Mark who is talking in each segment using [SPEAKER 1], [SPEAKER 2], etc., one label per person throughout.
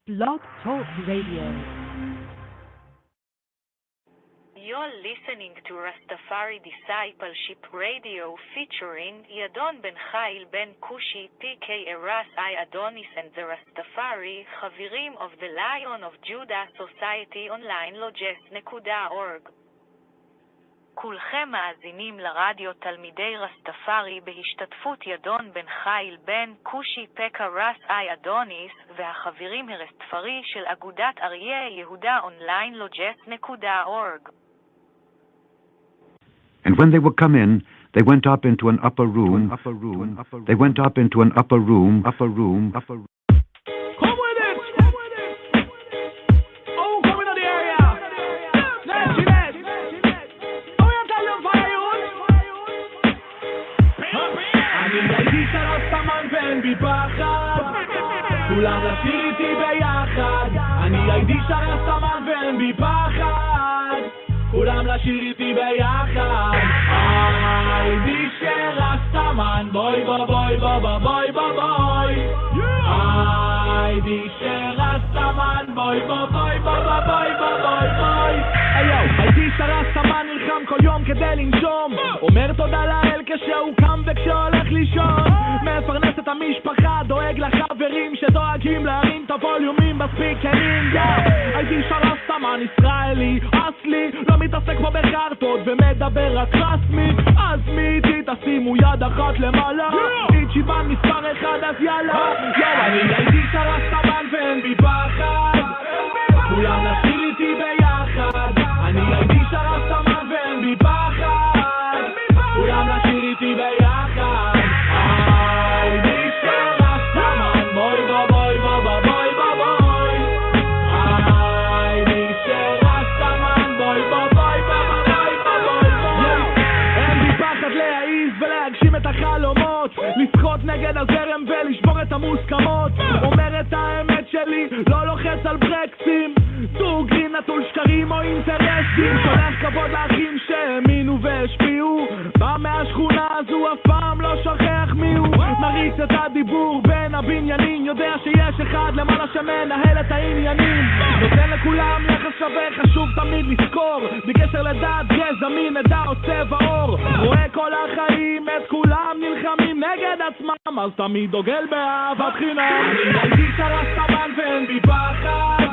[SPEAKER 1] Blog Talk Radio.
[SPEAKER 2] You're listening to Rastafari Discipleship Radio featuring Yadon Ben Chayil Ben Kushi, PK Eras I Adonis and the Rastafari, Chavirim of the Lion of Judah Society Online Logest.org. כולכם מאזינים לרדיו תלמידי רסטפארי בהשתתפות ידון בן חייל בן קושי פקה רס אי אדוניס והחברים הרסטפרי של אגודת אריה יהודה אונליין לוג'ס.org.
[SPEAKER 3] And when they would come in, they went up into an upper room. They went up into an upper room.
[SPEAKER 4] כולם לשיר איתי ביחד, אני הייתי שרסטמן ואין בי פחד, כולם לשיר איתי ביחד, הייתי שרסטמן, בוי בוי בוי בוי בוי בוי, הייתי שרסטמן, בוי בוי בוי בוי בוי בוי. הייתי שרסטמן נלחם כל יום כדי לנשום, אומר תודה לאל כשהוא קם וכשהולך לישון, מפרנס את המשפחה, דואג לחברים שדואגים להרים את הווליומים בספיקרים. הייתי שרסטמן ישראלי אסלי, לא מתעסק פה בחרטות ומדבר רק רסמי, אז מי איתי תשימו יד אחת למעלה, איט שיבן מספר אחד אז יאללה. אני הייתי שרסטמן ואין בי פחד, כולם לשיר איתי ביחד, אני הייתי שרסטמן ואין בי פחד, כולם לשיר איתי ביחד, הייתי שרסטמן, בוי בוי בוי בוי בוי, הייתי שרסטמן, בוי בוי בוי בוי בוי. אין בי פחד להעיז ולהגשים את החלומות, לשחות נגד הזרם ולשבור את המוסכמות, אומר את האמת שלי, לא לוחץ על ברקסים, דוגרי נטול שקרים או אינטרסים, שולח כבוד לאחים שהאמינו והשפיעו, בא מהשכונה הזו אף פעם לא שוכח מיהו, מריץ את הדיבור בין הבניינים, יודע שיש אחד למעלה שמנהל את העניינים, נותן לכולם יחס שווה, חשוב תמיד לזכור, בקשר לדעת גזע מין עדה או צבע עור, רואה כל החיים את כולם נלחמים נגד עצמם, אז תמיד דוגל באהבת חינם. אני הייתי שרסטמן ואין בי פחד,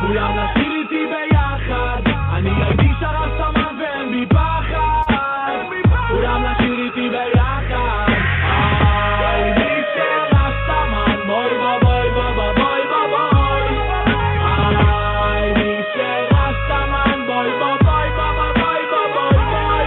[SPEAKER 4] כולם לשיר איתי ביחד, אני הייתי שרסטמן ואין בי פחד, כולם לשיר איתי ביחד, הייתי שרסטמן, בוי בוי בוי בוי בוי, הייתי שרסטמן, בוי בוי בוי בוי בוי בוי.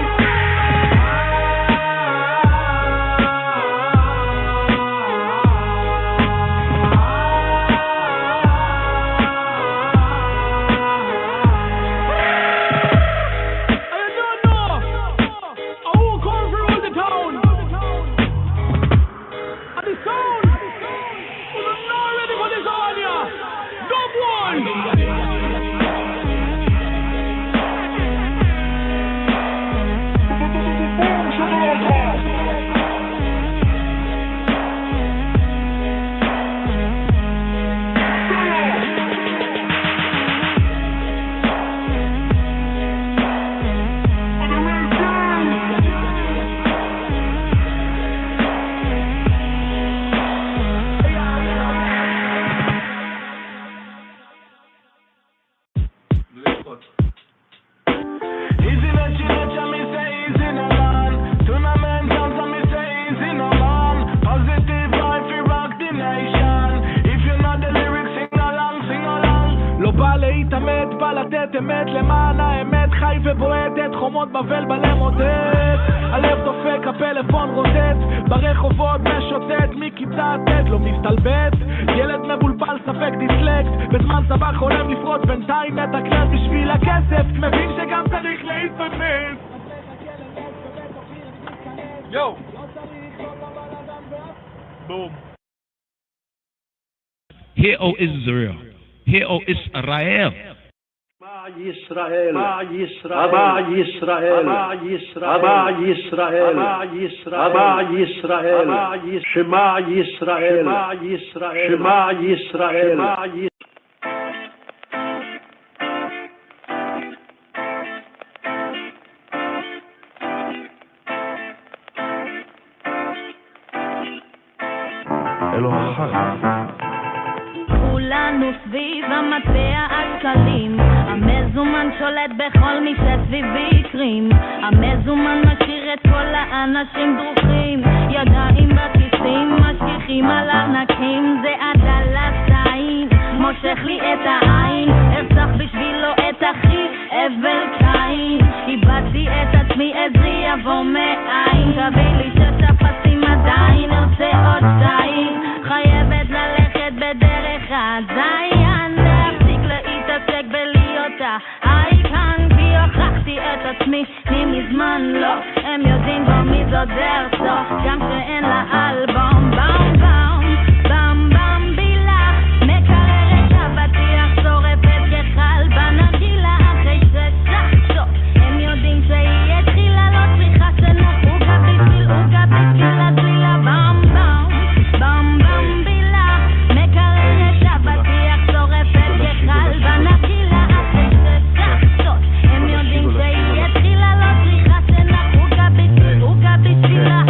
[SPEAKER 4] אמת למען האמת חי ובועט את חומות בבל בלמודד, הלב דופק, הפלאפון רוטט, ברחובות משוטט, מכיתה ט' לא מסתלבט, ילד מבולבל ספק דיסלקט, בזמן צבא חולם לפרוץ בינתיים מתקלט בשביל הכסף, מבין שגם צריך להתפתח. יו בום.
[SPEAKER 5] Hear, O Israel, hear, O Israel.
[SPEAKER 6] ישראל, אבא ישראל, אבא ישראל, אבא ישראל, שמע ישראל, שמע ישראל.
[SPEAKER 1] כולנו סביב המטבע השקלים, המזומן שולט בכל מי שסביבי יקרים, המזומן משאיר את כל האנשים דרוכים, ידיים בכיסים משגיחים על ענקים, זה הדלתיים מושך לי את העין, ארצח בשבילו את אחי אבל קין, איבדתי את עצמי עזרי יבוא מאין, תביא לי ששפסים עדיין ארצה עוד שתיים, חייבת ללכת בדרך הזיין, להפסיק להתעסק בלהיותה אייקן, כי הוכחתי את עצמי מזמן לא, הם יודעים בו מי זאת דרסו, גם שאין לה אלבום, באום באום באום באום בילה, מקררת הבטיח שורפת כחל בנגילה, אחרי ששחשות הם יודעים שהיא התחילה, לא צריכה שנחוגה בשביל עוגה בשביל הדלילה, באום באום באום באום בילה, מקררת הבטיח שורפת כחל בנגילה, אחרי ששחשות הם יודעים שהיא התחילה, לא צריכה שנחוגה בשביל עוגה בשבילה.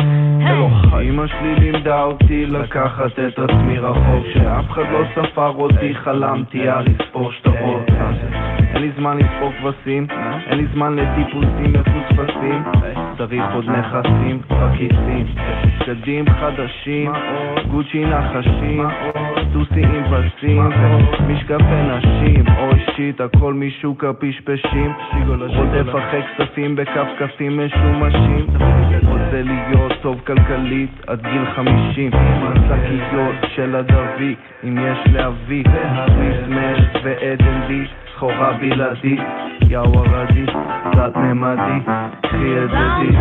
[SPEAKER 7] אמא שלי לימדה אותי לקחת את עצמי רחוק, שאף אחד לא ספר אותי, חלמתי על לספור שטרות, אין לי זמן לספור כבשים, אין לי זמן לטיפוסים מפוספסים, צריך עוד נכסים בכיסים, בגדים חדשים, גוצ'י נחשים, סוסי עם פסים משקפי נשים, אוי שיט הכל משוק הפשפשים, רודף אחרי כספים בכפכפים משומשים, רוצה להיות טוב כלכלית עד גיל 50, השקיות של הדבי אם יש להביא, מסמש ועדן בי סחורה בלעדית, יאוורדי תלת ממדי, קחי את דדי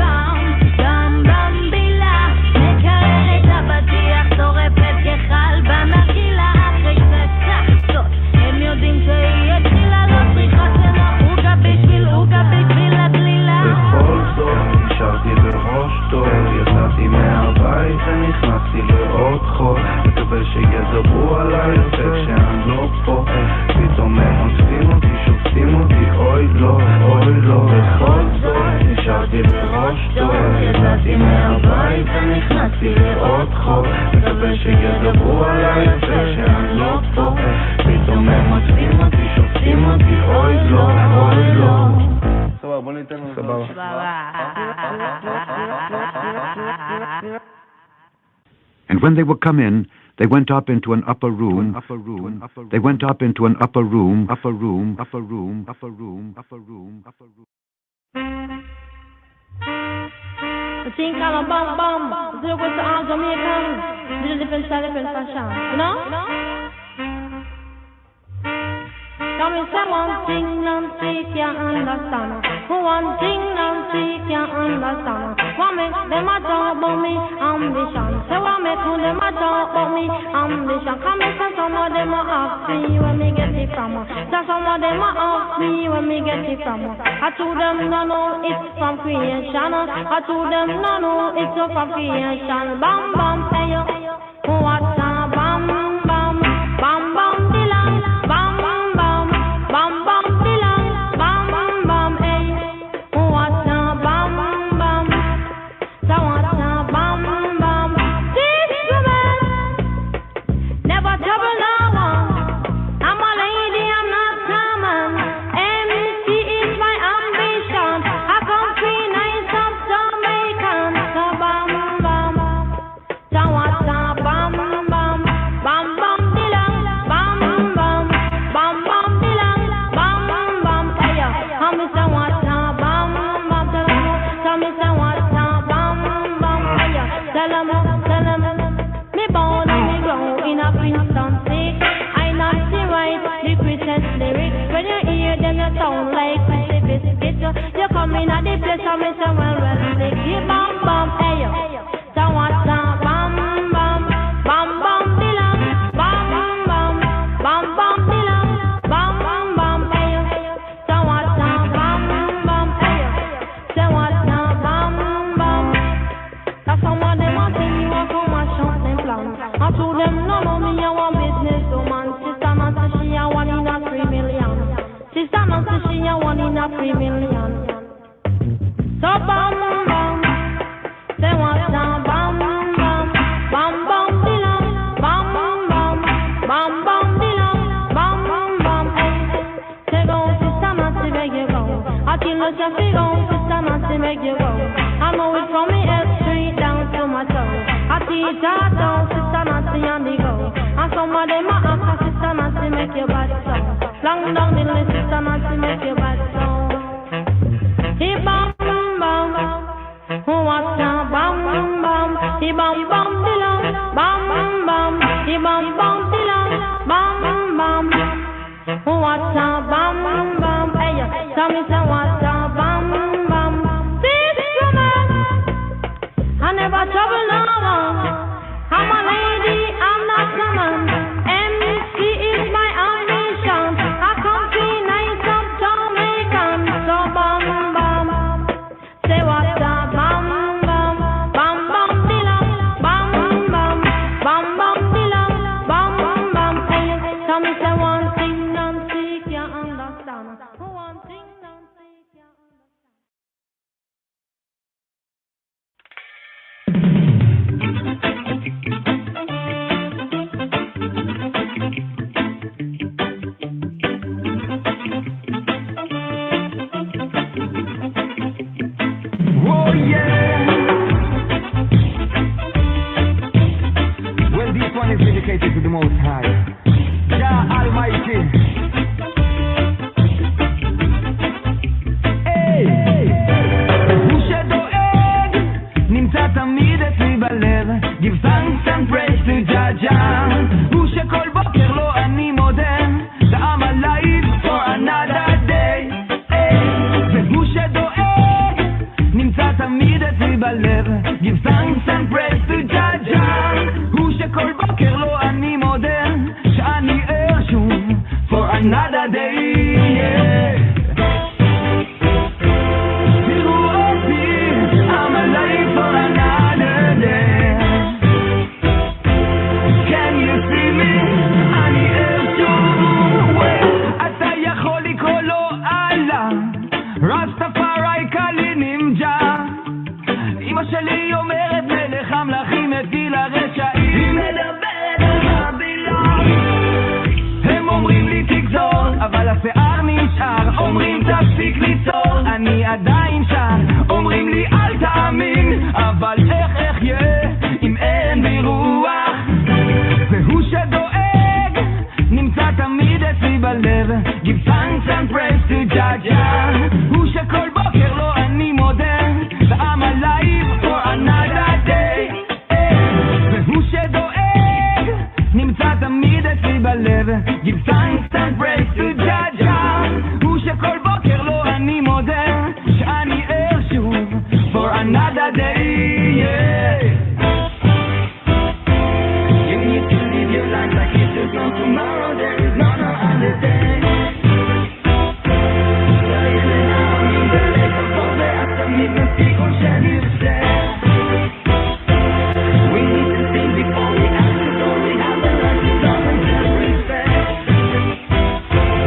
[SPEAKER 1] דם דם בילה, מקררת הבטיח שורפת כחל בנגילה, אחרי ששחשות הם יודעים שהיא התחילה, לא צריכה שנחוגה בשביל עוגה בשביל הדלילה,
[SPEAKER 7] בכל זאת נשארתי בראש טוב, יצאתי מהבית ונכנסתי לראות חול, מקבל שידברו עליי יוצא כשאני לא פה, פתאום הם עוצבים אותי, שופטים אותי, אוי לא, אוי לא, בכל זאת נשארתי בראש טוב, יצאתי מהבית ונכנסתי לראות חול, מקבל שידברו עליי יוצא כשאני לא פה, פתאום הם עוצבים אותי, שופטים אותי, אוי לא, אוי לא. סבבה, בוא ניתן לנו סבבה.
[SPEAKER 3] And when they would come in, they went up into an upper room. They went up into an upper room.
[SPEAKER 8] Think all about bomb. Zero goes to all Jamaicans. Different style, different fashion. You know? Come and say one thing, Nancy can't understand. One thing, Nancy can't understand. What make them a talk about me ambition? Say what make them a talk about me ambition? Come and say some of them a ask me where me get it from. Say some of them a ask me where me get it from. I told them no, no, it's from creation. I told them no, no, it's from creation. Bam, bam, hey yo, what's up, bam, bam, bam, bam, dilang, bam, bam, bam, bam, bam, dilang, bam, bam, bam, hey, what's up, bam, bam, so what's up, bam, bam. This woman never trouble no one. I'm a lady, I'm not common. MC is my ambition. I come free nice of Jamaican. So bam, bam, so what's up, bam, bam, bam, bam, dilang, bam, bam, bam, bam, dilang, bam, bam, hey yo, how me say what's up, bam, bam, tell me say what's up, bam, bam, hey yo, tell 'em, me born and me grow in a Princeton state. I not the right, the Christian lyrics. When you hear them, you sound like Chrissy Biscuit. You come in at the place and me say well, stick it, bam, bam, hey yo, so what's up, bam, bam, bam, bam, dilang, bam, bam, bam, bam, dilang, bam, bam, hey yo, so what's up, bam, bam, hey yo, say what's up, bam, bam. That's some of them a think you want to mash up them plans. I told them no, no, me a one business woman. Sister Nancy she a 1 in a 3 million. Sister Nancy she a 1 in a 3 million. So bam, bam, say what's up, bam, bam, bam, bam, dilang, bad down, Sister Nancy on the go. And some of them are after Sister Nancy make your bad sound. Long down the list, Sister Nancy make your bad sound. He bam bam, who wants to bam bam? He bam bam dilam, bam bam. He bam bam dilam, bam bam. Who wants to bam bam? Hey, tell me say what's to bam bam. This woman, I never trouble no one. I'm a lady, I'm not a man. MC is my ambition. I come to nice up Jamaican. So bam bam, say what's the bam bam, bam bam dilam, bam bam, bam bam dilam, bam bam. Hey, tell me say one thing, Nancy can't understand. One thing, Nancy can't understand.
[SPEAKER 7] Oh yeah. Well, this one is dedicated to the Most High, Jah Almighty. Hey, הוא שדואג נמצא תמיד אצלי בלב. Give thanks and praise to Jah Jah. הוא שכל בוקר לו אני מודה. that I'm alive for another day. והוא שדואג נמצא תמיד אצלי בלב. Give thanks and praise to Jah Jah. הוא שכל בוקר לו אני מודה שאני ער שוב for another day. תראו אותי, I'm alive for another day. Can you see me? אני ער שוב. אתה יכול לקרוא לו אללה, רסטפארי קלי נינג'ה. אמא שלי אומרת מלך המלכים הפיל הרשעים. היא מדברת על בבילון. הם אומרים לי תגזור, אבל השיער נשאר. אומרים תפסיק ליצור, אני עדיין שר. אומרים לי אל תאמין, אבל איך אחיה אם אין בי רוח. והוא שדואג נמצא תמיד אצלי בלב. Give thanks and praise to Jah Jah. הוא שכל בוקר לו אני מודה that I'm alive for another day. והוא שדואג נמצא תמיד אצלי בלב. Give thanks and praise to Jah Jah. הוא שכל בוקר לו אני מודה שאני ער שוב for another day. You need to live your life like it is no tomorrow. There is no other day. We need to think before we act, so we have the right to love and self-respect.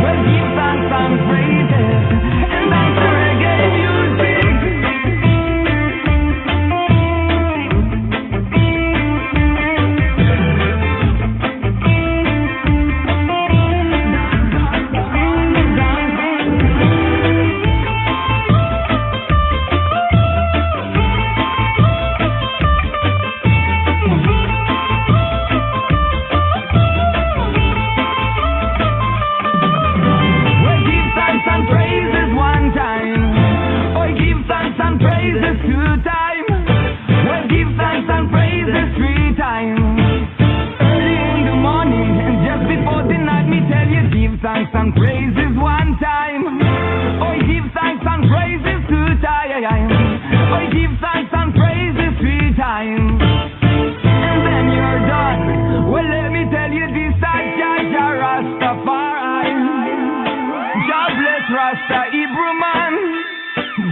[SPEAKER 7] Well, give thanks and praises, and that's the reggae music. Thanks and praises one time. Oh, give thanks and praises two times. Oh, give thanks and praises three times. And then you're done. Well, let me tell you this, Jah Rastafari. Jah bless Rasta Ibraman.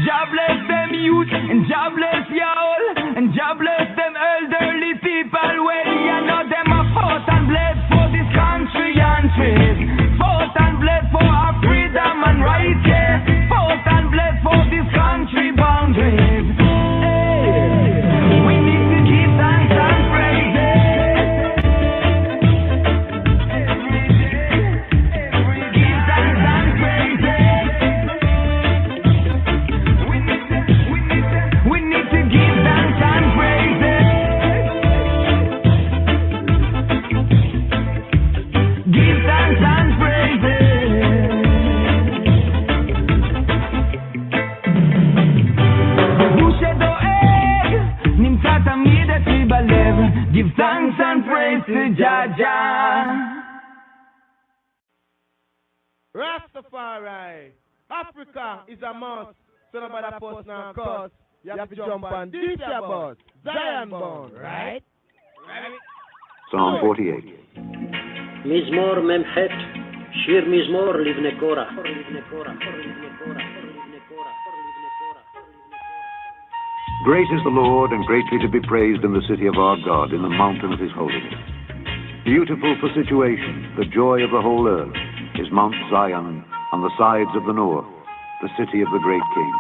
[SPEAKER 7] Jah bless them youth and Jah bless y'all. And Jah bless them elderly people. Well, you know them a fought and bled for this country and trade. Fought and bled for our freedom and rights, yeah. Fought and bled for this country boundaries. Hey, we need to give thanks and praises. Give thanks and praises. We need to give thanks and praises. and praise to Jah Jah.
[SPEAKER 4] Rastafari. Africa is a must. So nobody post now cause. You have to jump on this bus. Zion born, right?
[SPEAKER 3] Psalm 48.
[SPEAKER 6] מזמור מ"ח, שיר מזמור לבני קורח.
[SPEAKER 3] Great is the Lord, and greatly to be praised in the city of our God, in the mountain of his holiness. Beautiful for situation, the joy of the whole earth, is Mount Zion on the sides of the north, the city of the great King.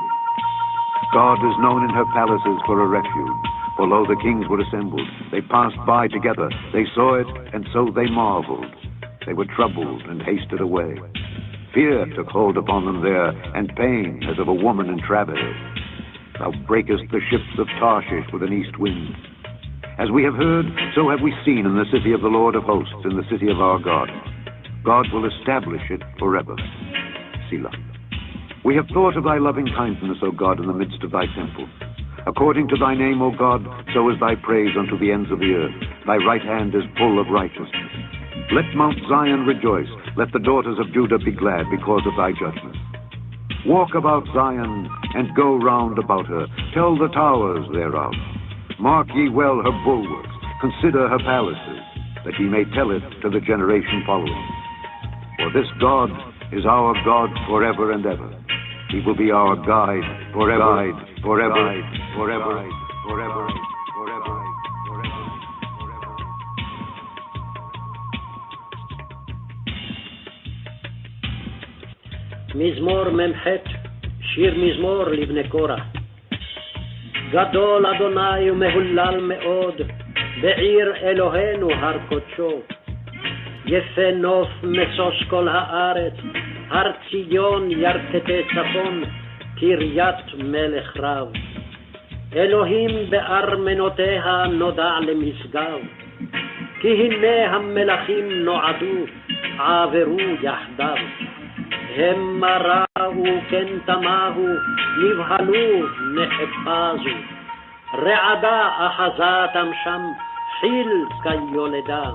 [SPEAKER 3] God is known in her palaces for a refuge, for lo, the kings were assembled. They passed by together, they saw it, and so they marveled. They were troubled and hasted away. Fear took hold upon them there, and pain as of a woman in travail. Thou breakest the ships of Tarshish with an east wind. As we have heard, so have we seen in the city of the Lord of hosts, in the city of our God. God will establish it forever. Selah. We have thought of thy loving kindness, O God, in the midst of thy temple. According to thy name, O God, so is thy praise unto the ends of the earth. Thy right hand is full of righteousness. Let Mount Zion rejoice. Let the daughters of Judah be glad because of thy judgments. Walk about Zion, and go round about her. Tell the towers thereof. Mark ye well her bulwarks. Consider her palaces, that ye may tell it to the generation following. For this God is our God forever and ever. He will be our guide forever, forever, forever, forever, forever.
[SPEAKER 6] מזמור מ"ח, שיר מזמור לבני קורח. גדול אדוני ומהולל מאוד, בעיר אלוהינו הר קודשו. יפה נוף משוש כל הארץ, הר ציון ירכתי צפון, קריית מלך רב. אלוהים בארמנותיה נודע למשגב, כי הנה המלכים נועדו, עברו יחדיו. המה ראו כן תמהו, נבהלו נחפזו. רעדה אחזתם שם, חיל כיולדה.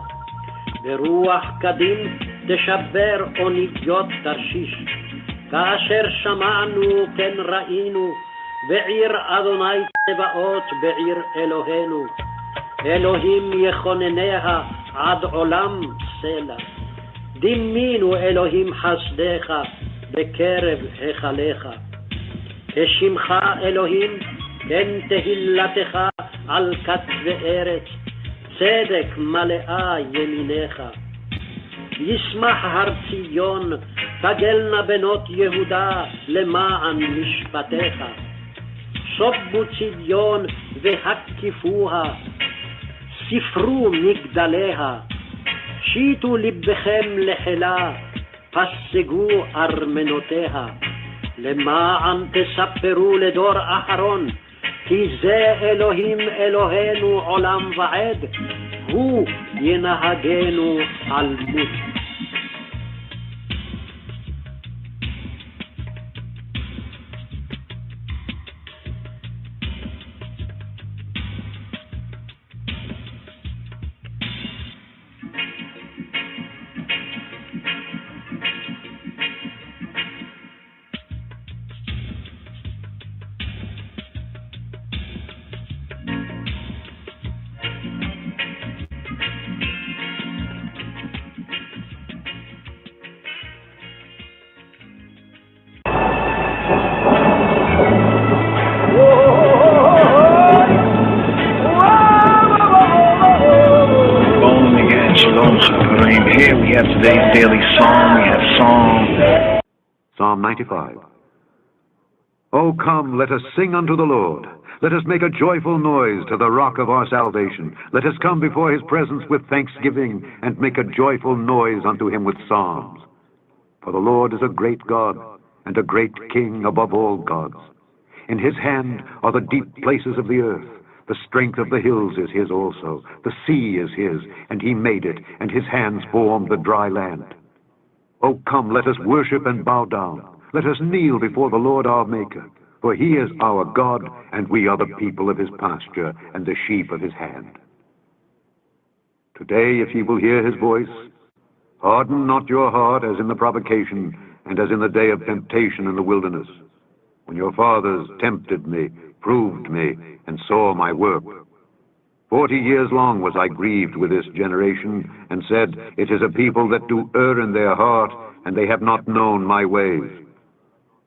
[SPEAKER 6] ברוח קדים תשבר אוניות תרשיש. כאשר שמענו כן ראינו, בעיר אדוני צבאות, בעיר אלוהינו. אלוהים יכונניה עד עולם סלע. דימינו אלוהים חסדך בקרב היכליך. כשמך אלוהים כן תהילתך על כתבי ארץ, צדק מלאה ימינך. ישמח הר ציון, תגלנה בנות יהודה למען משפטיך. שובו ציון והקיפוה, ספרו מגדליה. שיטו לבכם לחילה, פסגו ארמנותיה. למען תספרו לדור אחרון, כי זה אלוהים אלוהינו עולם ועד, הוא ינהגנו על מות.
[SPEAKER 9] Here we have today's daily psalm. We have
[SPEAKER 3] Psalm 95. O come, let us sing unto the Lord. Let us make a joyful noise to the rock of our salvation. Let us come before his presence with thanksgiving, and make a joyful noise unto him with psalms. For the Lord is a great God, and a great King above all gods. In his hand are the deep places of the earth. The strength of the hills is his also. The sea is his, and he made it, and his hands formed the dry land. O come, let us worship and bow down. Let us kneel before the Lord our Maker. For he is our God, and we are the people of his pasture, and the sheep of his hand. Today, if ye will hear his voice, harden not your heart as in the provocation and as in the day of temptation in the wilderness, when your fathers tempted me, proved me, and saw my work. 40 years long was I grieved with this generation, and said, it is a people that do err in their heart, and they have not known my ways,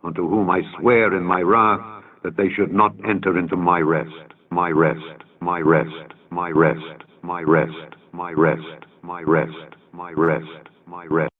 [SPEAKER 3] unto whom I swear in my wrath that they should not enter into my rest, my rest, my rest, my rest, my rest, my rest, my rest, my rest, my rest.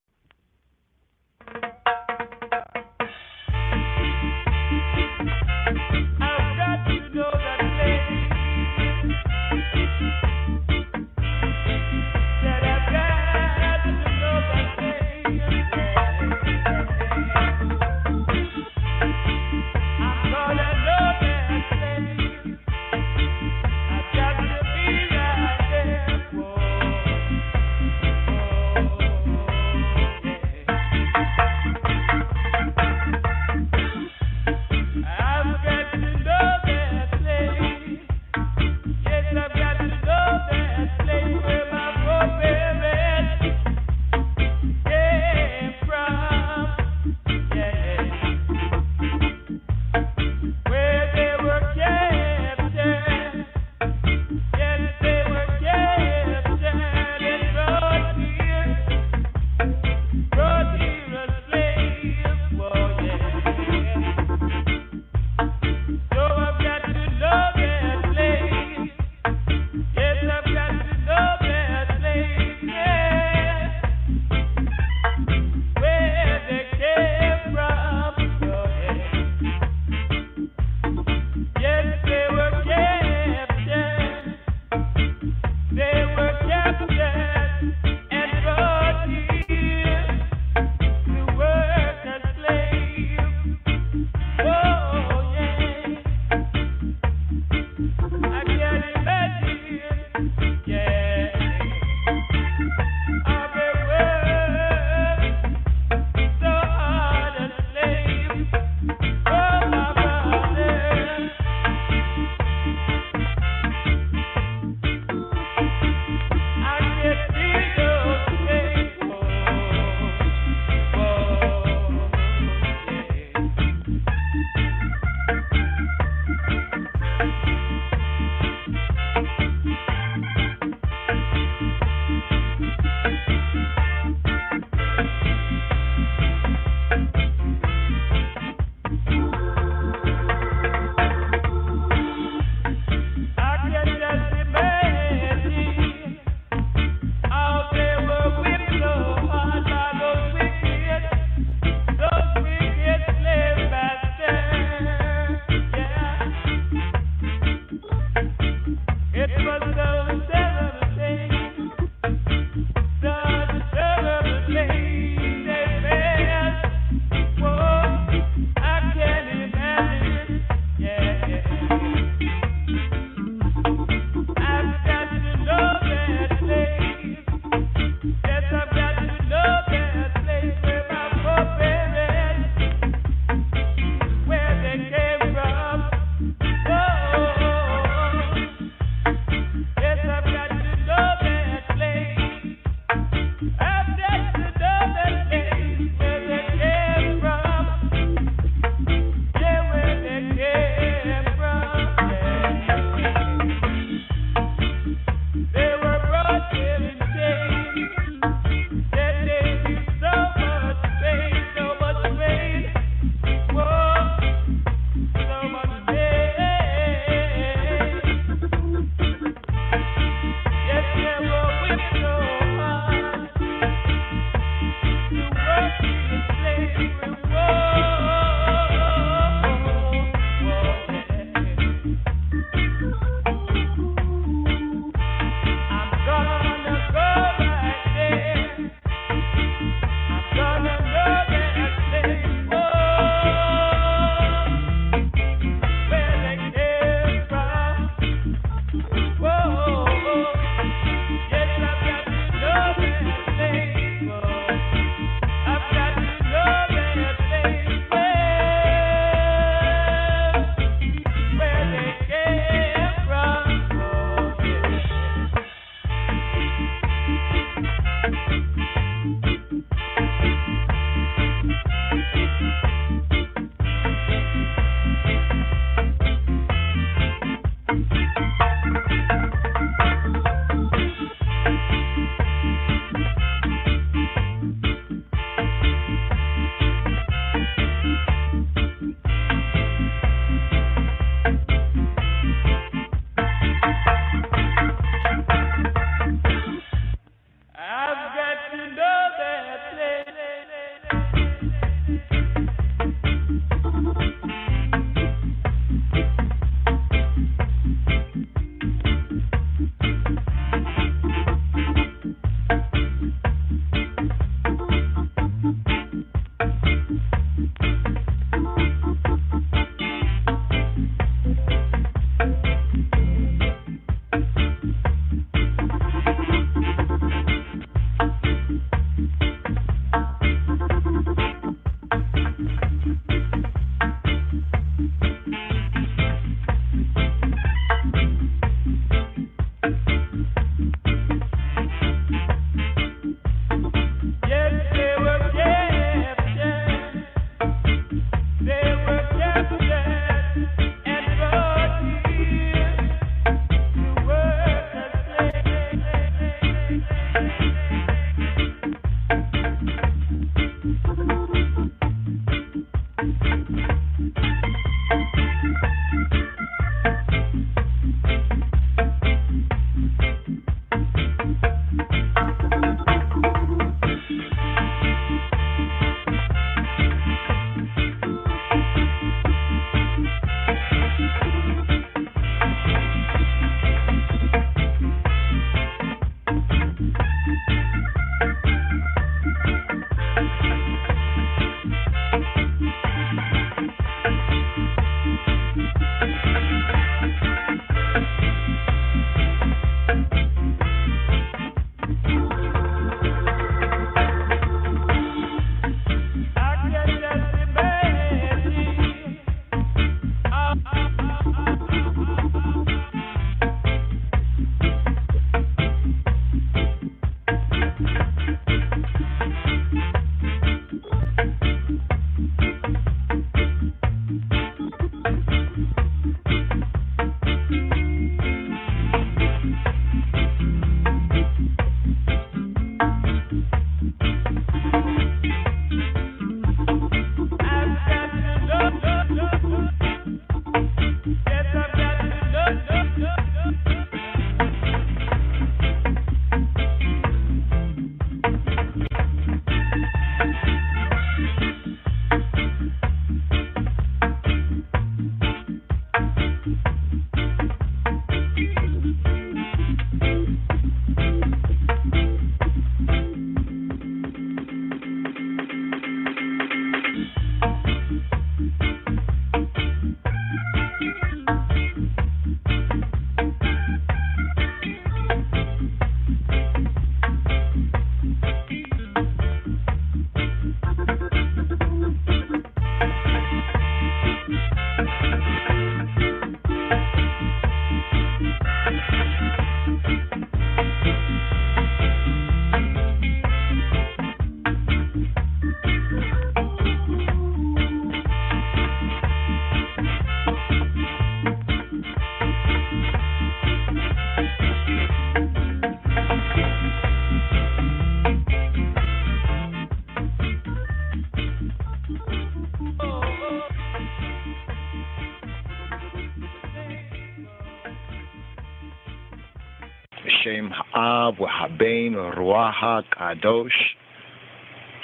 [SPEAKER 9] Shem Ha'av V'Habein Ruach HaKadosh.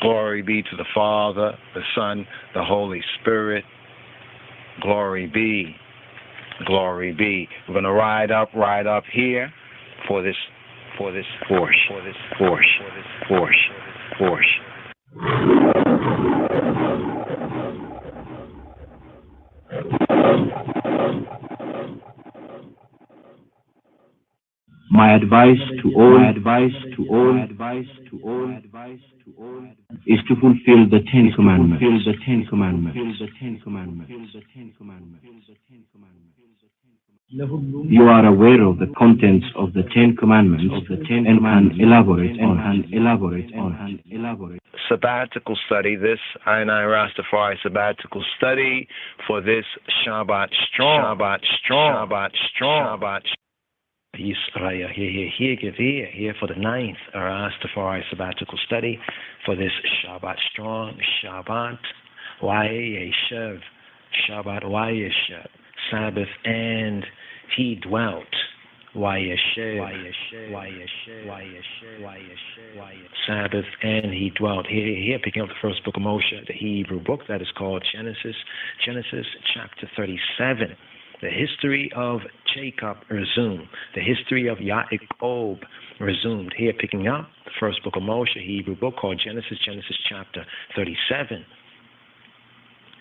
[SPEAKER 9] Glory be to the Father, the Son, the Holy Spirit. Glory be. Glory be. We're going to ride up here for this portion.
[SPEAKER 10] My advice to all is to fulfill the Ten Commandments. You are aware of the contents of the Ten Commandments and can elaborate on.
[SPEAKER 9] Sabbatical study, this I Rastafari sabbatical study for this Shabbat strong.
[SPEAKER 11] Yisrael. Here for the 9th Rastafari sabbatical study for this Shabbat strong, Shabbat Wayeshev, Shabbat Wayeshev, Sabbath and He Dwelt. Sabbath and He Dwelt. Here picking up the first book of Moshe, the Hebrew book that is called Genesis chapter 37. The history of Jacob resumed. The history of Yaakov resumed. Here picking up the first book of Moshe, Hebrew book called Genesis chapter 37.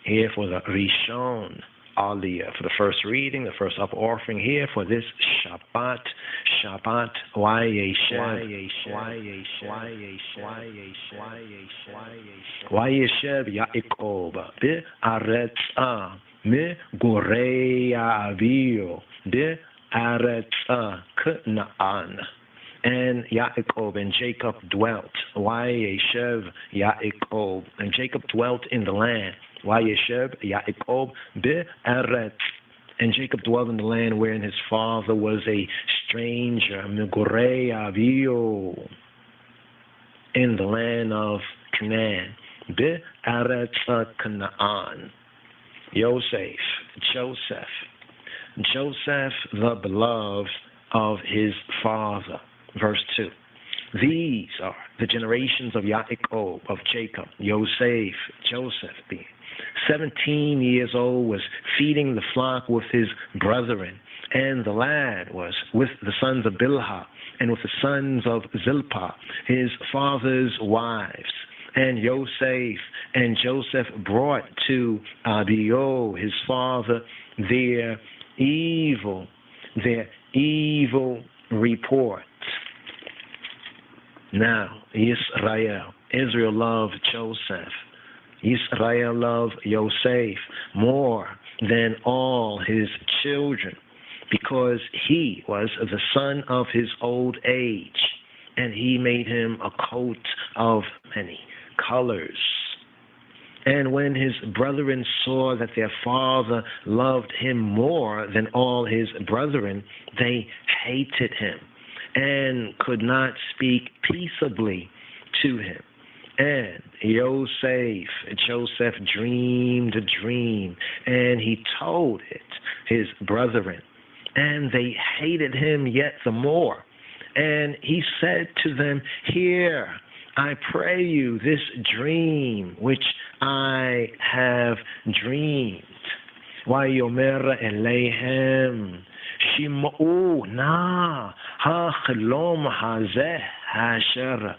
[SPEAKER 11] Here for the Rishon Aliyah, for the first reading, the first up offering here for this Shabbat Wayeshev Yaakov be'aretza me-gorei avio be'aretza Canaan. And Yaakov and Jacob dwelt. Wayeshev Yaakov, and Jacob dwelt in the land. Wayeshev Yaakov be'aretz, and Jacob dwelt in the land wherein his father was a stranger. Me-gorei avio, in the land of Canaan. Be'aretz Canaan. Joseph, the beloved of his father. Verse 2. These are the generations of Yaakov, of Jacob. Joseph, being 17 years old, was feeding the flock with his brethren, and the lad was with the sons of Bilhah and with the sons of Zilpah, his father's wives. And Joseph brought to Abio, his father, their evil report. Now, Israel loved Joseph. Israel loved Yosef more than all his children, because he was the son of his old age, and he made him a coat of many colors. And when his brethren saw that their father loved him more than all his brethren, they hated him and could not speak peaceably to him. And Joseph dreamed a dream, and he told it his brethren, and they hated him yet the more. And he said to them, "Hear, I pray you, this dream which I have dreamed. Vayomer eleihem, Shim'u na ha'chalom hazeh asher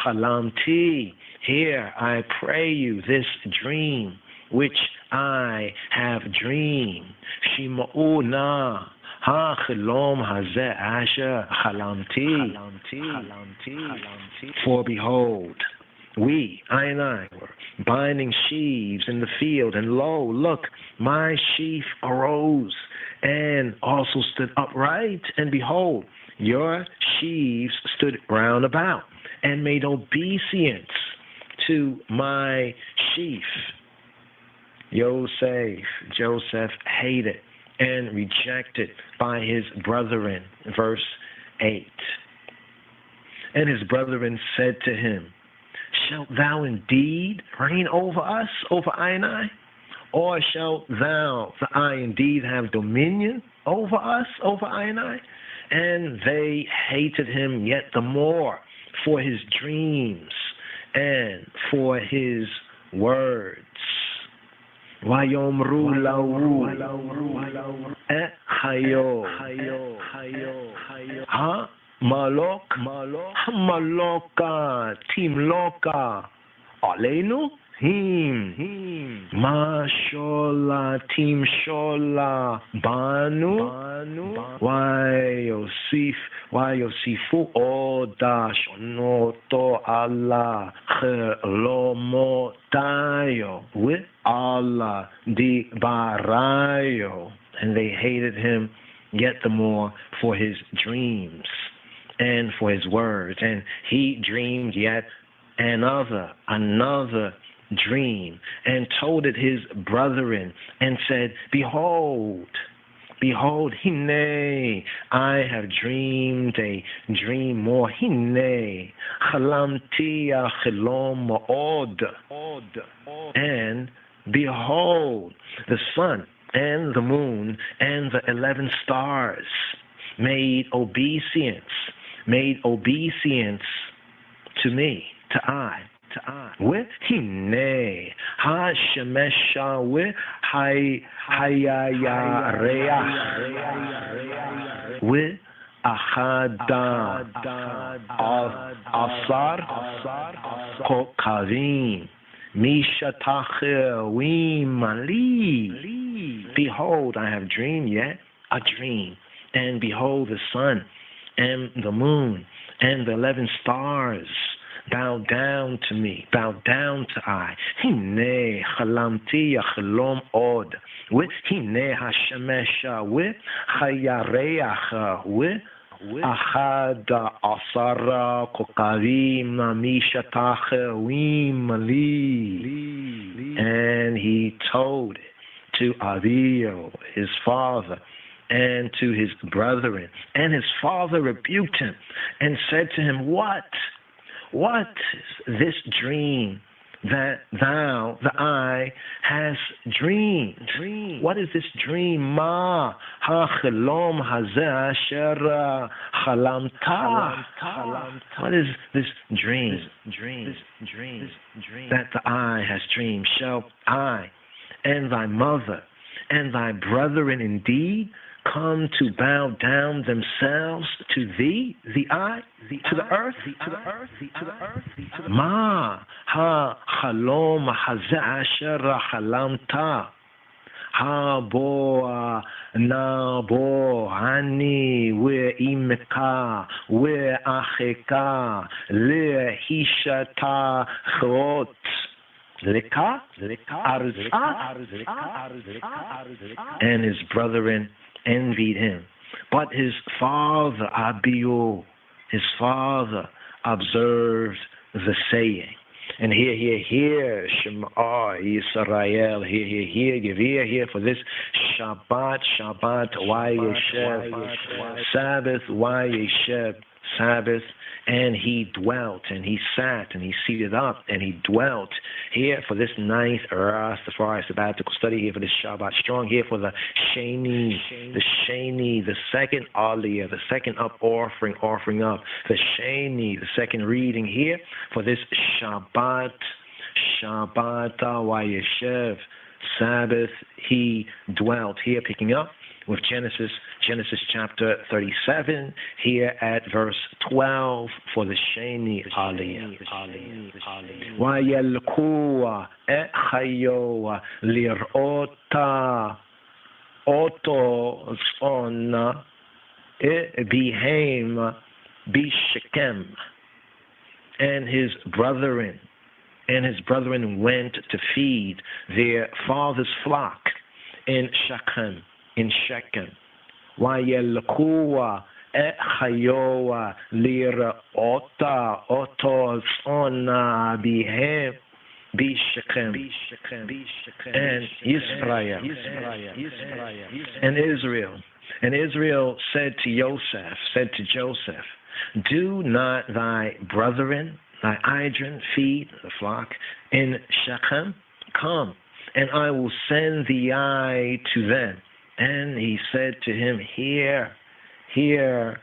[SPEAKER 11] chalamti. Hear, I pray you, this dream which I have dreamed. Shim'u na ha'chalom hazeh asher chalamti. For behold, we, I and I, were binding sheaves in the field, and lo, look, my sheaf arose and also stood upright, and behold, your sheaves stood round about and made obeisance to my sheaf." Joseph hated and rejected by his brethren. Verse 8. And his brethren said to him, "Shalt thou indeed reign over us, over I and I? Or shalt thou, the I indeed, have dominion over us, over I and I?" And they hated him yet the more for his dreams and for his words. Vayomru lahu hayo ha maloka timloka alenu him ma shola tim shola banu why Yosifu oda shonoto Allah chelomotayo with Allah di barayo. And they hated him yet the more for his dreams and for his words. And he dreamed yet another dream, and told it his brethren, and said, "Behold, behold, hine, I have dreamed a dream more. Hine, chalamti chelom ma'od. And behold, the sun and the moon and the 11 stars made obeisance to me, to I. With hine ha shemesha with hayayareach with achada asar kokavim mishatachewim li. Behold, I have dreamed yet a dream, and behold, the sun and the moon and the 11 stars bow down to me, bow down to I. Hine chalamti yachlom od. With hine hashemesha with hayareach with achada asara kokavim mishatachewim li. And he told it to Avio, his father, and to his brethren. And his father rebuked him and said to him, What is this dream that thou, the eye, has dreamed? What is this dream? Ma ha-chelom hazeh asher chalamta. What is this dream that the eye has dreamed? Shall I and thy mother and thy brethren indeed come to bow down themselves to thee, to the earth? Ma ha chalom hazeh asher chalamta. Ha bo na bo hani we imeka we acheka le hishata chot. And his brethren envied him. But his father, Abiyo, his father observed the saying. And hear, Shema Yisrael, hear, give ear for this Shabbat, Wayeshev, Sabbath, Wayeshev, Sabbath. And he dwelt, and he sat, and he seated up, and he dwelt here for this ninth Rastafari sabbatical study, here for this Shabbat strong, here for the Sheni, the second Aliyah, the second up offering up, the Sheni, the second reading here for this Shabbat Wayeshev, Sabbath, he dwelt, here picking up with Genesis chapter 37, here at verse 12 for the Sheni Aliyah. Vayelkua et chayo lirota oto zona bihem bishekem. And his brethren went to feed their father's flock in Shechem. Vayelkua et chayoa lirota oto zona bihem bishekem. And Israel and Israel said to Joseph, do not thy brethren, thy idren, feed the flock in Shechem? Come, and I will send thee I to them. And he said to him, Here I.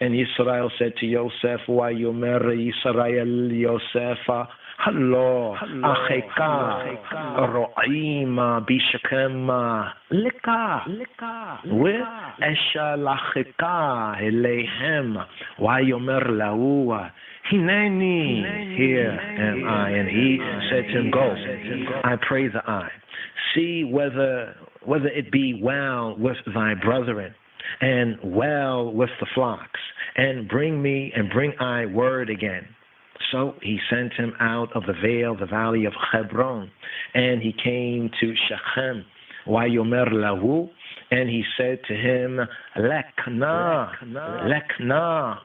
[SPEAKER 11] And Yisrael said to Yosef, Why yomer Yisrael Yosefa, Hallo, Acheka, Ro'ima, Bishakema, Lika, with Esha Lacheka, Elehem, Why yomer Laua, Hineni, here am I. And he said to him, Go, I pray the eye. See whether it be well with thy brethren, and well with the flocks, and bring I word again. So he sent him out of the valley of Hebron, and he came to Shechem. Wayomer lahu, And he said to him, Lekna,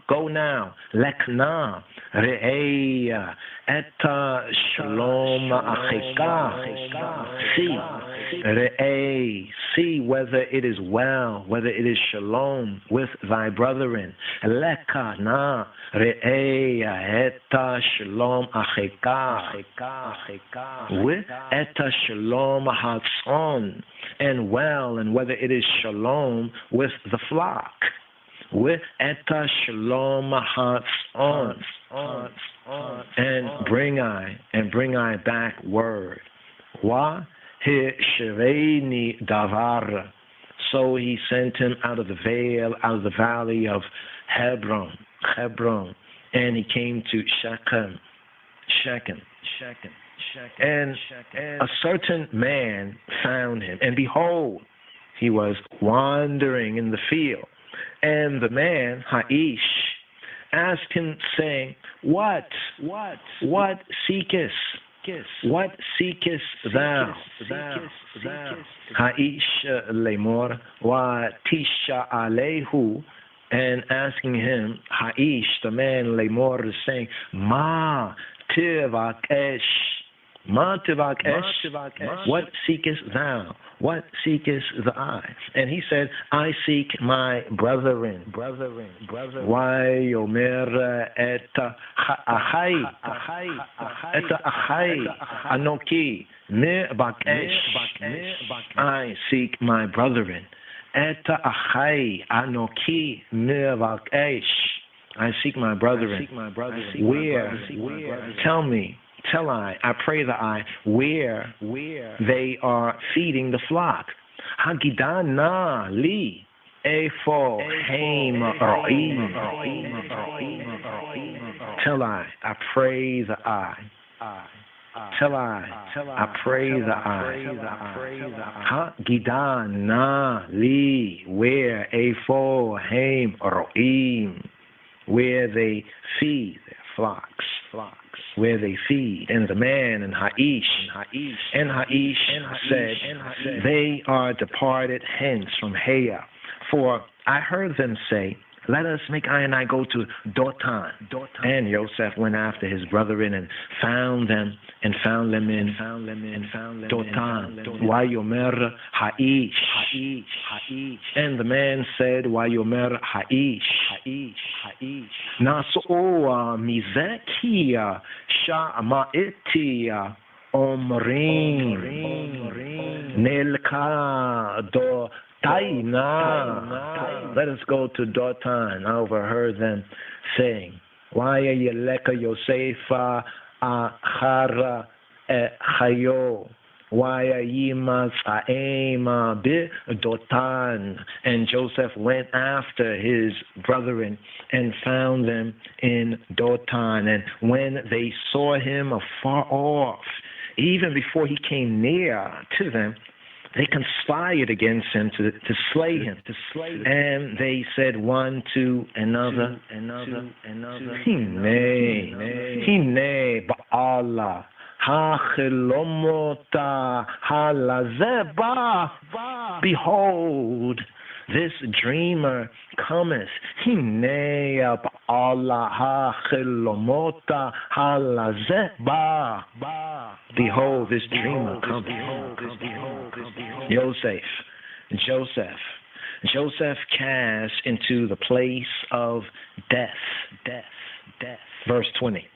[SPEAKER 11] go now, Lekna, Re'eya, Eta Shalom Acheka, see, Re'ey, see whether it is well, whether it is Shalom with thy brethren, Lekna, Re'eya, Eta Shalom Acheka, with Eta Shalom Hatzon, and well, and whether it is Shalom with the flock, with Eta Shalom Hatzon, and bring I back word. Wa he shireni davar. So he sent him out of the vale, out of the valley of Hebron, and he came to Shechem. And a certain man found him, and behold, he was wandering in the field. And the man, Haish, asked him, saying, What seekest? What seekest thou? Haish lemor wa tisha alehu, and asking him, Haish, the man lemor, is saying, Ma tivakesh. What seekest thou? What seekest thou? And he said, I seek my brethren. Why yomer et achai anoki me bakesh. I seek my brethren. Et achai anoki me bakesh. I seek my brethren. Where? Tell I pray that where they are feeding the flock. Hagidana li efo heim ro'im. Tell I pray that Tell I pray that Hagidana li where efo heim ro'im, where they feed their flocks. Where they feed. And the man and Haish said, they are departed hence from Heya. For I heard them say, let us make I and I go to Dotan. And Yosef went after his brethren and found them in Dotan. Wayomer Haish. And the man said, Wayomer Haish. Nasoa mizekia sha'ma'etia omrim nelka do taina. Let us go to Dotan. I overheard them saying, Why yeleka Yosefa achara chayo? Why yimas aema bi Dotan? And Joseph went after his brethren and found them in Dotan. And when they saw him afar off, even before he came near to them, they conspired against him to slay him. And they said one to another, Hine ba'ala ha'chelomota halazeba. Behold, this dreamer cometh. Hine ba'ala ha'chelomota halazeba. Behold, this dreamer cometh. Joseph cast into the place of death. Verse 20.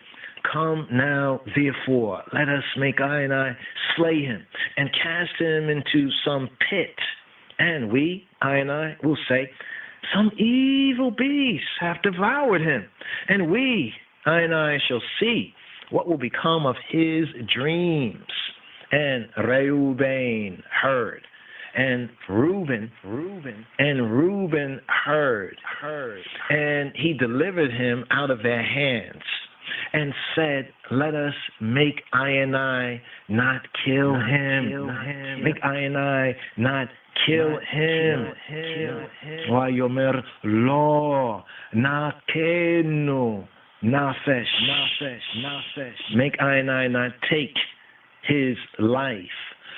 [SPEAKER 11] Come now, therefore, let us make I and I slay him, and cast him into some pit. And we, I and I, will say, some evil beasts have devoured him. And we, I and I, shall see what will become of his dreams. And Reuben heard. And Reuben heard. And he delivered him out of their hands. And said, let us make I and I not kill him. Make I and I not kill him. Wayomer lo nakenu nafesh. Make I and I not take his life.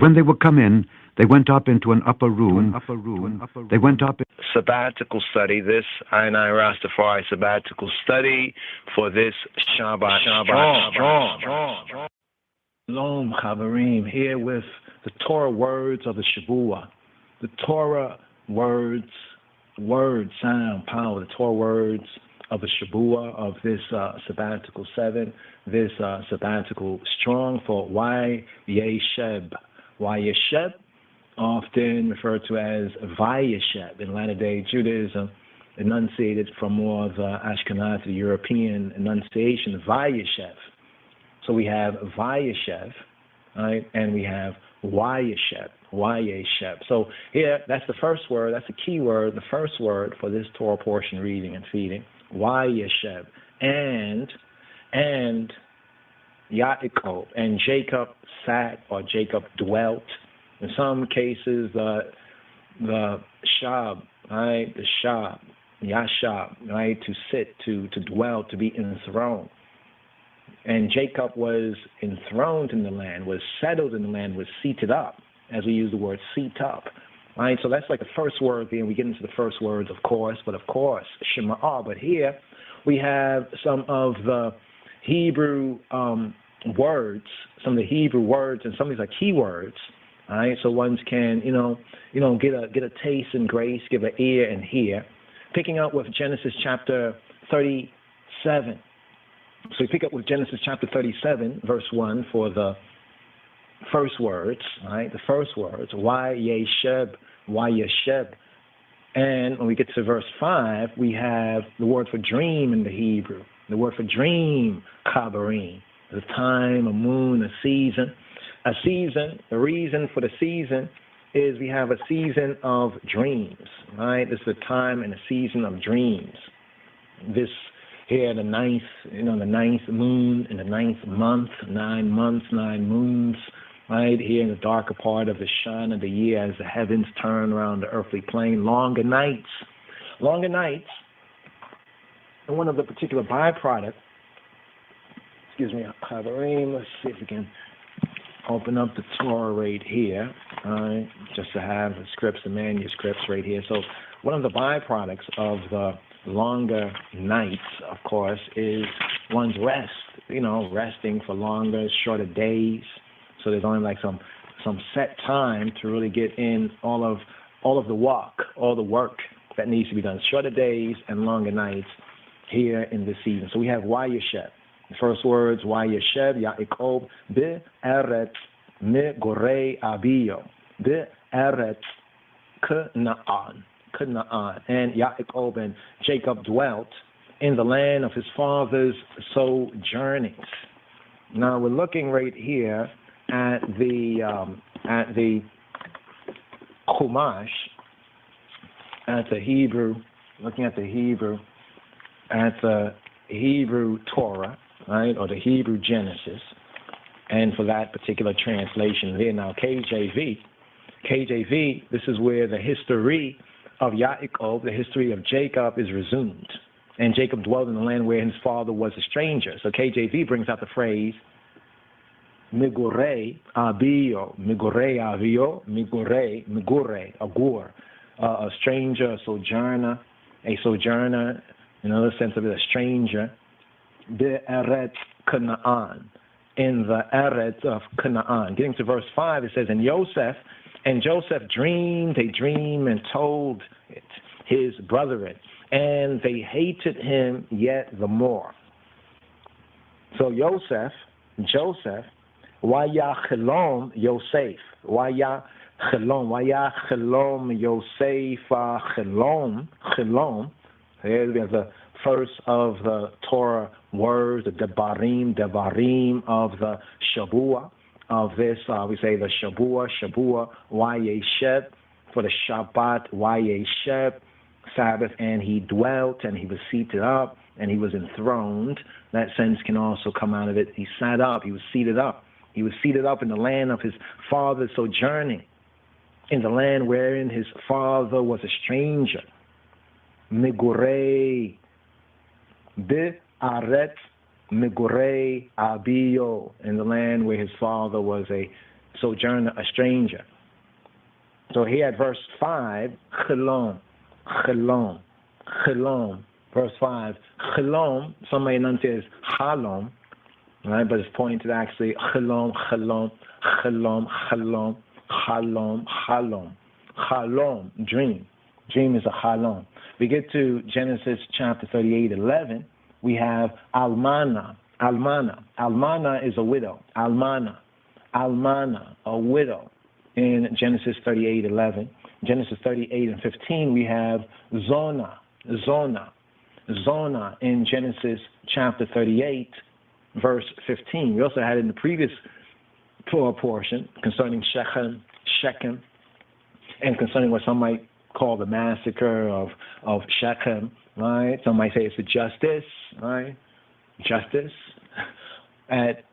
[SPEAKER 3] And when they were come in, they went up into an upper room. They went up.
[SPEAKER 9] Sabbatical study, this I Rastafari sabbatical study for this Shabbat.
[SPEAKER 11] Shalom, Chaverim, here with the Torah words of the Shavua. The Torah words, sound, power, the Torah words of the Shavua of this sabbatical 7, this sabbatical strong for Yesheb. Yesheb, often referred to as Vayesheb in latter-day Judaism, enunciated from more of the Ashkenazi European enunciation, Vayeshev. So we have Vayeshev, right, and we have Yesheb. So here, that's the first word, that's the key word, the first word for this Torah portion reading and feeding, Yesheb. And Yaakov, and Jacob sat, or Jacob dwelt. In some cases, the shab, right, the shab, yashab, right, to sit, to dwell, to be enthroned. And Jacob was enthroned in the land, was settled in the land, was seated up, as we use the word seat up. Right, so that's like the first word there, and we get into the first words, of course, Shema'ah. But here we have some of the Hebrew words, some of the Hebrew words, and some of these are key words. All right, so ones can, get a taste and grace, give an ear and hear. Picking up with Genesis chapter 37. So we pick up with Genesis chapter 37, verse 1 for the first words, right? The first words, Yesheb. And when we get to verse 5, we have the word for dream in the Hebrew. The word for dream, Chaverim. The time, a moon, a season. A season, the reason for the season is we have a season of dreams, right? This is a time and a season of dreams. This here, the ninth moon in the ninth month, 9 months, 9 moons, right? Here in the darker part of the shine of the year as the heavens turn around the earthly plane, longer nights. And one of the particular byproducts, Chaverim, let's see if we can open up the Torah right here, just to have the scripts, the manuscripts right here. So one of the byproducts of the longer nights, of course, is one's rest, resting for longer, shorter days. So there's only like some set time to really get in all of the work that needs to be done. Shorter days and longer nights here in this season. So we have Yesheb. The first words, Yesheb, Yaakov, Be'eretz Megorei Abiyo, Be'eretz Canaan. And Yaakov and Jacob dwelt in the land of his father's sojournings. Now we're looking right here at the Chumash, at the Hebrew, looking at the Hebrew Torah, right, or the Hebrew Genesis, and for that particular translation there. Now, KJV, this is where the history of Yaakov, the history of Jacob is resumed. And Jacob dwelled in the land where his father was a stranger. So KJV brings out the phrase, Migore Abiyo, Agur, a stranger, a sojourner, in another sense of it, a stranger, Be'eretz Canaan, in the Eretz of Canaan. Getting to verse 5, it says, and Joseph dreamed a dream and told it his brethren, and they hated him yet the more. So Joseph, Wayachelom Yosef, Wayachelom Yosef, Chelom. Here we have the first of the Torah words, the Devarim of the Shavua. Of this, we say the Shavua, Yesheb, for the Shabbat, Yesheb, Sabbath, and he dwelt, and he was seated up, and he was enthroned. That sense can also come out of it. He sat up, he was seated up. He was seated up in the land of his father's sojourning, in the land wherein his father was a stranger. Migorei, Be'aretz Migorei Abiyo, in the land where his father was a sojourner, a stranger. So here at verse 5, Chelom, Chelom, Chelom. Verse 5, Chelom, some may enunciate as Halom, right? But it's pointing to actually Chelom, Chelom, Chelom, Chelom, Halom, Halom. Halom, dream. Dream is a halom. We get to Genesis chapter 38:11. We have Almana. Almana. Almana is a widow. Almana. Almana, a widow. In Genesis 38:11. Genesis 38:15, we have Zona. Zona. Zona in Genesis chapter 38, verse 15. We also had it in the previous Torah portion concerning Shechem, and concerning what some might call the massacre of Shechem, right? Some might say it's a justice, right? Justice at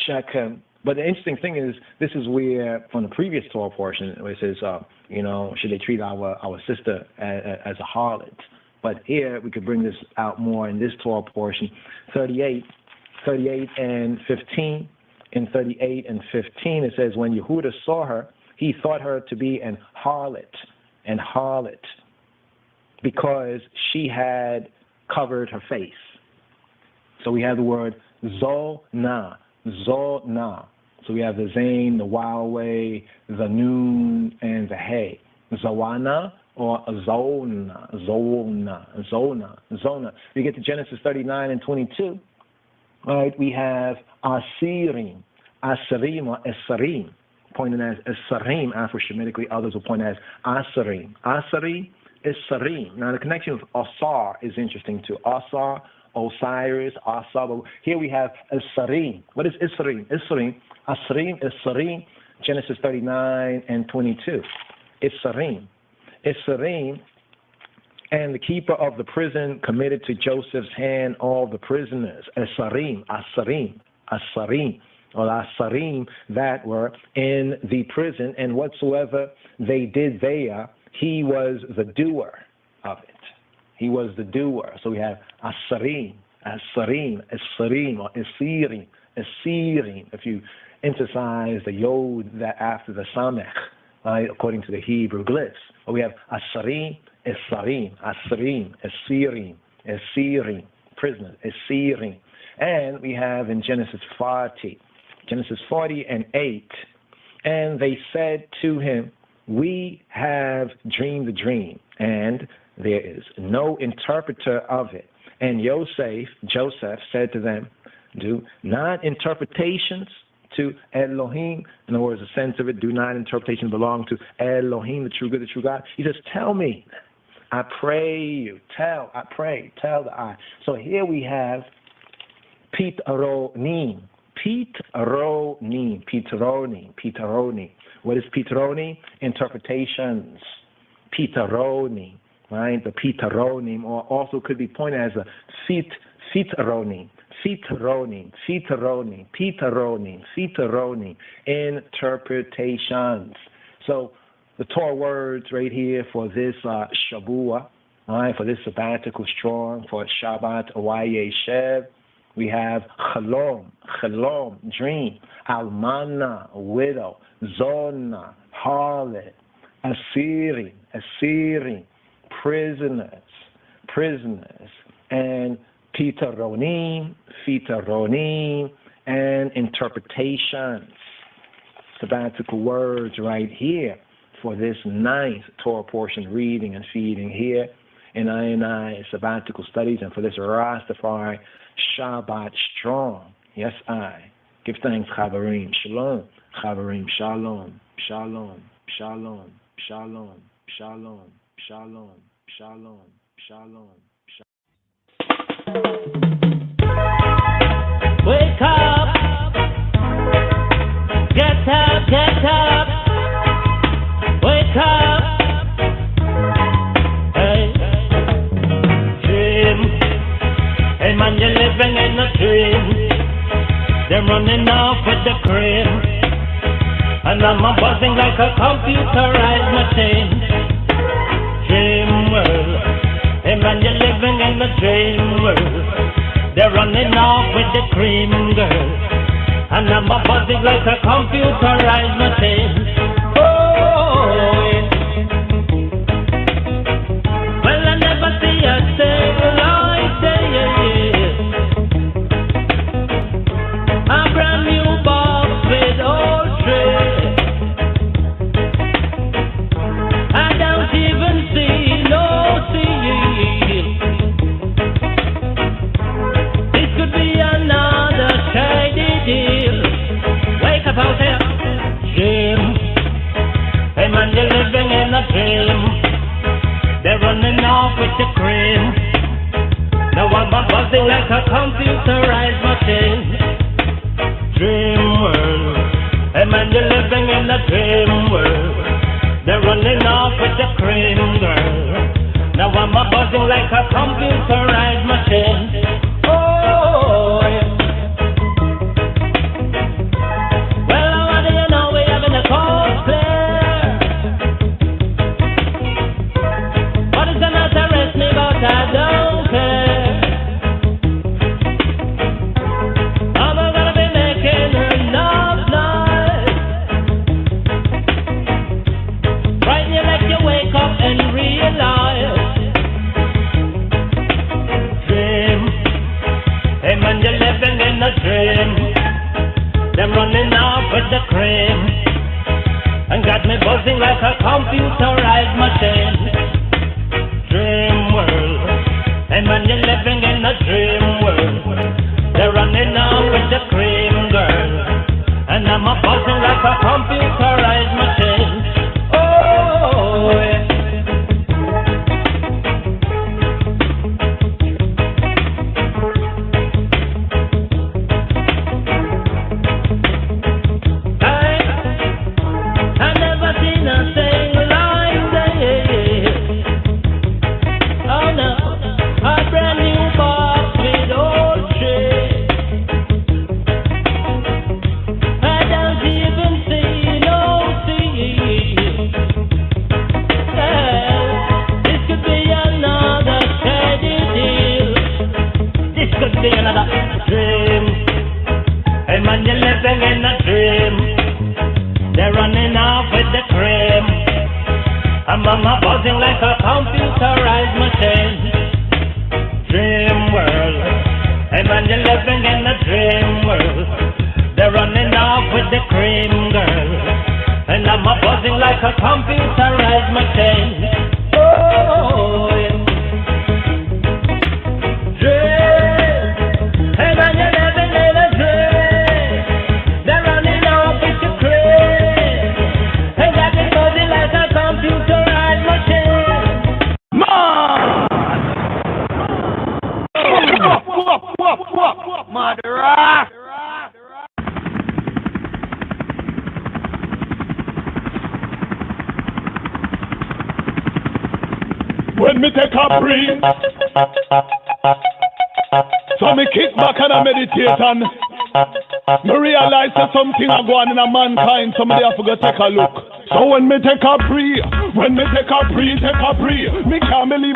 [SPEAKER 11] Shechem. But the interesting thing is, this is where, from the previous Torah portion, where it says, should they treat our sister as a harlot? But here, we could bring this out more in this Torah portion, 38 and 15. In 38 and 15, it says, when Yehuda saw her, he thought her to be an harlot, because she had covered her face. So we have the word Zona. So we have the Zain, the Wowway, the Noon, and the Hey. Zawana or Zona. We get to Genesis 39 and 22. All right, we have Asirim or Esarim, pointed as Esarim, Afro-Shemitically. Others will point as Asarim. Asari, Esarim. Now, the connection with Asar is interesting too. Asar, Osiris, Asar. But here we have Esarim. What is Esarim? Esarim, Genesis 39 and 22. Esarim. And the keeper of the prison committed to Joseph's hand all the prisoners, Asarim, or Asarim that were in the prison, and whatsoever they did there, he was the doer of it. He was the doer. So we have Asarim, or Esirim. If you emphasize the Yod that after the Samech, right, according to the Hebrew glyphs. But we have Asarim, Esirim, prisoners, Esirim. And we have in Genesis 40 and 8, and they said to him, we have dreamed the dream, and there is no interpreter of it. And Joseph said to them, do not interpretations to Elohim. In other words, the sense of it, do not interpretation belong to Elohim, the true good, the true God. He says, tell me, I pray you, tell the I. So here we have Pitronim. What is Pitroni? Interpretations. Pitroni, right? The Pitronim, or also could be pointed as a Fitronim. Interpretations. So the Torah words right here for this Shabua, right, for this sabbatical strong, for Shabbat, Yeshev, we have Chalom, dream, Almana, widow, Zona, harlot, Asirim, prisoners, and Pitaronim, and interpretations. Sabbatical words right here for this ninth Torah portion, reading and feeding here in I sabbatical studies, and for this Rastafari Shabbat strong. Yes, I. Give thanks, Chavarim. Shalom. Chavarim. Shalom. Shalom. Shalom. Shalom. Shalom. Shalom. Shalom. Shalom.
[SPEAKER 4] Wake up, get up, wake up, hey, dream, hey man, you're living in a dream, they're running off with the cream, and I'm a buzzing like a computerized machine, dream world. Hey man, you're living in the dream world. They're running off with the cream, girl.
[SPEAKER 12] and I'm a buzzing like a computerized machine. Oh, yeah. Well, I never see a thing like this. A brand new box with old trade. I don't even see no seal. This could be another shady deal. Wake up out there, dream. Hey man, you're living in a dream. They're running off with the cream. Now I'm a buzzing like a computerized machine. Dream world. Hey man, you're living in a dream world. They're running off with the cream, girl. Now I'm a buzzing like a computerized machine. Oh, yeah. Well, what do you know? We're having a cold clear. What is the matter? Arrest me, but I don't care. I'm gonna be making enough noise. Right here, like you wake up and realize. Dream. Hey man, you're living in a dream. They're running off with the cream and got me buzzing like a computerized machine. Dream world. Hey man, you're living in a dream world. They're running off with the cream, girl, and I'm a buzzing like a computerized machine. Oh, yeah. I never seen a thing like this. Oh no, a brand new box with old shit. I don't even see no seal. This could be another shady deal. This could be another dream. Hey man, you're living in a dream. They're running off with the cream. I'm buzzing like a computerized machine. Dream world. Hey man, you're living in a dream world. They're running off with the cream, girl, and I'm buzzing like a computerized machine. Oh, yeah. Dream. Hey man, you're living in a dream. They're running off with the cream. Hey, got me buzzing like a computerized machine.
[SPEAKER 4] Murderer! When me take a breathe, so me kick back and I meditate and me realize that something are going on in a mankind, somebody have to go take a look. So when me take a breathe, me can't believe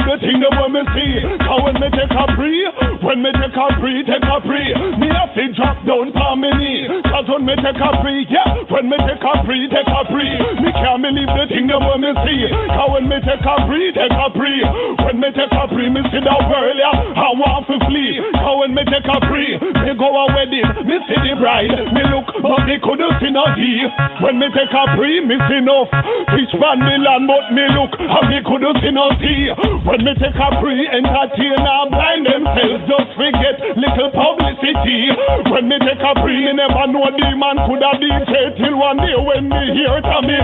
[SPEAKER 4] the thing that when me see. So when me take a breathe, me have to drop down for me knee. Cause when me take a breathe, me can't believe the thing that when me see. Cause when me take a breathe, me see the world, I want to flee. Cause when me take a breathe, me go a wedding, me see the bride, me look, but me couldn't see no D. When me take a breathe, me see enough fish van me land, but me look, and me couldn't see no tea. When me take a breathe, entertain and blind themselves, just forget little publicity. When me take a breathe, me never know the man could have been said till one day when me hear Tommy,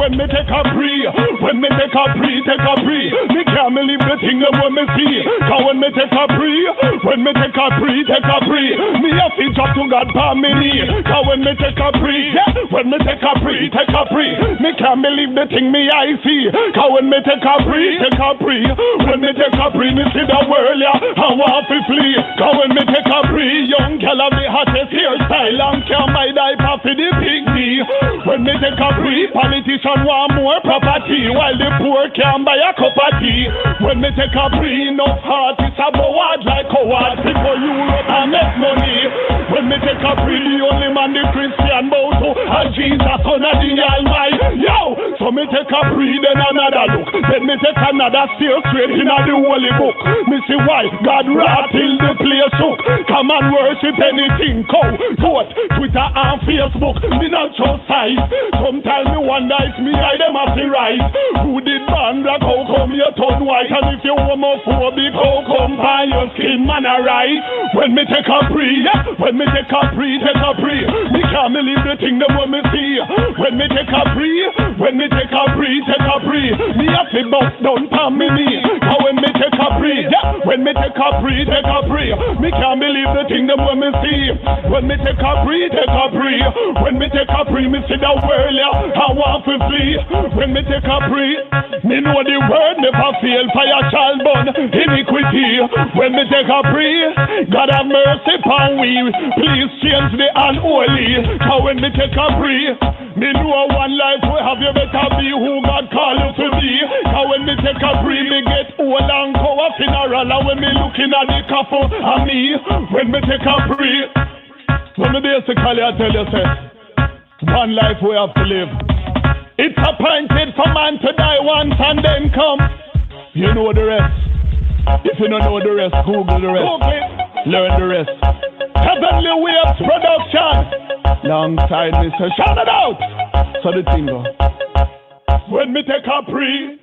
[SPEAKER 4] when me take a breathe, me can't believe the thing that when me see. Cause when me take a breathe, me have to talk to God for me knee. Cause when me take a breathe, me can't believe the thing me I see. Cause when me take a breathe, me see the world, I want to flee. Cause when me take a breathe, young girl have the hottest hairstyle and can't buy diaper for the big D. When me take a brief, politician want more property, while the poor can buy a cup of tea. When me take a brief, no heart is a boward like coward, people Europe and make money. When me take a brief, the only man the Christian bow to, and Jesus son of the Almighty. Yo, so me take a brief, then another look, then me take another steer straight in the holy book. Me see why God wrath till the place hook. Come and worship anything, cow, goat, Twitter and Facebook. Me not so size. Sometimes me wonder if me I them have the right. Who did ban black? How come you turn white? And if you homophobic, how come by your skin man a right? When me take a pre, yeah. When me take a pre, me can't believe the thing them when me see. When me take a pre, me have to bust down pan me knee. Now when me take a pre, yeah. When me take a pre, me can't believe the thing them when me see. When me take a pre, when me take a pre, me see the world, yeah, I want to flee. When me take a pre, me know the word never fail, fire shall burn iniquity. When me take a pre, God have mercy upon we, please change the unholy. Cause when me take a pre, me know one life we have, you better be who God call you to be. Cause when me take a pre, me get old and go a funeral, and when me looking at the couple and me, when me take a pre, when me basically I tell you, say, one life we have to live. It's appointed for man to die once and then come. You know the rest. If you don't know the rest, Google the rest. Google it. Learn the rest. Heavenly Waves Production. Alongside Mr. Shout it out. So the thing go. When me take a pre.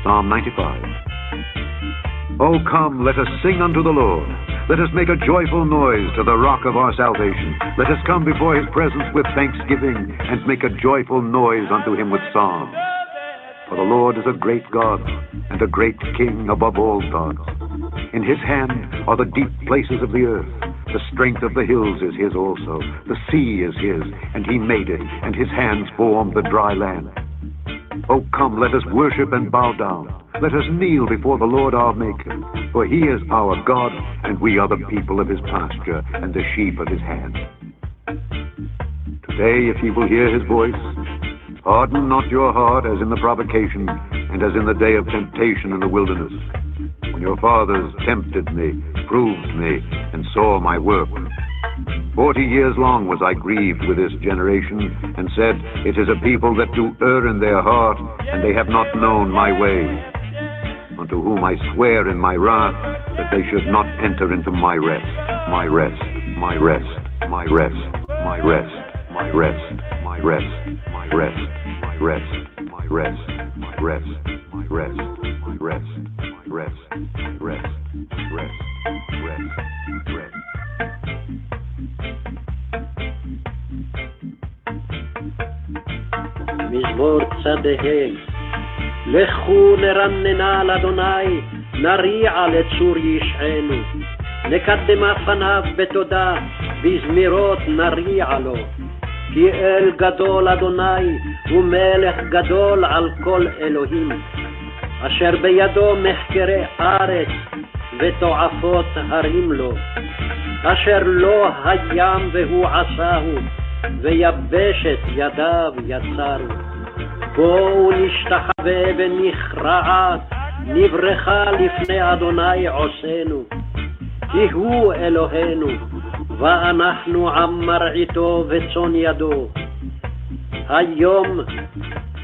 [SPEAKER 3] Psalm 95. Oh, come, let us sing unto the Lord. Let us make a joyful noise to the rock of our salvation. Let us come before his presence with thanksgiving and make a joyful noise unto him with psalms. For the Lord is a great God and a great King above all gods. In his hand are the deep places of the earth. The strength of the hills is his also. The sea is his, and he made it, and his hands formed the dry land. Oh, come, let us worship and bow down. Let us kneel before the Lord our Maker. For he is our God, and we are the people of his pasture and the sheep of his hand. Today, if ye will hear his voice, harden not your heart as in the provocation and as in the day of temptation in the wilderness, when your fathers tempted me, proved me, and saw my work. 40 years long was I grieved with this generation, and said, it is a people that do err in their heart, and they have not known my way. Unto whom I swear in my wrath, that they should not enter into my rest, my rest, my rest, my rest, my rest, my rest, my rest, my rest, my rest, my rest, my rest, my rest, my rest, my rest, my rest, rest, rest, rest.
[SPEAKER 6] מזמור צדיהם, לכו נרננה לאדוני, נריע לצור ישענו, נקדמה פניו בתודה, בזמירות נריע לו, כי אל גדול אדוני, ומלך גדול על כל אלוהים, אשר בידו מחקרי ארץ, ותועפות הרים לו, אשר לא הים והוא עשהו, ויבשת ידיו יצרו. בואו נשתחווה ונכרע, נברכה לפני אדוני עושנו, כי הוא אלוהינו, ואנחנו עם מרעיתו וצאן ידו. היום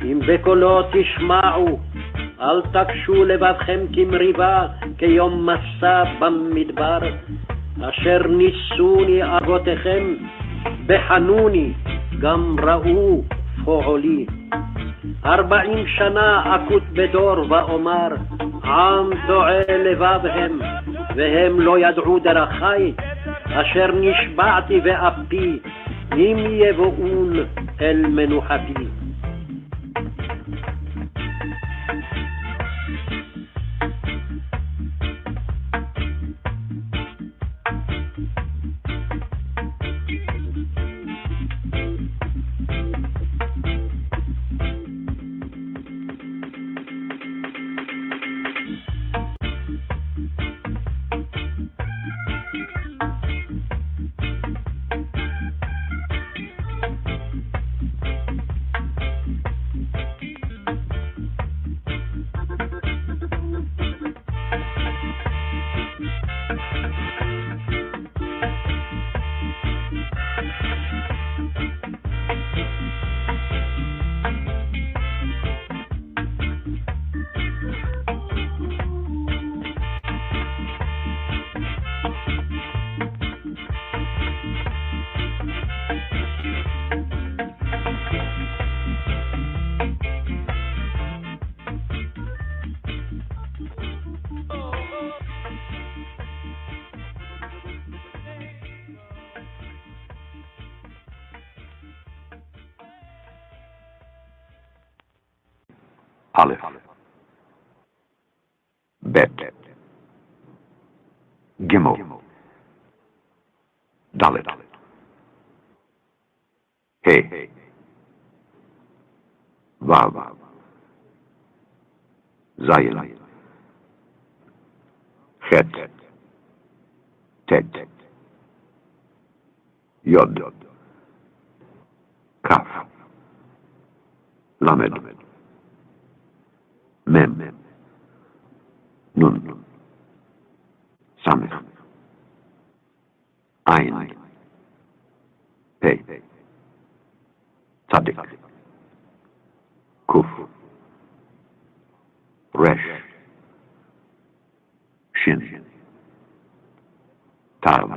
[SPEAKER 6] אם בקולו תשמעו, אל תקשו לבבכם כמריבה, כיום מסע במדבר, אשר ניסוני אבותיכם, בחנוני גם ראו פועלי. 40 שנה אקוט בדור ואומר, עם טועה לבב הם, והם לא ידעו דרכי, אשר נשבעתי ואפי, אם יבואון אל מנוחתי.
[SPEAKER 3] Aleph, Bet, Gimel, Dalet, He, Vav, Zayin, Chet, Tet, Yod, Kaf, Lamed, Mem, Nun, Samech, Ayin, Pei, Tzadik, Kuf, Resh, Shin, Tav.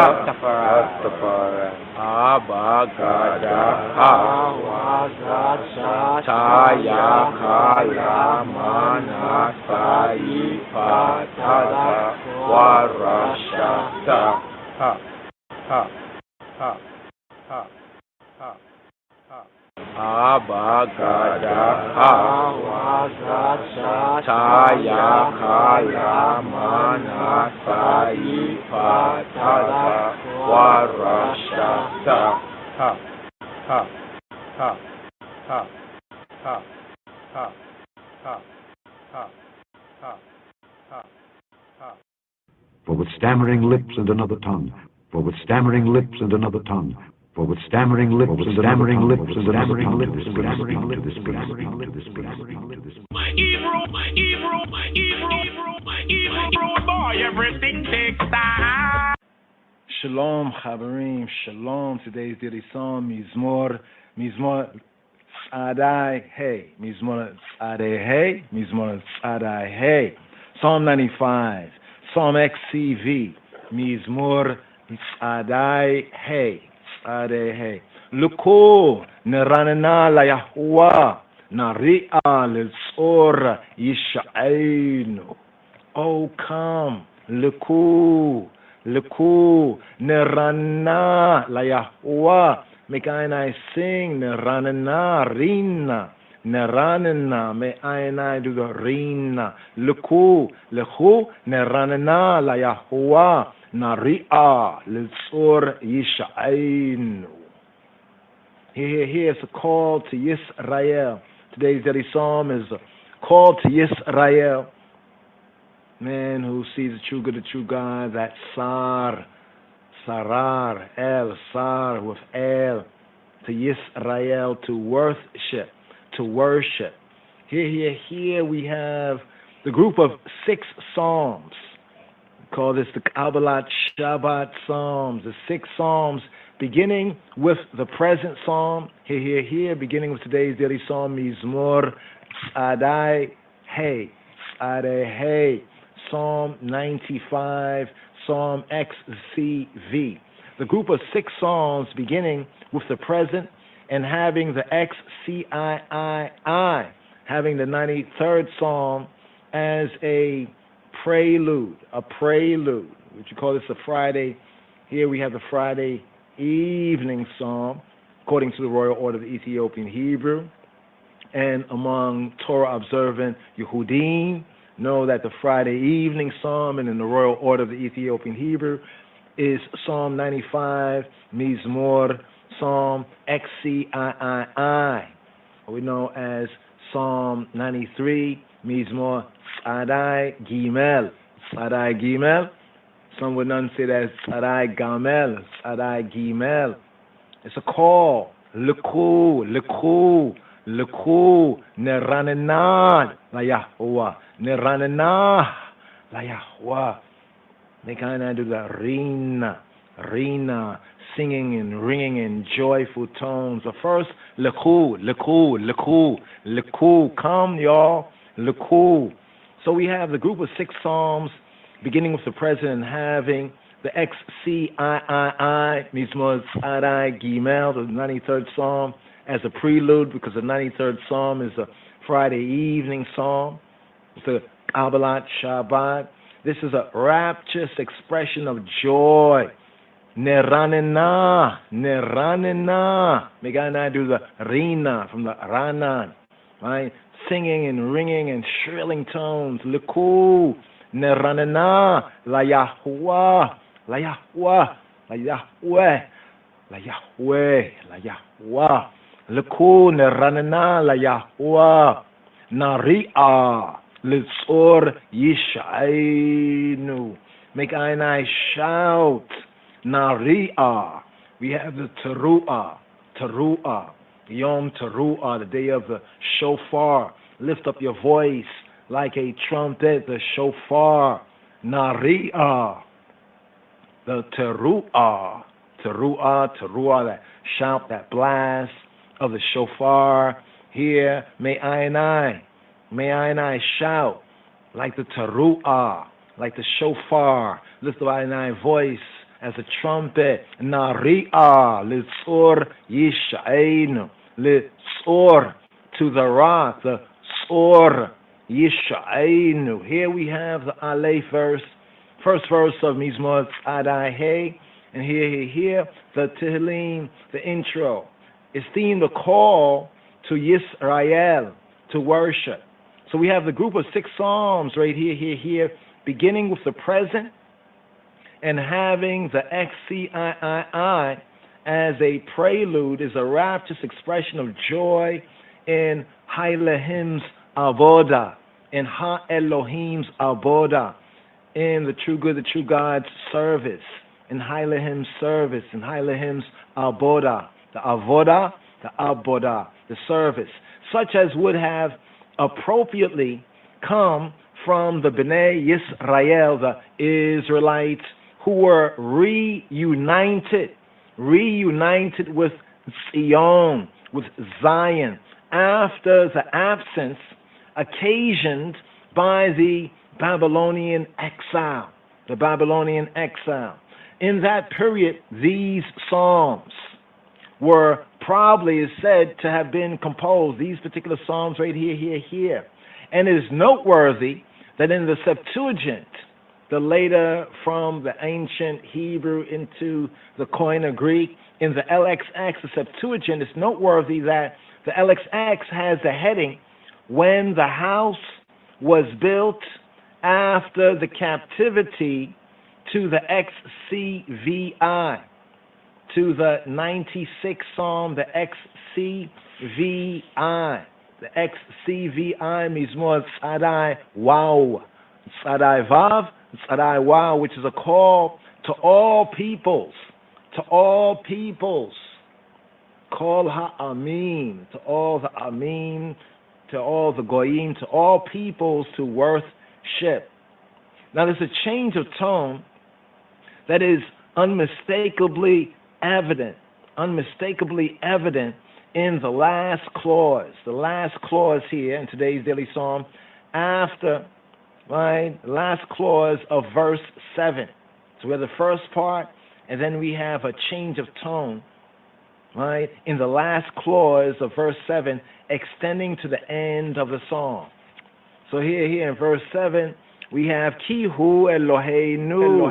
[SPEAKER 13] Rastafari, Abba Gada, Hawa Gada, Taya Kala Mana Sai Patada, Warashata, ha, ha, ha, ha, ha, ha. Abba Gada, Hawa Gada, Taya Kala Mana Sai Patada, Warashata, ha, ha, ha, ha, ha, ha, ha, ha, ha, ha, ha.
[SPEAKER 3] For with stammering lips and another tongue, for with stammering lips and another tongue, for with stammering lips and stammering lips and stammering lips and stammering lips and stammering lips and stammering lips.
[SPEAKER 14] Hebrew boy, everything takes time.
[SPEAKER 15] Shalom, Chaverim, Shalom. Today's daily psalm, Mizmor Tzadai Hey, Mizmor Tzadai Hey, Mizmor Tzadai Hey. Psalm 95, Psalm XCV, Mizmor Tzadai Hey, Tzadai Hey. Luko neranana la Yahuwah, nari'a l'tzor yisha'einu. Oh, come, Luku, Nerana, La Yahuwah, make I sing, Neranana, Rina, Neranana, may I do the Rina, Leku, Neranana, La Yahuwah, Nari'a, L'tzor Yisha'einu. Here's a call to Yisrael. Today's daily psalm is a call to Yisrael. Man who sees the true God, that Sarar, El, Sar, with El, to Yisrael, to worship. Here we have the group of 6 psalms. We call this the Kabbalat Shabbat Psalms, the 6 psalms, beginning with the present psalm, here, beginning with today's daily psalm, Mizmor Tzadai Hey, Psalm 95, Psalm XCV. The group of 6 psalms beginning with the present and having the XCII, having the 93rd psalm as a prelude. Would you call this a Friday? Here we have the Friday evening psalm, according to the Royal Order of the Ethiopian Hebrew. And among Torah observant Yehudim, know that the Friday evening psalm and in the Royal Order of the Ethiopian Hebrew is Psalm 95, Mizmor, Psalm XCII, what we know as Psalm 93, Mizmor Tzadai Gimel. Some would not say that Tzadai Gimel. It's a call. Leku, Neranan La Yahweh. Neranan La Yahweh. They kind of do the Rina, singing and ringing in joyful tones. The first, Leku, come y'all, Leku. So we have the group of 6 psalms, beginning with the present and having the XCII, Mizmor Tzadai Gimel, the 93rd psalm, as a prelude, because the 93rd psalm is a Friday evening psalm. It's a Kabbalat Shabbat. This is a rapturous expression of joy. Neranena. May God not do the Rina from the Ranan, right? Singing and ringing and shrilling tones. Leku, Neranena, La Yahweh. Leku, Neranena, La Yahweh. Nari'ah. Litzor Yishaynu. Make I and I shout. Nari'ah. We have the Teru'ah. Yom Teru'ah, the day of the shofar. Lift up your voice like a trumpet, the shofar. Nari'ah. The Teru'ah. That shout, that blast of the shofar. Here, may I and I shout like the teru'ah, like the shofar. Lift up I and I voice as a trumpet. Nari'ah, litzor yisha'enu, litzor to the rock, the tzor yisha'enu. Here we have the Aleph verse, first verse of Mizmor Tzadai Hey, and here the Tehillim, the intro. It's themed a call to Yisrael, to worship. So we have the group of 6 psalms right here, beginning with the present and having the XCII as a prelude, is a rapturous expression of joy in Hailehim's Avodah, in Ha Elohim's Avodah, in the true good, the true God's service, in Hailehim's service, in Hailehim's Avodah, the Avodah, the service, such as would have appropriately come from the Bnei Yisrael, the Israelites, who were reunited with Zion, with Zion, after the absence occasioned by the Babylonian exile. In that period, these psalms were probably said to have been composed, these particular psalms right here. And it is noteworthy that in the Septuagint, the later from the ancient Hebrew into the Koine Greek, in the LXX, the Septuagint, it's noteworthy that the LXX has the heading, when the house was built after the captivity to the XCVI, to the 96th Psalm, the XCVI. The XCVI Mizmor Tzadai Wow. Tzadai Vav, Tzadai Wow, which is a call to all peoples. Call Ha'amim, to all the Amim, to all the goyim, to all peoples to worship. Now there's a change of tone that is unmistakably evident in the last clause. The last clause here in today's daily psalm, after, right, the last clause of verse 7. So we have the first part, and then we have a change of tone, right, in the last clause of verse 7, extending to the end of the psalm. So here in verse 7, we have Ki hu Eloheinu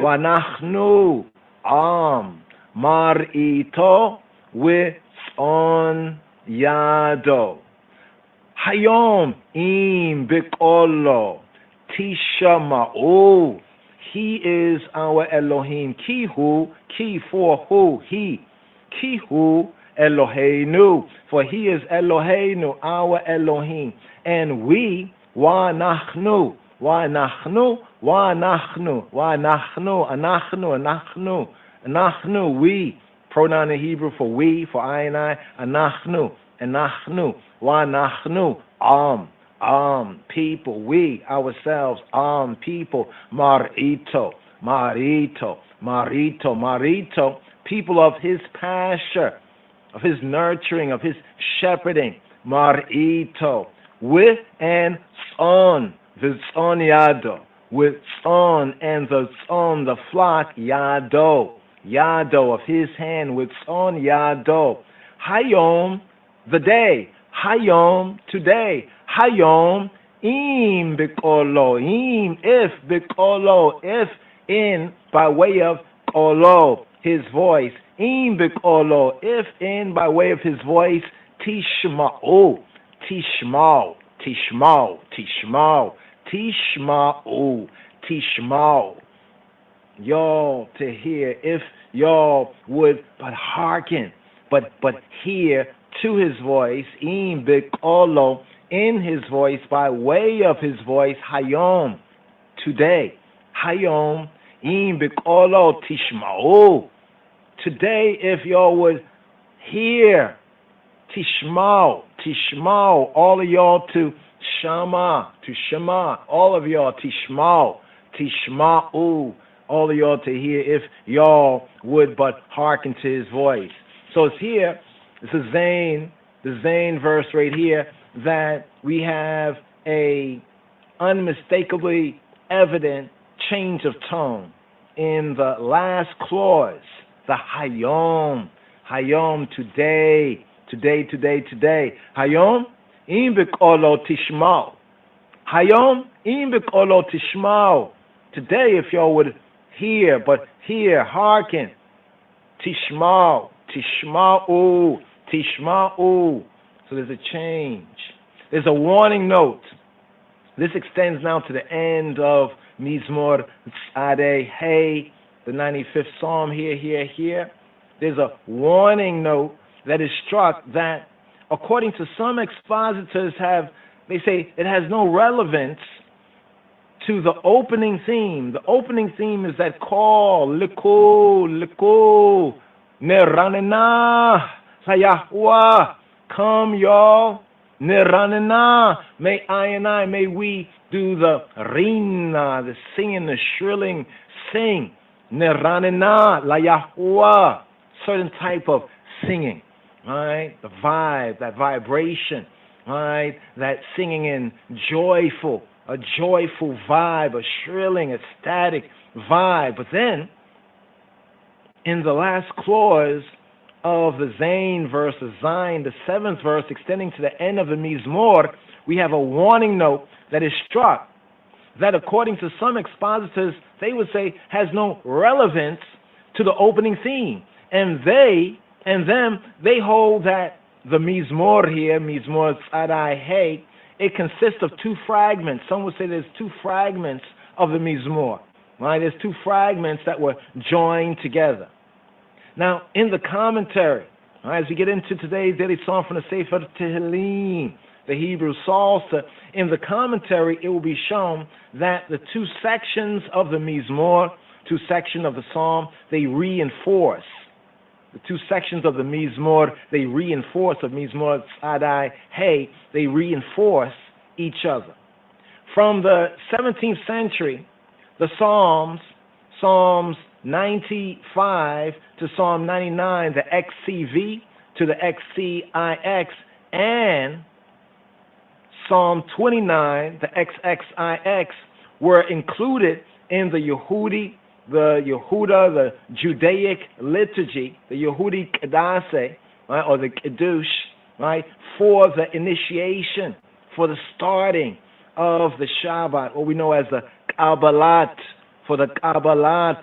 [SPEAKER 15] Wanachnu Am Mar'ito Witzon Yado Hayom Im Bikolo Tishama'u. He is our Elohim. Kihu, ki for who? He. Kihu Eloheinu, for he is Eloheinu, our Elohim. And we, Anachnu, we, pronoun in Hebrew for we, for I and I, Anachnu, people, we, ourselves, people, Marito, people of his pasture, of his nurturing, of his shepherding, Marito, with and son, Vitzon Yado, with son and the son, the flock, Yado of his hand, with son Yado, Hayom, the day, Hayom, today, Hayom, im bikolo, if bikolo, if in, by way of kolo, his voice, im bikolo, if in, by way of his voice, tishma'u, y'all to hear, if y'all would but hearken, but hear to his voice, im bikolo, in his voice, by way of his voice, Hayom, today, Hayom, im bikolo tishma'u, today, if y'all would hear, tishma'u, all of y'all to shama, all of y'all tishma'u, all of y'all to hear, if y'all would but hearken to his voice. So it's here, it's the Zayn verse right here, that we have a unmistakably evident change of tone in the last clause, the Hayom, today. Hayom, im bikolo tishma'u. Hayom, im bikolo tishma'u. Today, if y'all would hear, hearken. Tishma'u. So there's a change. There's a warning note. This extends now to the end of Mizmor Tzadei Hey, the 95th Psalm here. There's a warning note that is struck that, according to some expositors, they say it has no relevance to the opening theme. The opening theme is that call, liku, neranena, sayahwa, come y'all, neranena, may we do the rina, the singing, the shrilling, sing, neranena, la Yahweh, certain type of singing, right? The vibe, that vibration, right? That singing in a joyful vibe, a shrilling, ecstatic vibe. But then, in the last clause of the Zayn verse, the Zayn, the 7th verse, extending to the end of the Mizmor, we have a warning note that is struck, that according to some expositors, they would say has no relevance to the opening theme. And they hold that the Mizmor here, Mizmor Tzadai Hey, it consists of two fragments. Some would say there's two fragments of the Mizmor. Right? There's two fragments that were joined together. Now, in the commentary, right, as we get into today's daily psalm from the Sefer Tehillim, the Hebrew Psalter, in the commentary, it will be shown that the two sections of the Mizmor, two sections of the psalm, they reinforce the two sections of the Mizmor, they reinforce, of Mizmor Tzadai Hey, they reinforce each other. From the 17th century, the Psalms 95 to Psalm 99, the XCV to the XCIX, and Psalm 29, the XXIX, were included in the Yehuda, the Judaic liturgy, the Yehudi Kedase, right, or the Kiddush, right, for the initiation, for the starting of the Shabbat, what we know as the Kabbalat, for the Kabbalat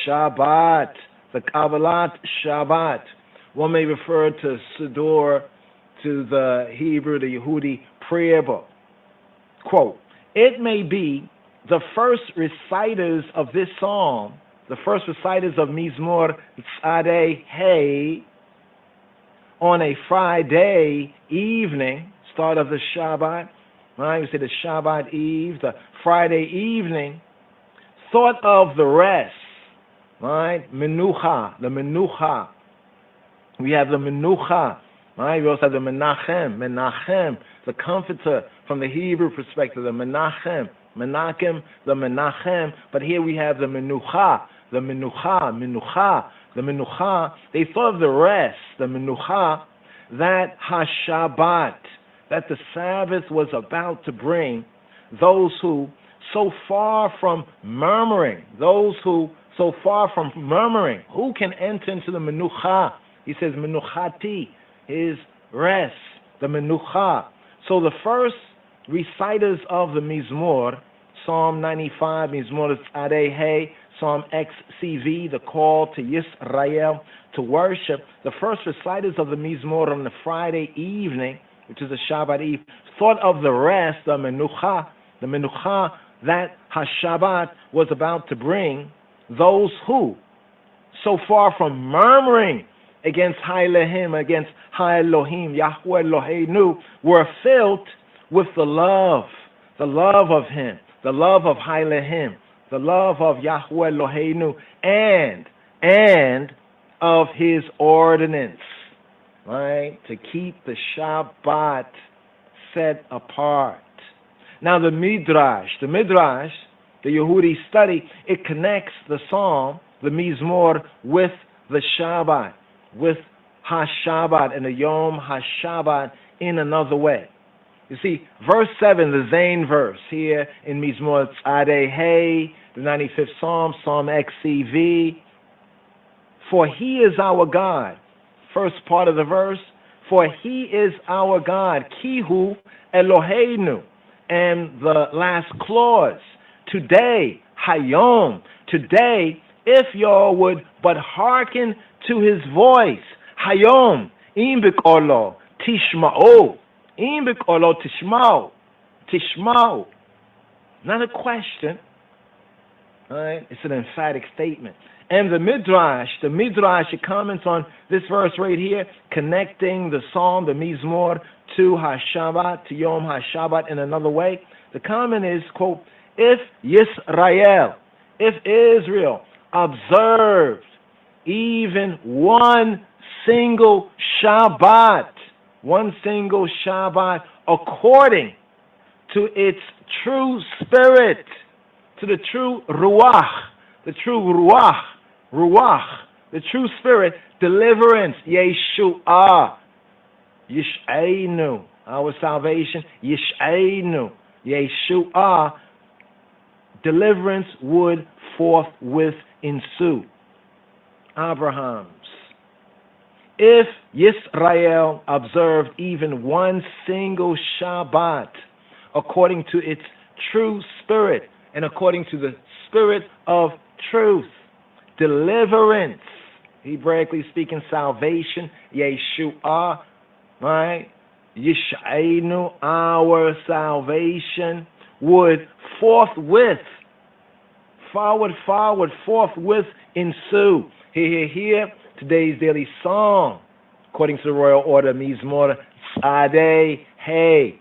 [SPEAKER 15] Shabbat, the Kabbalat Shabbat. One may refer to Siddur, to the Hebrew, the Yehudi prayer book. Quote, it may be the first reciters of this psalm, the first reciters of Mizmor Tzadei Hey, on a Friday evening, start of the Shabbat, right? We say the Shabbat Eve, the Friday evening, thought of the rest, right? Menucha, the Menucha. We have the Menucha, right? We also have the Menachem, the comforter from the Hebrew perspective, the Menachem, the Menachem. But here we have the Menucha, the Menucha. They thought of the rest, the Menucha, that HaShabbat, that the Sabbath was about to bring those who so far from murmuring, who can enter into the Menucha? He says, Menuchati, his rest, the Menucha. So the first reciters of the Mizmor, Psalm 95, Mizmor Tzadei Hey, Psalm XCV, the call to Yisrael, to worship, the first reciters of the Mizmor on the Friday evening, which is the Shabbat Eve, thought of the rest, the Menucha that HaShabbat was about to bring those who, so far from murmuring against Ha'Elohim, against Ha'Elohim, Yahweh Eloheinu, were filled with the love of Him, the love of Ha'Elohim, the love of Yahweh Eloheinu, and of His ordinance, right? To keep the Shabbat set apart. Now the Midrash, the Yehudi study, it connects the Psalm, the Mizmor, with the Shabbat, with HaShabbat and the Yom HaShabbat in another way. You see, verse 7, the Zain verse here in Mizmor Tzadei Hey, the 95th Psalm, Psalm XCV. For He is our God. First part of the verse, for He is our God. Kihu Eloheinu. And the last clause, today, Hayom, today, if y'all would but hearken to His voice, Hayom, im b'kolo tishma'o, im b'kolo tishma'o. Not a question, right? It's an emphatic statement. And the Midrash, it comments on this verse right here, connecting the Psalm, the Mizmor, to HaShabbat, to Yom HaShabbat in another way. The comment is, quote, if Israel observed even one single Shabbat according to its true spirit, to the true Ruach, the true spirit, deliverance, Yeshua, Yish'einu, our salvation, Yish'einu, Yeshua, deliverance would forthwith ensue. Abraham's. If Yisrael observed even one single Shabbat according to its true spirit and according to the spirit of truth, deliverance, Hebraically speaking, salvation, Yeshua, right? Yish'einu, our salvation, would forthwith ensue. Here, today's daily song, according to the royal order, Mizmor Tzadei Hey,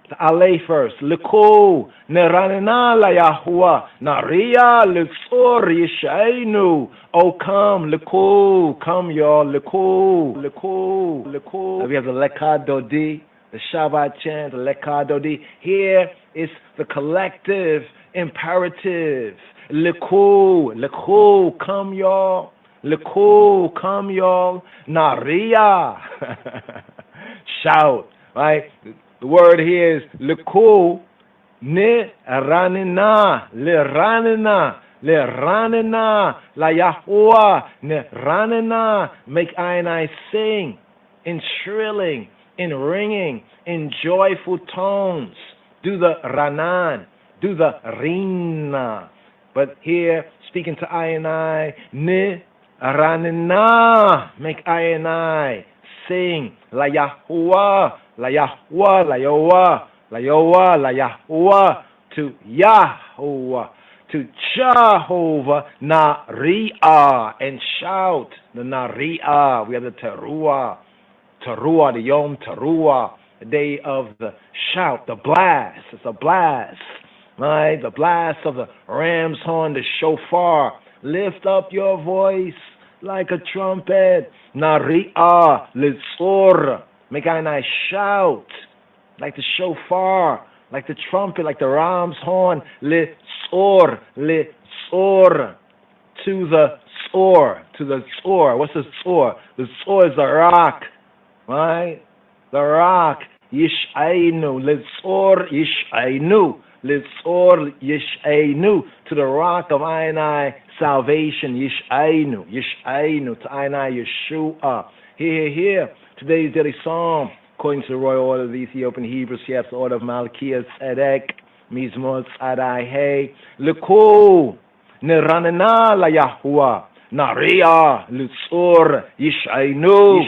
[SPEAKER 15] The Ale first. Liku neranena la Yahuwah naria litzor yishainu. Oh, come, Liku, come, y'all. Liku. We have the Lekadodi, the Shabbat chant, the Lekadodi. Here is the collective imperative. Liku, come, y'all. Liku, come, y'all. Naria. Shout, right? The word here is Liku neranena, Leranena, la Yahuwah, Neranena, make I and I sing in shrilling, in ringing, in joyful tones. Do the Ranan, do the Rina. But here, speaking to I and I, Neranena, make I and I sing, la Yahuwah, la Yahuwah, la Yahuwah, la Yahuwah, la Yahuwah, to Yahuwah. To Jehovah, Nari'ah, and shout the Nari'ah. We have the Teruah, the Yom Teruah, the day of the shout, the blast. It's a blast, right? The blast of the ram's horn, the shofar. Lift up your voice like a trumpet. Nari'ah, Litzor. Make I and I shout like the shofar, like the trumpet, like the ram's horn. Litzor, to the tzor. What's the tzor? The tzor is the rock, right? The rock. Yish'ainu, litzor yish'ainu, to the rock of I and I salvation. Yish'ainu, to I and I Yeshua. Here. Today's daily psalm, according to the royal order of the Ethiopian Hebrews, he has the order of Malkiah Tzedek, Mizmor Tzadai Hey, Liku, Neranena la Yahuwah, Naria, Litzor, Yish'ainu,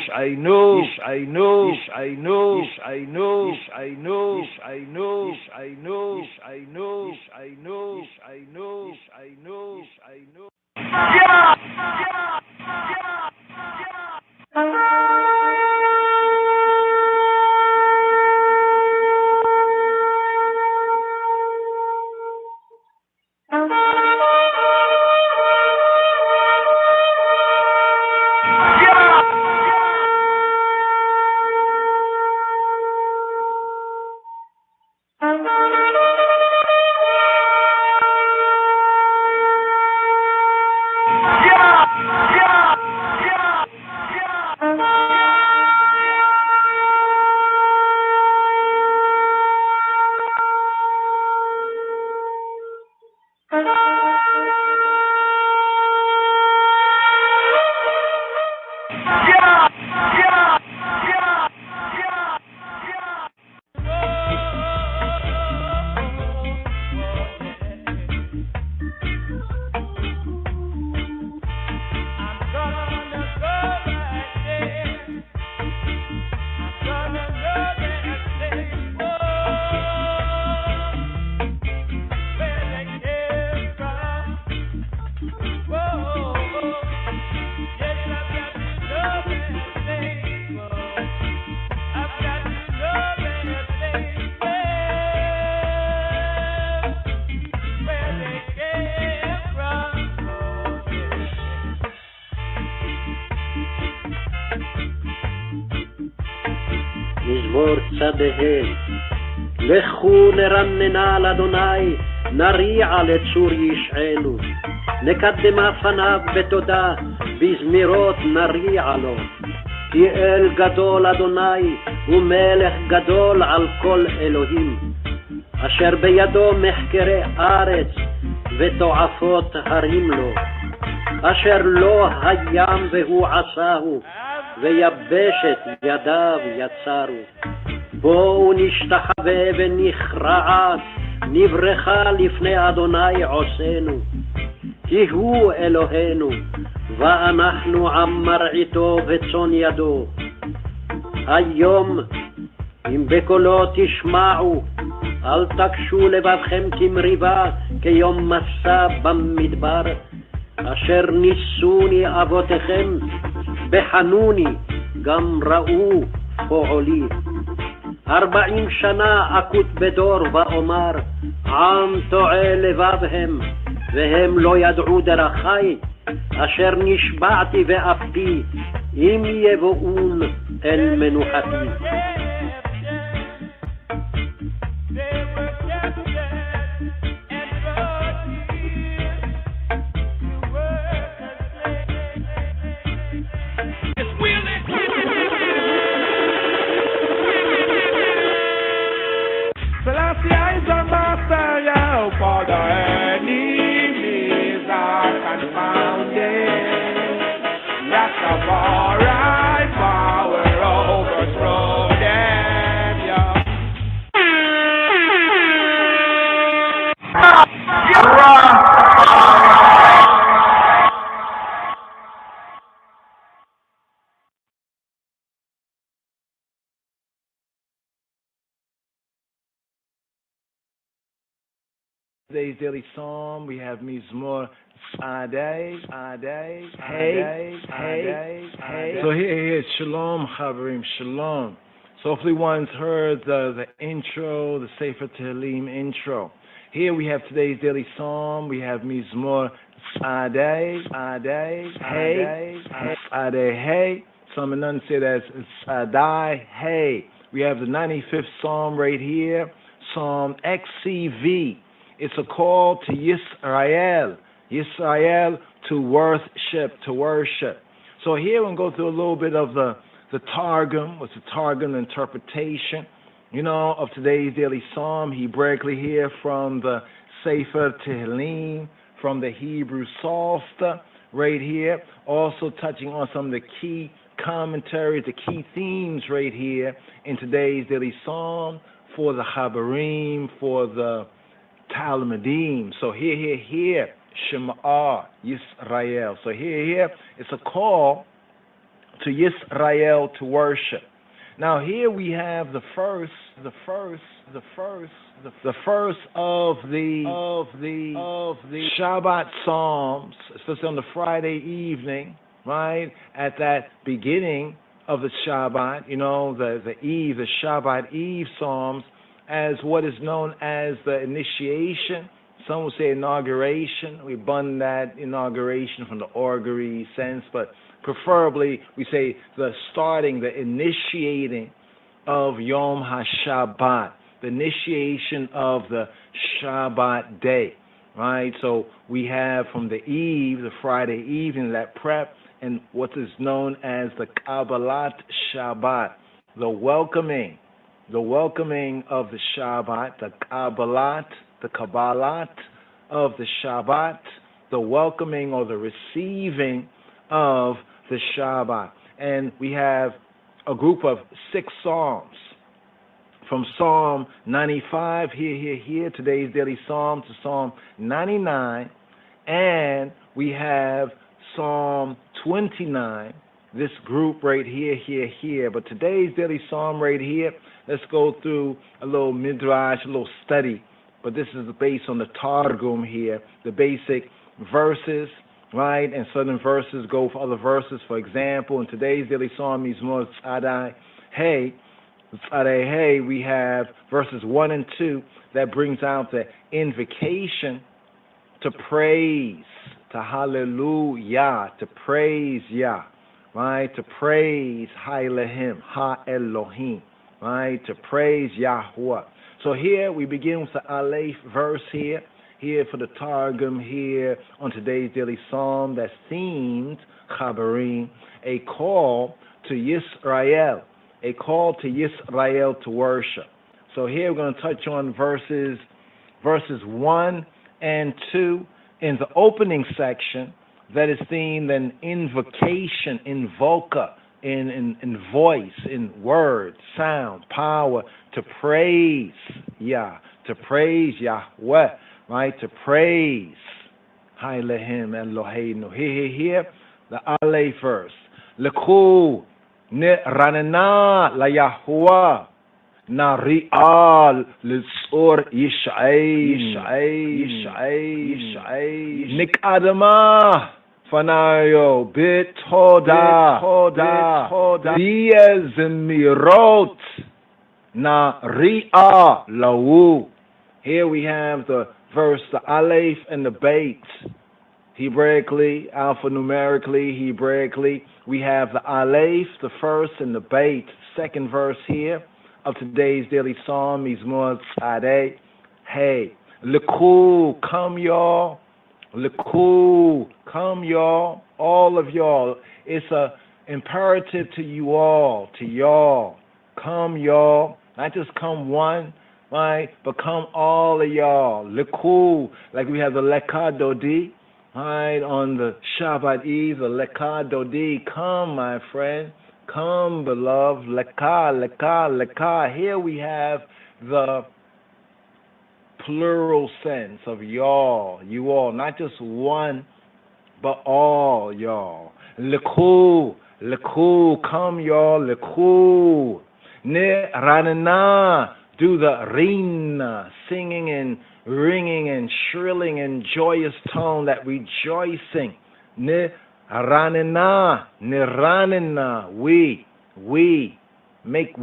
[SPEAKER 6] מזמור צדהל. לכו נרננה לאדוני, נריע לצור ישענו. נקדמה פניו בתודה, בזמירות נריע לו. כי אל גדול אדוני, ומלך גדול על כל אלוהים. אשר בידו מחקרי ארץ, ותועפות הרים לו. אשר לא הים והוא עשהו, ויבשת ידיו יצרו. בואו נשתחווה ונכרע, נברכה לפני אדוני עושנו. כי הוא אלוהינו, ואנחנו עם מרעיתו וצאן ידו. היום אם בקולו תשמעו, אל תקשו לבבכם כמריבה, כיום מסע במדבר. אשר ניסוני אבותיכם, בחנוני גם ראו פועלי. 40 שנה אקוט בדור ואומר, עם טועה לבב הם, והם לא ידעו דרכי, אשר נשבעתי ואפתי, אם יבואון אל מנוחתי.
[SPEAKER 4] Selassie is a master, yeah, for the enemies are confounded. Rastafari power overthrow them, yeah.
[SPEAKER 15] Today's daily psalm, we have Mizmor Adai, hey. So here, Shalom, Chaverim, Shalom. So hopefully one's heard the intro, the Sefer Tehillim intro. Here we have today's daily psalm, we have Mizmor Adai, hey. Some enunciate as Adai, hey. We have the 95th psalm right here, Psalm XCV. It's a call to Yisrael to worship. So here we'll go through a little bit of the Targum, what's the Targum interpretation, of today's daily psalm, Hebraically here from the Sefer Tehillim, from the Hebrew Psalter, right here, also touching on some of the key commentaries, the key themes right here in today's daily psalm for the Chabarim, for the Talmudim. So here, Shema Yisrael. So here, it's a call to Yisrael to worship. Now here we have the first of the Shabbat Psalms, especially on the Friday evening, right? At that beginning of the Shabbat, the Shabbat Eve Psalms, as what is known as the initiation. Some will say inauguration. We bun that inauguration from the augury sense, but preferably we say the starting, the initiating of Yom HaShabbat, the initiation of the Shabbat day, right? So we have from the eve, the Friday evening, that prep, and what is known as the Kabbalat Shabbat, the welcoming of the Shabbat, the Kabbalat of the Shabbat, the welcoming or the receiving of the Shabbat. And we have a group of 6 psalms. From Psalm 95, here, today's daily psalm, to Psalm 99, and we have Psalm 29, this group right here. But today's daily psalm right here, let's go through a little midrash, a little study. But this is based on the Targum here, the basic verses, right? And certain verses go for other verses. For example, in today's daily psalm, Mizmor Tzadai Hey, we have verses 1 and 2 that brings out the invocation to praise, to hallelujah, to praise Yah, right? To praise Ha-Elohim, Ha-Elohim, right? To praise Yahweh. So here we begin with the Aleph verse here for the Targum here on today's daily psalm that's themed, Chabarim, a call to Yisrael, to worship. So here we're going to touch on verses 1 and 2 in the opening section that is themed an invocation, invoker, in voice, in word, sound, power, to praise Yah, to praise Yahweh, right? To praise Ha-Elohim Eloheinu. Here, the Aleph verse. Lechu ne'ranena la Yahuwah nari'al l'tzor Yish'ay nik'adama Fanayo bit hoda diaz mirot Nari'ah Lawu. Here we have the verse, the Aleph and the Beit. Hebraically, alphanumerically, Hebraically, we have the Aleph, the first, and the Beit, second verse here of today's daily psalm, Mizmor Tzadeh. Hey, Liku, come y'all. Liku, come y'all. All of y'all. It's a imperative to you all, to y'all. Come y'all. Not just come one, right? But come all of y'all. Liku, like we have the Lekah Dodi, right? On the Shabbat Eve, the Lekah Dodi. Come, my friend. Come, beloved. Lekah, Lekah, Lekah. Here we have the plural sense of y'all, you all, not just one, but all y'all. Liku, Liku, come y'all, Liku. Ne ranana, do the rina, singing and ringing and shrilling and joyous tone, that rejoicing. Ne ranana, we, make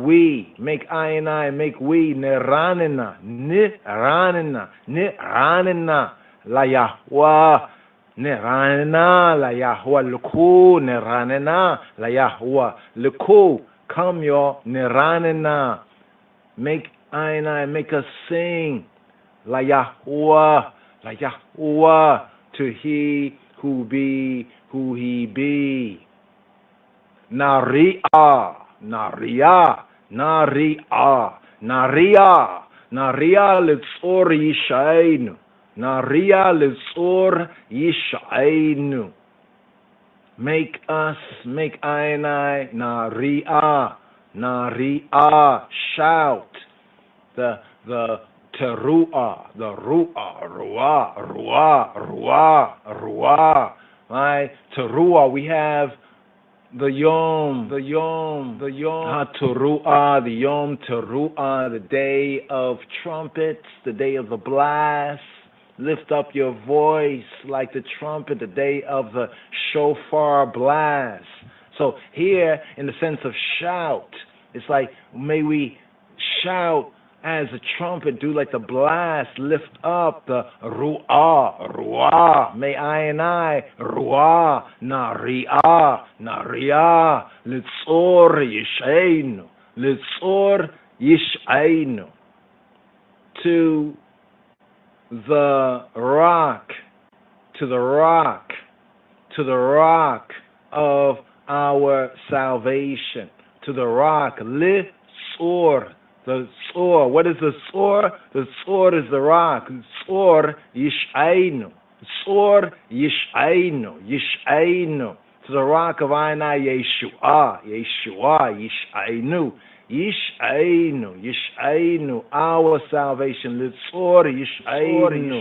[SPEAKER 15] I and I, make we, neranina, la Yahweh, neranina, la Yahweh, luku, neranina, la Yahweh, luku, come y'all, neranina, make I and I, make us sing, la Yahweh, to He who be, who He be. Nari'ah, litzor yishainu. Nari'ah litzor yishainu. Make us, make I and I, Nari'ah, shout. The teruah, the ruah. Right? Teruah, we have the Yom HaTeruah, the Yom Teruah, the day of trumpets, the day of the blast. Lift up your voice like the trumpet, the day of the shofar blast. So here, in the sense of shout, it's like, may we shout as a trumpet, do like the blast, lift up the ruah, may I and I, ruah, nari'ah, litzor yish'ainu, to the rock of our salvation, to the rock, litzor. The tzor, what is the tzor? The tzor is the rock. Tzor yish'ainu. To the rock of Ainai Yeshua, Yish'ainu, our salvation. Litzor yish'ainu.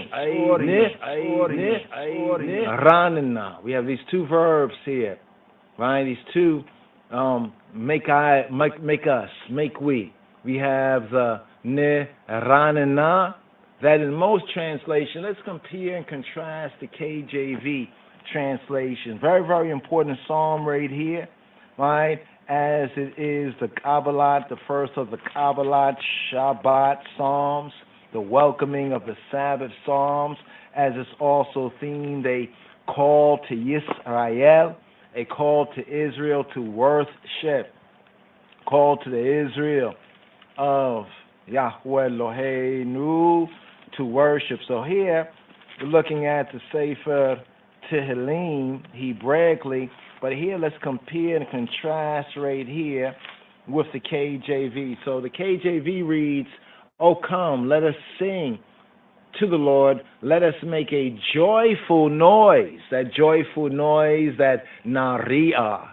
[SPEAKER 15] Ranina. We have these two verbs here, right? These two, make us, make we. We have the ne ranina, that in most translations, let's compare and contrast the KJV translation. Very, very important psalm right here, right? As it is the Kabbalah, the first of the Kabbalah Shabbat Psalms, the welcoming of the Sabbath Psalms, as it's also themed a call to Yisrael, a call to Israel to worship, call to the Israel of Yahweh Eloheinu to worship. So here we're looking at the Sefer Tehillim Hebraically, but here let's compare and contrast right here with the KJV. So the KJV reads, "Oh come, let us sing to the Lord, let us make a joyful noise." That joyful noise, that nari'ah,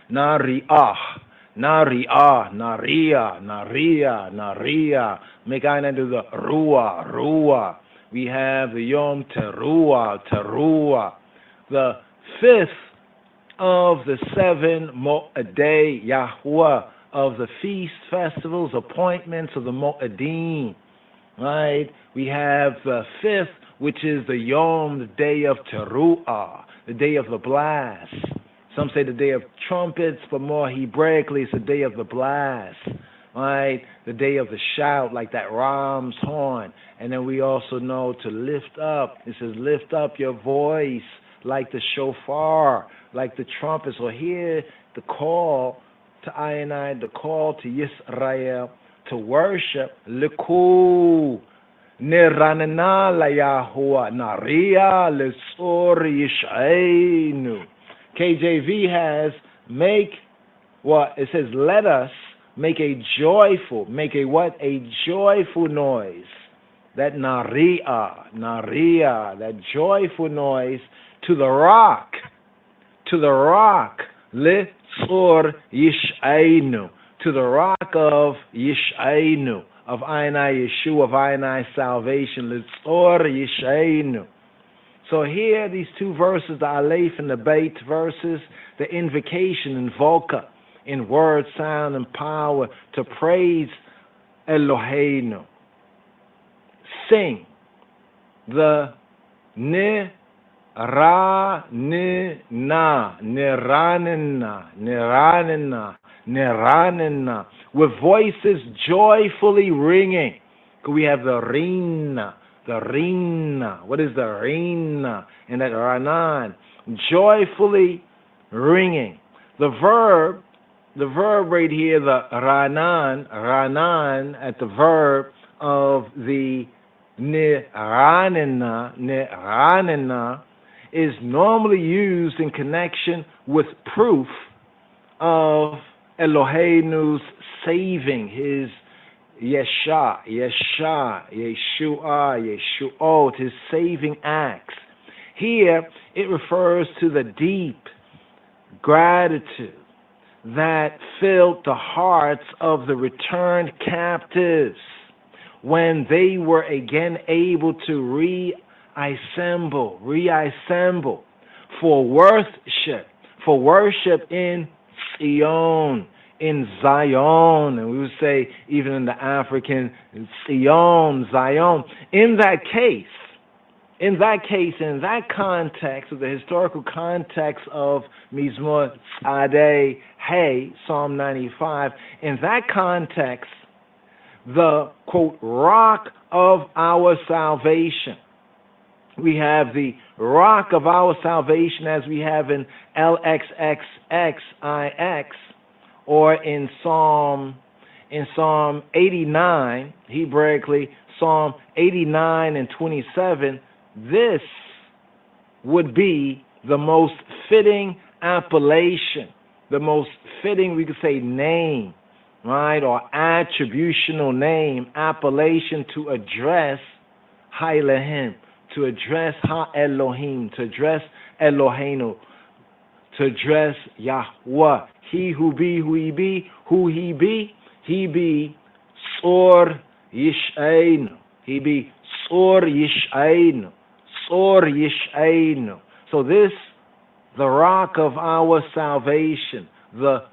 [SPEAKER 15] Make I do the ruah. We have the Yom Teruah, the fifth of the 7 Mo'adei Yahweh, of the feast, festivals, appointments of the Mo'adim. Right? We have the fifth, which is the Yom, the day of Teruah, the day of the blast. Some say the day of trumpets, but more Hebraically, it's the day of the blast, right? The day of the shout, like that ram's horn. And then we also know to lift up. It says, lift up your voice like the shofar, like the trumpets. Or hear the call to I, the call to Yisrael to worship. Liku niranana la Yahuwah naria lesor yishaynu. KJV has make what? It says, let us make a joyful, make a what? A joyful noise. That naria, that joyful noise to the rock, Litzor Yishaynu, to the rock of Yishaynu, of Ainai Yeshua, of Ainai salvation, Litzor Yishaynu. So here, these two verses, the Aleph and the Beit verses, the invocation in Volca, in word, sound, and power, to praise Eloheinu. Sing the Niranina, with voices joyfully ringing. We have the Rina. What is the Rina? And that Ranan, joyfully ringing. The verb right here, the Ranan, at the verb of the Niranina, is normally used in connection with proof of Eloheinu's saving, his Yeshua, his saving acts. Here, it refers to the deep gratitude that filled the hearts of the returned captives when they were again able to reassemble for worship in Zion, and we would say even in the African Zion. In that context, of the historical context of Mizmor Tzadei Hey, Psalm 95, in that context, the, quote, rock of our salvation. We have the rock of our salvation as we have in LXXXIX, or in Psalm 89, Hebraically, Psalm 89 and 27. This would be the most fitting appellation, the most fitting, we could say, name, right, or attributional name, appellation to address Ha-Elohim, to address Ha-Elohim, to address Eloheinu, to address Yahweh. He who be, who he be Tzor Yishaynu. He be Tzor Yishaynu. So this, the rock of our salvation, the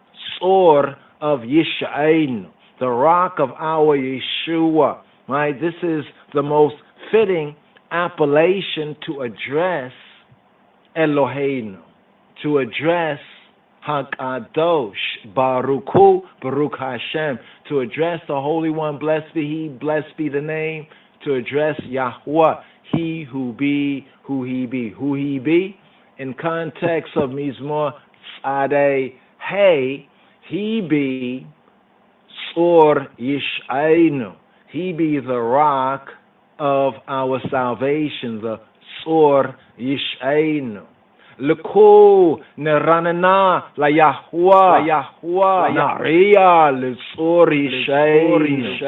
[SPEAKER 15] Tzor of Yishaynu, the rock of our Yeshua, right? This is the most fitting appellation to address Eloheinu, to address HaKadosh, Baruch Hashem, to address the Holy One, blessed be He, blessed be the name, to address Yahweh, He who be, who He be, in context of Mizmor Tzadei Hey, He be Tzor Yishaynu, He be the rock of our salvation, the Tzor Yishaynu. Leku neranana la Yahuwah naria l'tzor yishaynu.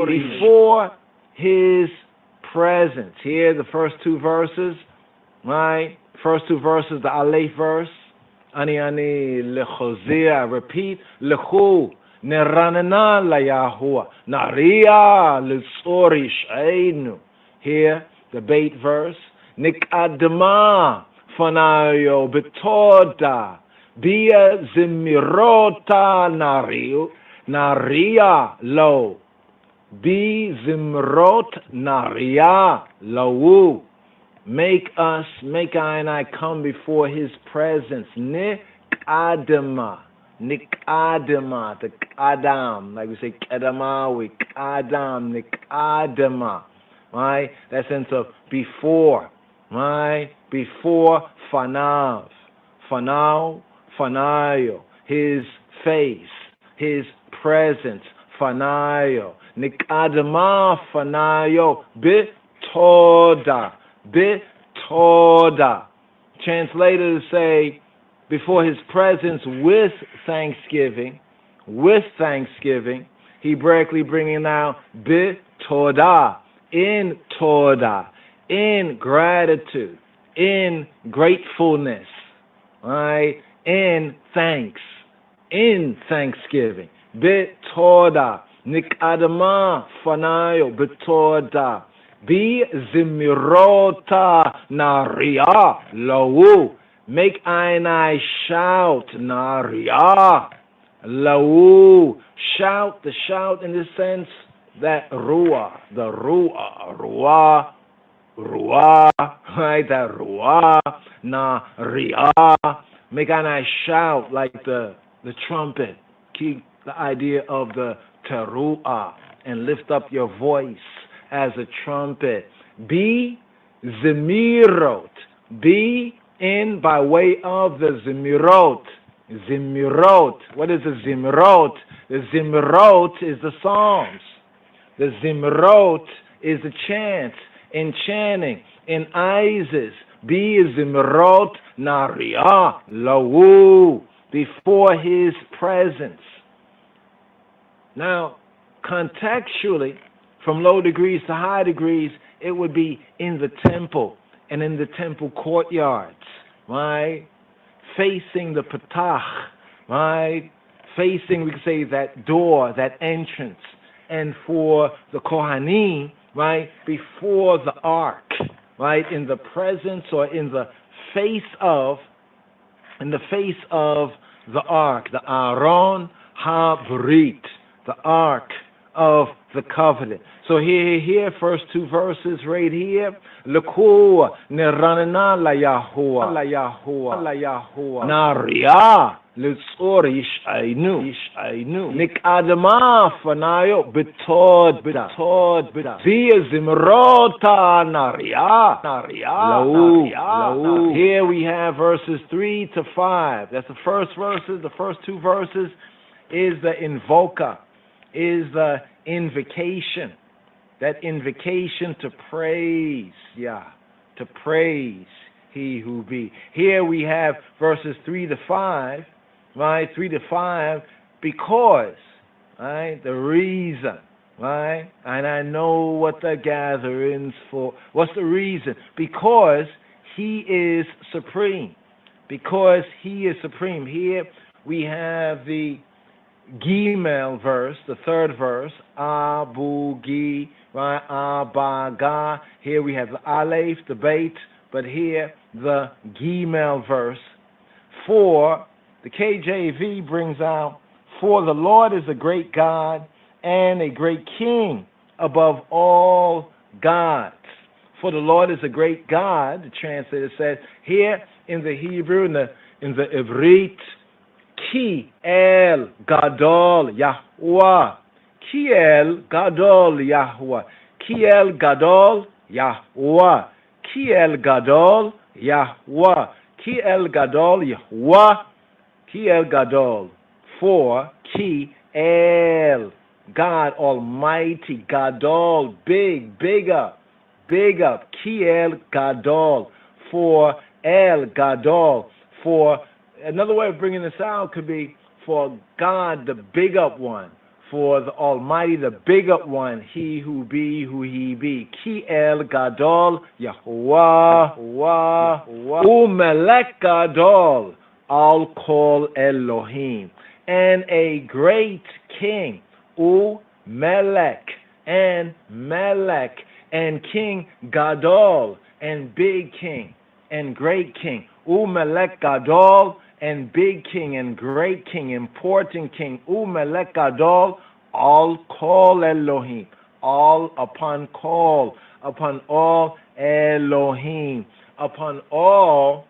[SPEAKER 15] Before His presence. Here, the first two verses, right? First two verses, the Aleph verse. Ani lechozia. Repeat. Leku neranana la Yahuwah naria l'tzor yishaynu. Here, the Beit verse. Nikadma fanayo betoda bia zimirota naria lo bi zimrot naria lo. Make I and I come before his presence. Nikadama. Nikadama. The Adam. Like we say, Kadamawi. Adam. Nikadama. Right? That sense of before. Right? Before Fanav. Fanao. Fanayo. His face. His presence. Fanayo. Nikadama. Fanayo. Bitoda. Bitoda. Translators say, before his presence with thanksgiving, Hebraically bringing now bitoda, in toda, in gratitude, in gratefulness, right? In thanks, in thanksgiving. Bitoda, nikadama fanayo, bitoda. Be zimirota naria lawu. Make I and I shout naria lawu. Shout, the shout in the sense that ruah, the ruah, right? That ruah naria. Make I and I shout like the trumpet. Keep the idea of the teruah and lift up your voice as a trumpet. Be zemirot. Be in by way of the zemirot. Zemirot. What is the zemirot? The zemirot is the psalms. The zemirot is the chant, enchanting, in Isis. Be zemirot naria lawu. Before his presence. Now, contextually, from low degrees to high degrees, it would be in the temple and in the temple courtyards, right? Facing the Patach, right? Facing, we could say, that door, that entrance. And for the Kohanim, right? Before the ark, right? In the presence or in the face of the ark, the Aaron HaBrit, the ark of the covenant. So here, first two verses right here. Leku neranana la Yahuwah, la Yahuwah, Naria litzor yishainu, nikadama fanayo betod, via zimrota naria, lau. Here we have verses 3 to 5. That's the first verses. The first two verses is the invoker, is the invocation, that invocation to praise, to praise he who be. Here we have verses 3 to 5, right? 3 to 5, because, right? The reason, right? And I know what the gathering's for. What's the reason? Because he is supreme. Because he is supreme. Here we have the Gimel verse, the third verse, Abu Gi, right? Abaga. Here we have the Aleph, the Beit, but here the Gimel verse. For the KJV brings out, for the Lord is a great God and a great King above all gods. For the Lord is a great God, the translator says here in the Hebrew, in the Ivrit, Ki El Gadol Yahweh. Ki El Gadol Yahweh. Ki El Gadol Yahweh. Ki El Gadol Yahweh. Ki El Gadol Yahweh. Ki El Gadol. For Ki El, God Almighty, Gadol, big up. Ki El Gadol. For El Gadol. For another way of bringing this out could be for God, the big up one, for the Almighty, the big up one, he who be, who he be. Ki El Gadol Yahuwah, Umelech Gadol, I'll call Elohim, and a great king, Melech, and Melech, and King Gadol, and big king, and great king, Melech Gadol, and big king, and great king, important king, Melech Gadol, all call Elohim, all upon call upon all Elohim, upon all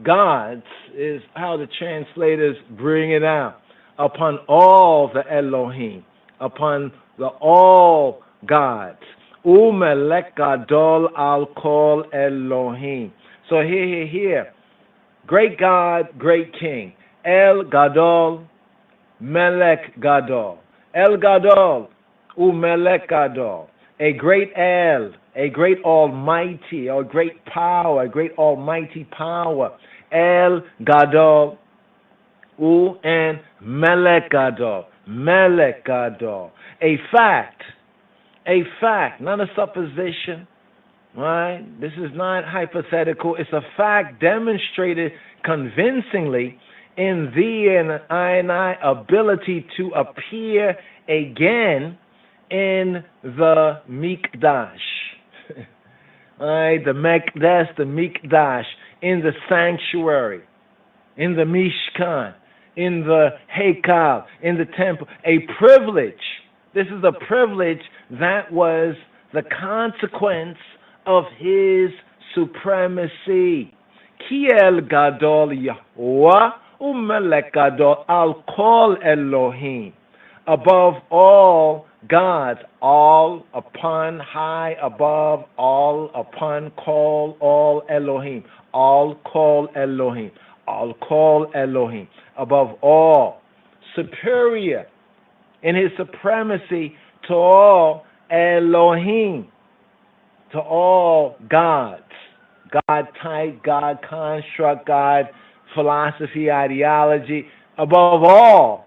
[SPEAKER 15] gods is how the translators bring it out. Upon all the Elohim, upon the all gods. Umelech gadol al kol Elohim. So here. Great God, great King. El Gadol, Melech Gadol. El Gadol, Umelech Gadol. A great El, a great almighty, or great power, a great almighty power. El Gadol, U and Melech Gadol. Melech Gadol. A fact, not a supposition. Right? This is not hypothetical. It's a fact demonstrated convincingly in thee and I ability to appear again in the Mikdash. Right? The Mikdash, in the sanctuary, in the Mishkan, in the Heikal, in the temple. A privilege. This is a privilege that was the consequence of his supremacy. Kiel gadol Yahweh umelech gadol al kol Elohim. Above all gods, all upon high, above all upon call all Elohim. All call Elohim. All call Elohim. Above all, superior in his supremacy to all Elohim. To all gods, God type, God construct, God philosophy, ideology, above all,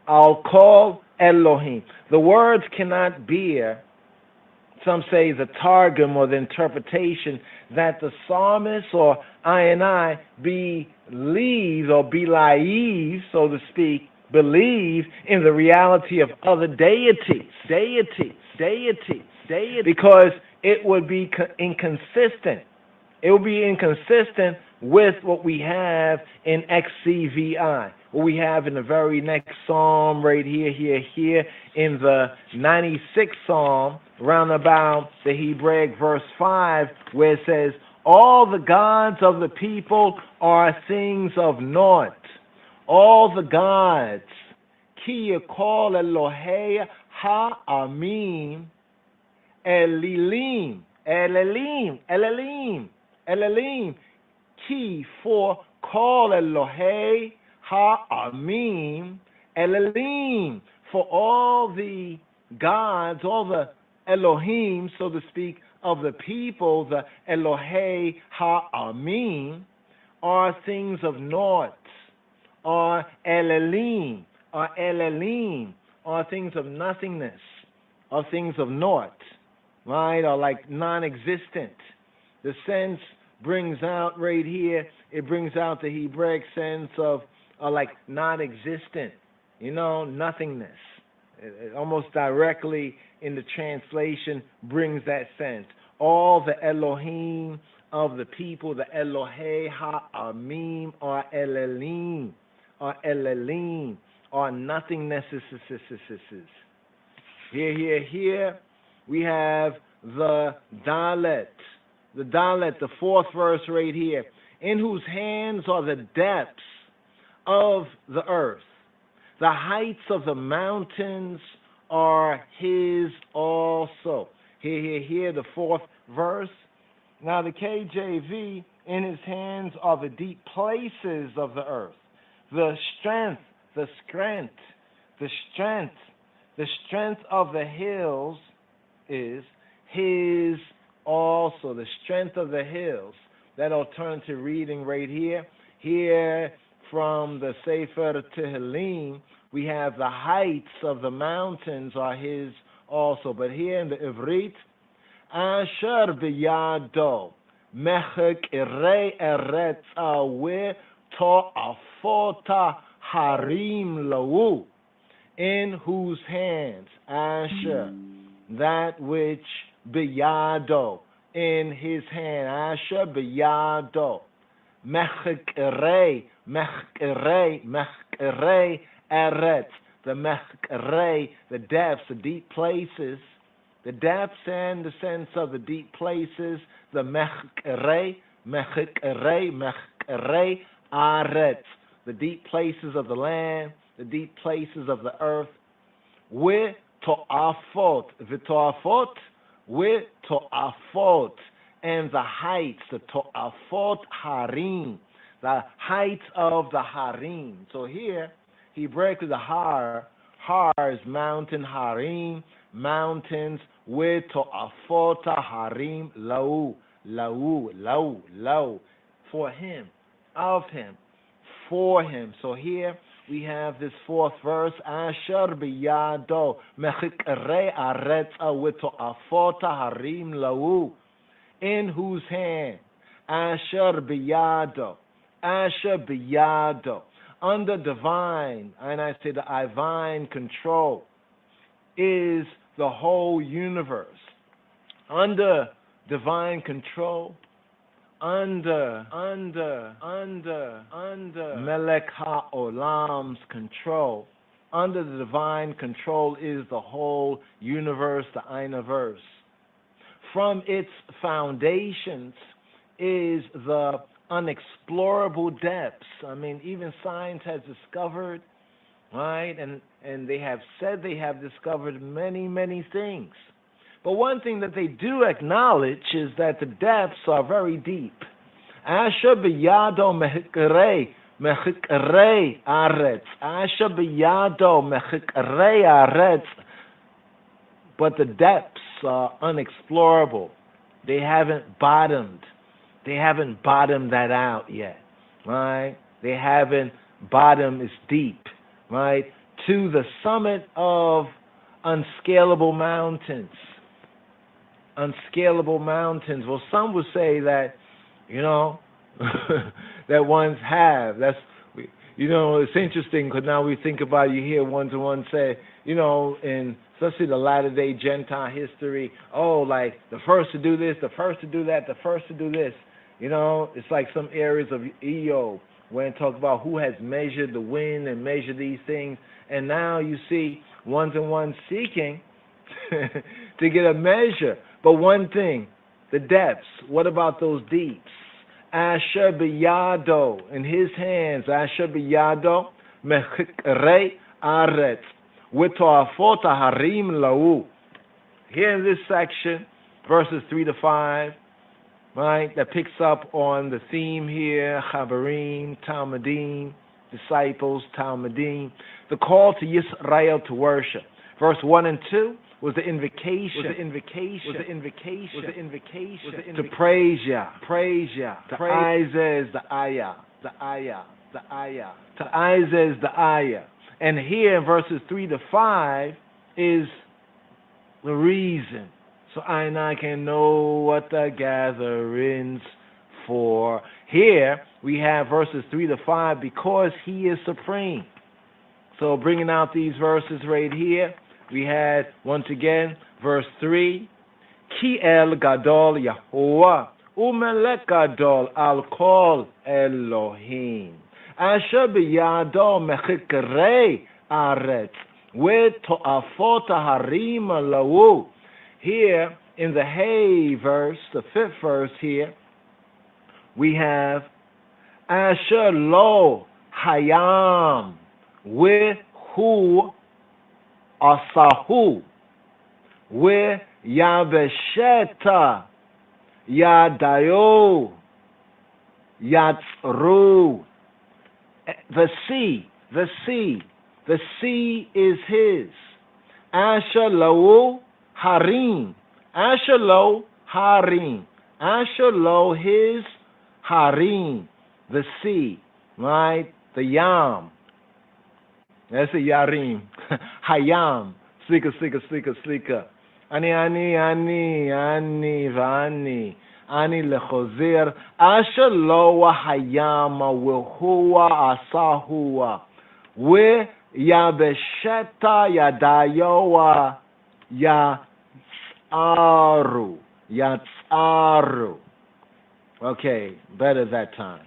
[SPEAKER 15] I'll call Elohim. The words cannot bear, some say the targum or the interpretation, that the psalmist or I believe or believe, so to speak, believe in the reality of other deities, because it would be inconsistent. It would be inconsistent with what we have in XCVI, what we have in the very next psalm right here, in the 96th psalm, round about the Hebraic verse 5, where it says, all the gods of the people are things of naught. All the gods, ki yekol Elohei ha'amim, Elilim, ki for call Elohei ha'amim, Elilim, for all the gods, all the Elohim, so to speak, of the people, the Elohei ha'amim, are things of naught, are Elilim, are things of nothingness, are things of naught. Right, or like non-existent. The sense brings out right here, it brings out the Hebraic sense of like non-existent, nothingness. It almost directly in the translation brings that sense. All the Elohim of the people, the Elohei ha'amim, are Elelim, are nothingness. Here. We have the Dalet, the fourth verse right here, in whose hands are the depths of the earth. The heights of the mountains are his also. Here, the fourth verse. Now the KJV, in his hands are the deep places of the earth. The strength of the hills is his also. The strength of the hills. That'll turn to reading right here. Here from the Sefer Tehillim, we have the heights of the mountains are his also. But here in the Ivrit, Asher b'yado mechek irei eretz awe to'afota harim lau, in whose hands, Asher, that which b'yado, in his hand, Asher b'yado, mechkerei eretz, the mechkerei, the depths, the deep places, the depths and the sense of the deep places, the mechkere aretz, the deep places of the land, the deep places of the earth, with to'afot, and the heights, the to'afot harim, the heights of the harim. So here, he breaks the hars, mountain harim, mountains, with to'afot harim, low, for him, of him, for him. So here we have this fourth verse, Asher biyado mechikre aretza with to'afot harim lau, in whose hand, Asher biyado, under divine, and I say the divine control, is the whole universe. Under divine control, under Melech HaOlam's control, under the divine control is the whole universe, the Einiverse. From its foundations is the unexplorable depths. I mean, even science has discovered, right? And they have said they have discovered many, many things. But one thing that they do acknowledge is that the depths are very deep. Asher biyado mechikre aretz. Asher biyado mechikre aretz. But the depths are unexplorable. They haven't bottomed. They haven't bottomed that out yet, right? They haven't bottomed is deep, right? To the summit of unscalable mountains. Unscalable mountains. Well, some would say that, that ones have. That's, it's interesting because now we think about, you hear one-to-one say, in especially the latter-day Gentile history, like the first to do this, the first to do that, the first to do this. It's like some areas of Eob when it talks about who has measured the wind and measured these things. And now you see one-to-one seeking to get a measure. But one thing, the depths, what about those deeps? Asher biyado, in his hands, Asher biyado, mechikre aretz, with to'afot harim lau. Here in this section, verses 3 to 5, right, that picks up on the theme here, Chaverim, Talmudim, disciples, Talmudim, the call to Yisrael to worship. Verse 1 and 2 was the invocation to praise Yah. To Isaiah the ayah. And here in verses 3 to 5 is the reason. So I can know what the gathering's for. Here we have verses 3 to 5 because he is supreme. So bringing out these verses right here, we had once again verse 3, Ki el gadol Yahuwah umelech gadol al kol Elohim asher biyado mechikre aretz with to'afot harim lau. Here in the Hey verse, the 5th verse here, we have Asher lo hayam with who asahu with yabesheta yadayo yatzru. The sea is his. Asher lo harim. Asher lo harim. Asher lo his harim. The sea, right? The yam. That's a yarim. Hayam. Slika. Ani, vani. Ani lechozir. Asher lo hayam wilhua asahua. We yabesheta yadayoa yatsaru. Okay, better that time.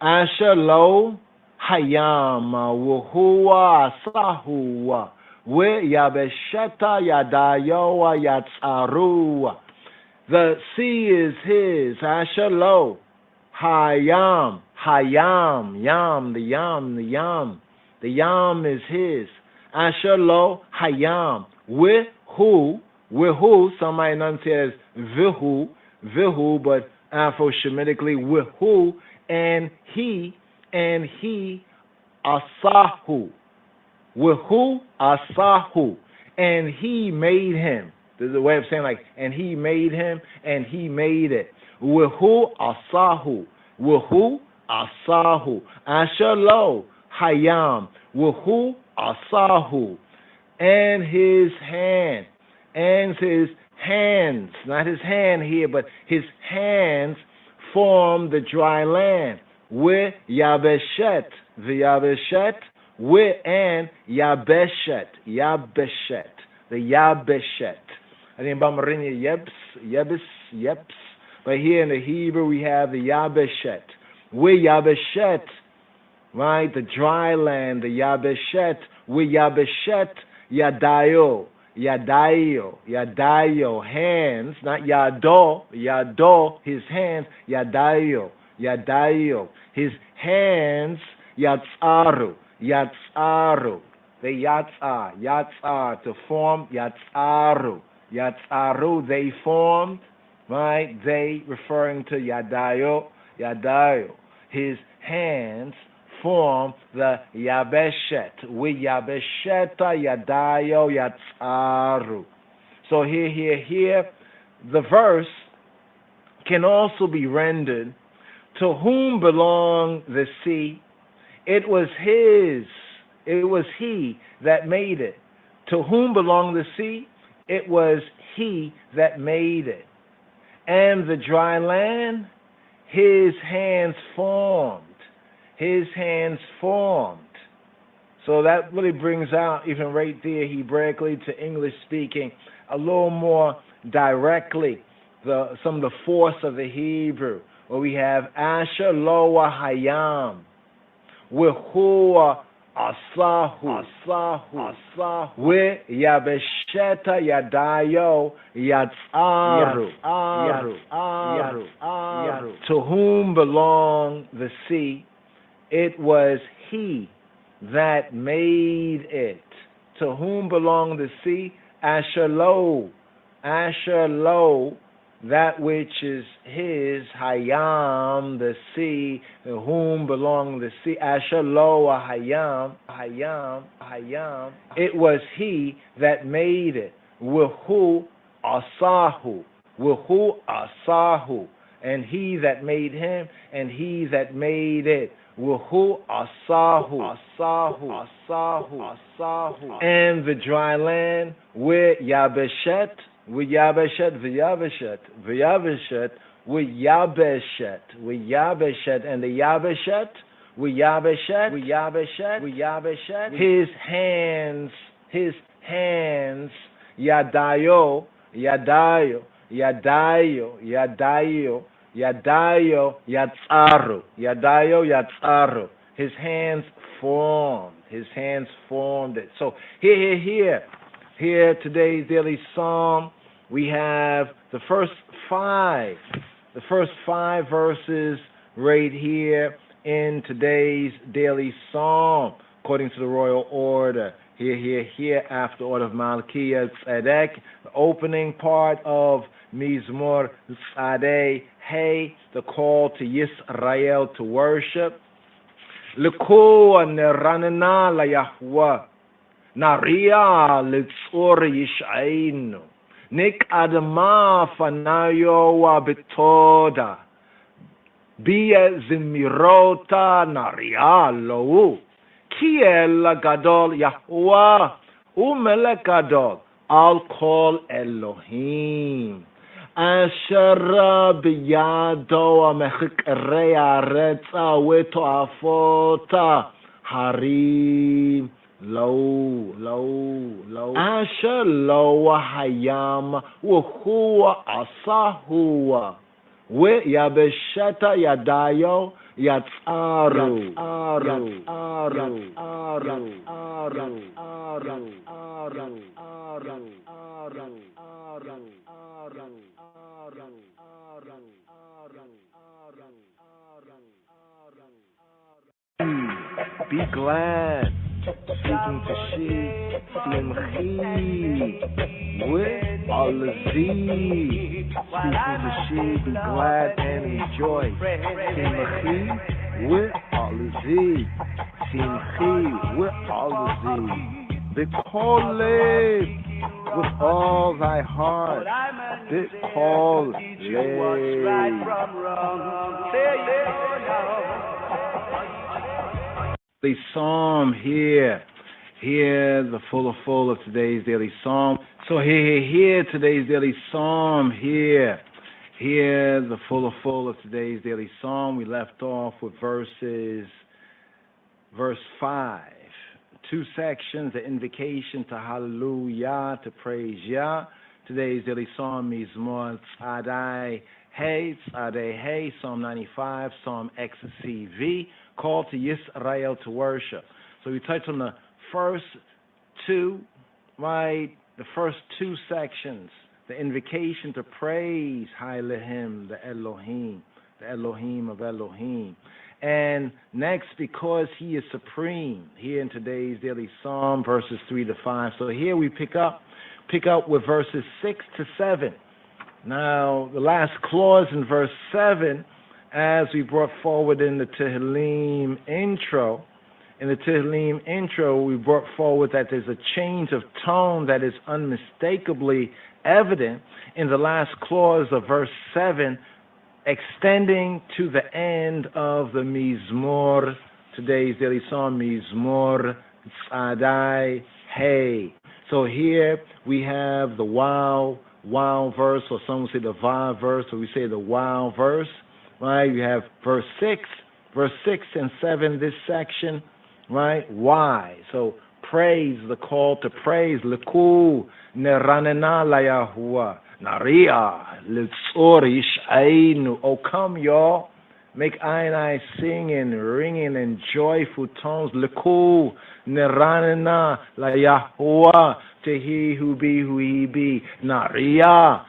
[SPEAKER 15] Asher lo hayam wuhua asahua Yabesheta Yadayo Yatsaru. The sea is his, Ashalo. Hayam, Yam, the Yam is his. Ashalo, Hayam. With who, somebody enunciates Vihu, but Afro-Shemitically, with who, and he, Asahu. With who? Asahu. And he made him. There's a way of saying like, and he made him, and he made it. With who? Asahu. With who? Asahu. Ashalo, Hayam. With who? Asahu. And his hand. And his hands. Not his hand here, but his hands formed the dry land. With Yabeshet. The Yabeshet. With and Yabeshet. The Yabeshet. I think Bamarinya Yebs. But here in the Hebrew we have the Yabeshet. With Yabeshet, right? The dry land, the Yabeshet. With Yabeshet, Yadayo, hands, not Yado, his hands, Yadayo, his hands, Yatsaru, the Yatsar, to form Yatsaru, they formed, right? They referring to Yadayo, his hands form the Yabeshet. With Yabesheta Yadayo Yatsaru. So here, the verse can also be rendered, to whom belonged the sea? It was his. It was he that made it. To whom belonged the sea? It was he that made it. And the dry land, his hands formed. So that really brings out, even right there, Hebraically to English speaking, a little more directly some of the force of the Hebrew, where we have Asher Loa Hayam, Wehua Asahu, with Yabesheta Yadayo Yatsaru. To whom belonged the sea? It was he that made it. To whom belonged the sea? Asher Lo, that which is his, Hayam, the sea, to whom belonged the sea, Asher Lo, Hayam. It was he that made it. Wuhu Asahu, and he that made him, and he that made it. Wuhu Asahu. And the dry land with Yabeshet, and the Yabeshet, his hands, Yadayo, Yatsaru, his hands formed it. So here, today's daily psalm, we have the first five verses right here in today's daily psalm, according to the royal order. Here, after order of Malkiah Tzedek, the opening part of Mizmor Tzadeh, the call to Yisrael to worship. L'ko neranena la-Yahweh, naria l'tzor yish'ainu, nik adama fanayo wa betoda, biya zimirota naria lo, kiel gadol Yahweh, umelech gadol, al kol Elohim. Asher biyado amechikre aretza wetoafota harim lo. Asher lo hayam wuhu asahu we yabesheta yadayo yatsaru.
[SPEAKER 7] be glad. Speaking to she, simchi, with all the Z. Speaking to she, be glad and enjoy. Simchi, with all the Z. Simchi, with all the Z. B'kolei, with all thy heart. B'kolei. The psalm here, the full of today's daily psalm. So here, today's daily psalm here, the full of today's daily psalm. We left off with verse 5. 2 sections, the invocation to hallelujah, to praise Yah. Today's daily psalm is more Tzadai Hey, Psalm 95, Psalm XCV, call to Yisrael to worship. So we touched on the first 2, right? The first 2 sections, the invocation to praise Hailehim, the Elohim of Elohim. And next, because he is supreme, here in today's daily psalm, verses 3 to 5. So here we pick up with verses 6 to 7. Now, the last clause in verse 7, as we brought forward in the Tehillim intro, we brought forward that there's a change of tone that is unmistakably evident in the last clause of verse 7, extending to the end of the Mizmor, today's daily psalm, Mizmor Tzadai Hey. So here we have the wow verse, or some would say the va verse, or we say the wow verse, right? You have verse 6 and 7, this section, right? Why? So praise, the call to praise, Leku neranena la Yahuwah. Naria, Litzor Yish'ainu. Oh, come, y'all. Make I singing, ringing, and joyful tones. Leku, Neranena, La Yahuwah, to he who he be. Naria.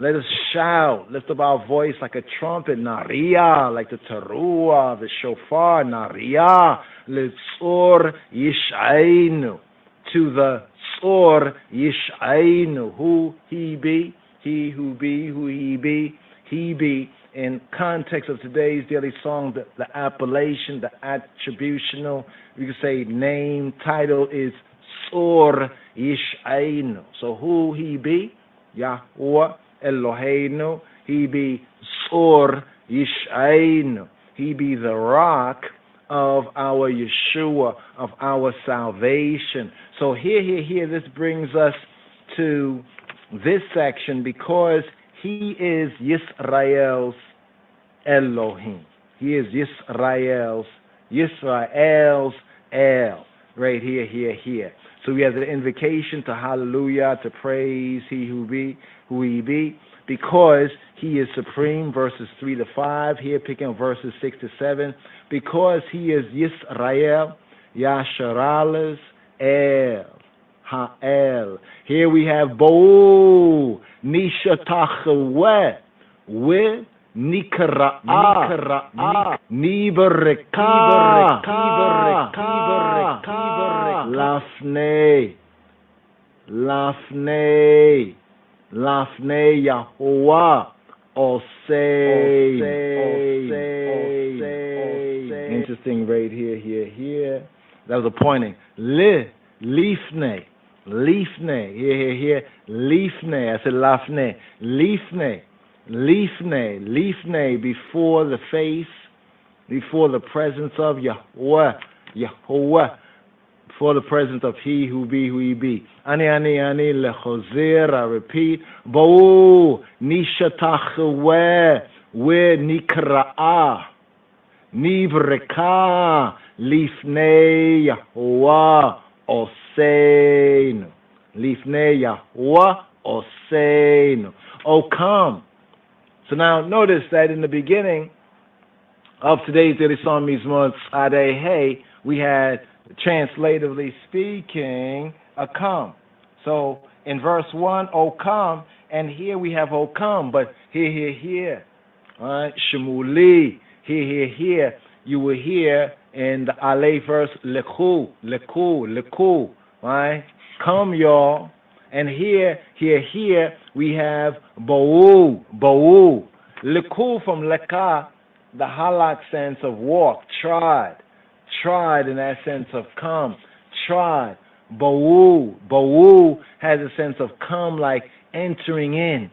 [SPEAKER 7] Let us shout, lift up our voice like a trumpet. Naria, like the teruah, the shofar. Naria, Litzor Yish'ainu. To the Tzor Yish'ainu, who he be, he who he be, he be. In context of today's daily song, the appellation, the attributional, we could say name, title is Tzor Yish'ainu. So who he be? Yahuwah Eloheinu. He be Tzor Yish'ainu. He be the rock of our Yeshua, of our salvation. So here, this brings us to this section, because he is Yisrael's Elohim. He is Yisrael's El, right here. So we have the invocation to hallelujah, to praise he who he be, because he is supreme, verses 3 to 5. Here picking verses 6 to 7. Because he is Yisrael, Yasharales El, Ha'el. Here we have Bo'u, Nisha Tachaweh, with Nikra'a, Nibereka, Lafne Yahuwah, Osei. Interesting right here. That was a pointing. Lifne. Here. Lifne. I said lafne. Lifne. Before the face, before the presence of Yahuwah. For the presence of he who he be. Ani lechozer, I repeat. Bo'u nishatachwe, we nikra'a, nivreka, lifnei Yahuwah oseinu. Lifnei Yahuwah oseinu. Oh, come. So now notice that in the beginning of today's daily psalm, Mizmor Tzadai Hey, we had, translatively speaking, a come. So in verse 1, oh come, and here we have oh come, but here. All right, Shemuli, here,
[SPEAKER 15] you will hear in the Aleph verse, Leku, Leku, Leku, right? Come, y'all. And here, we have Bo'u, Bo'u. Leku from Leka, the halak sense of walk, tried in that sense of come, tried. Bo'u, Bo'u has a sense of come, like entering in.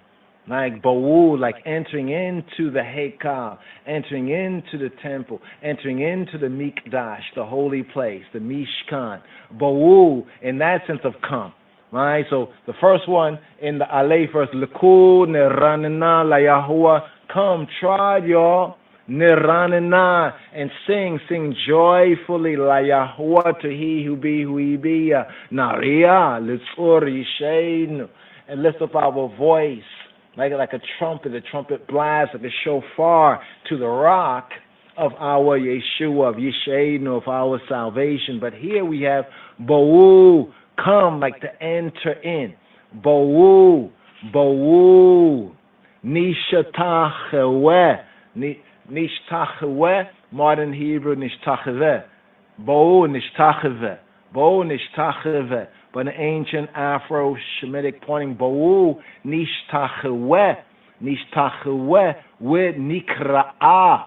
[SPEAKER 15] Like Bo'u, like entering into the Heikal, entering into the temple, entering into the Mikdash, the holy place, the Mishkan. Bo'u, in that sense of come. Right? So the first one in the Aleph verse, Leku neranena la Yahuwah, come, try y'all, neranena, and sing joyfully la Yahuwah, to he who he be, naria, litzur yisheinu, and lift up our voice, like a trumpet blast, like a shofar, to the rock of our Yeshua, of Yisheinu, of our salvation. But here we have Bo'u, come, like to enter in. Bo'u, nishtacheweh, nishtacheweh, modern Hebrew, nishtacheweh. Bo'u, nishtacheweh. But an ancient Afro-Shemitic pointing, Bo'u, nishtacheweh, with nikra'ah.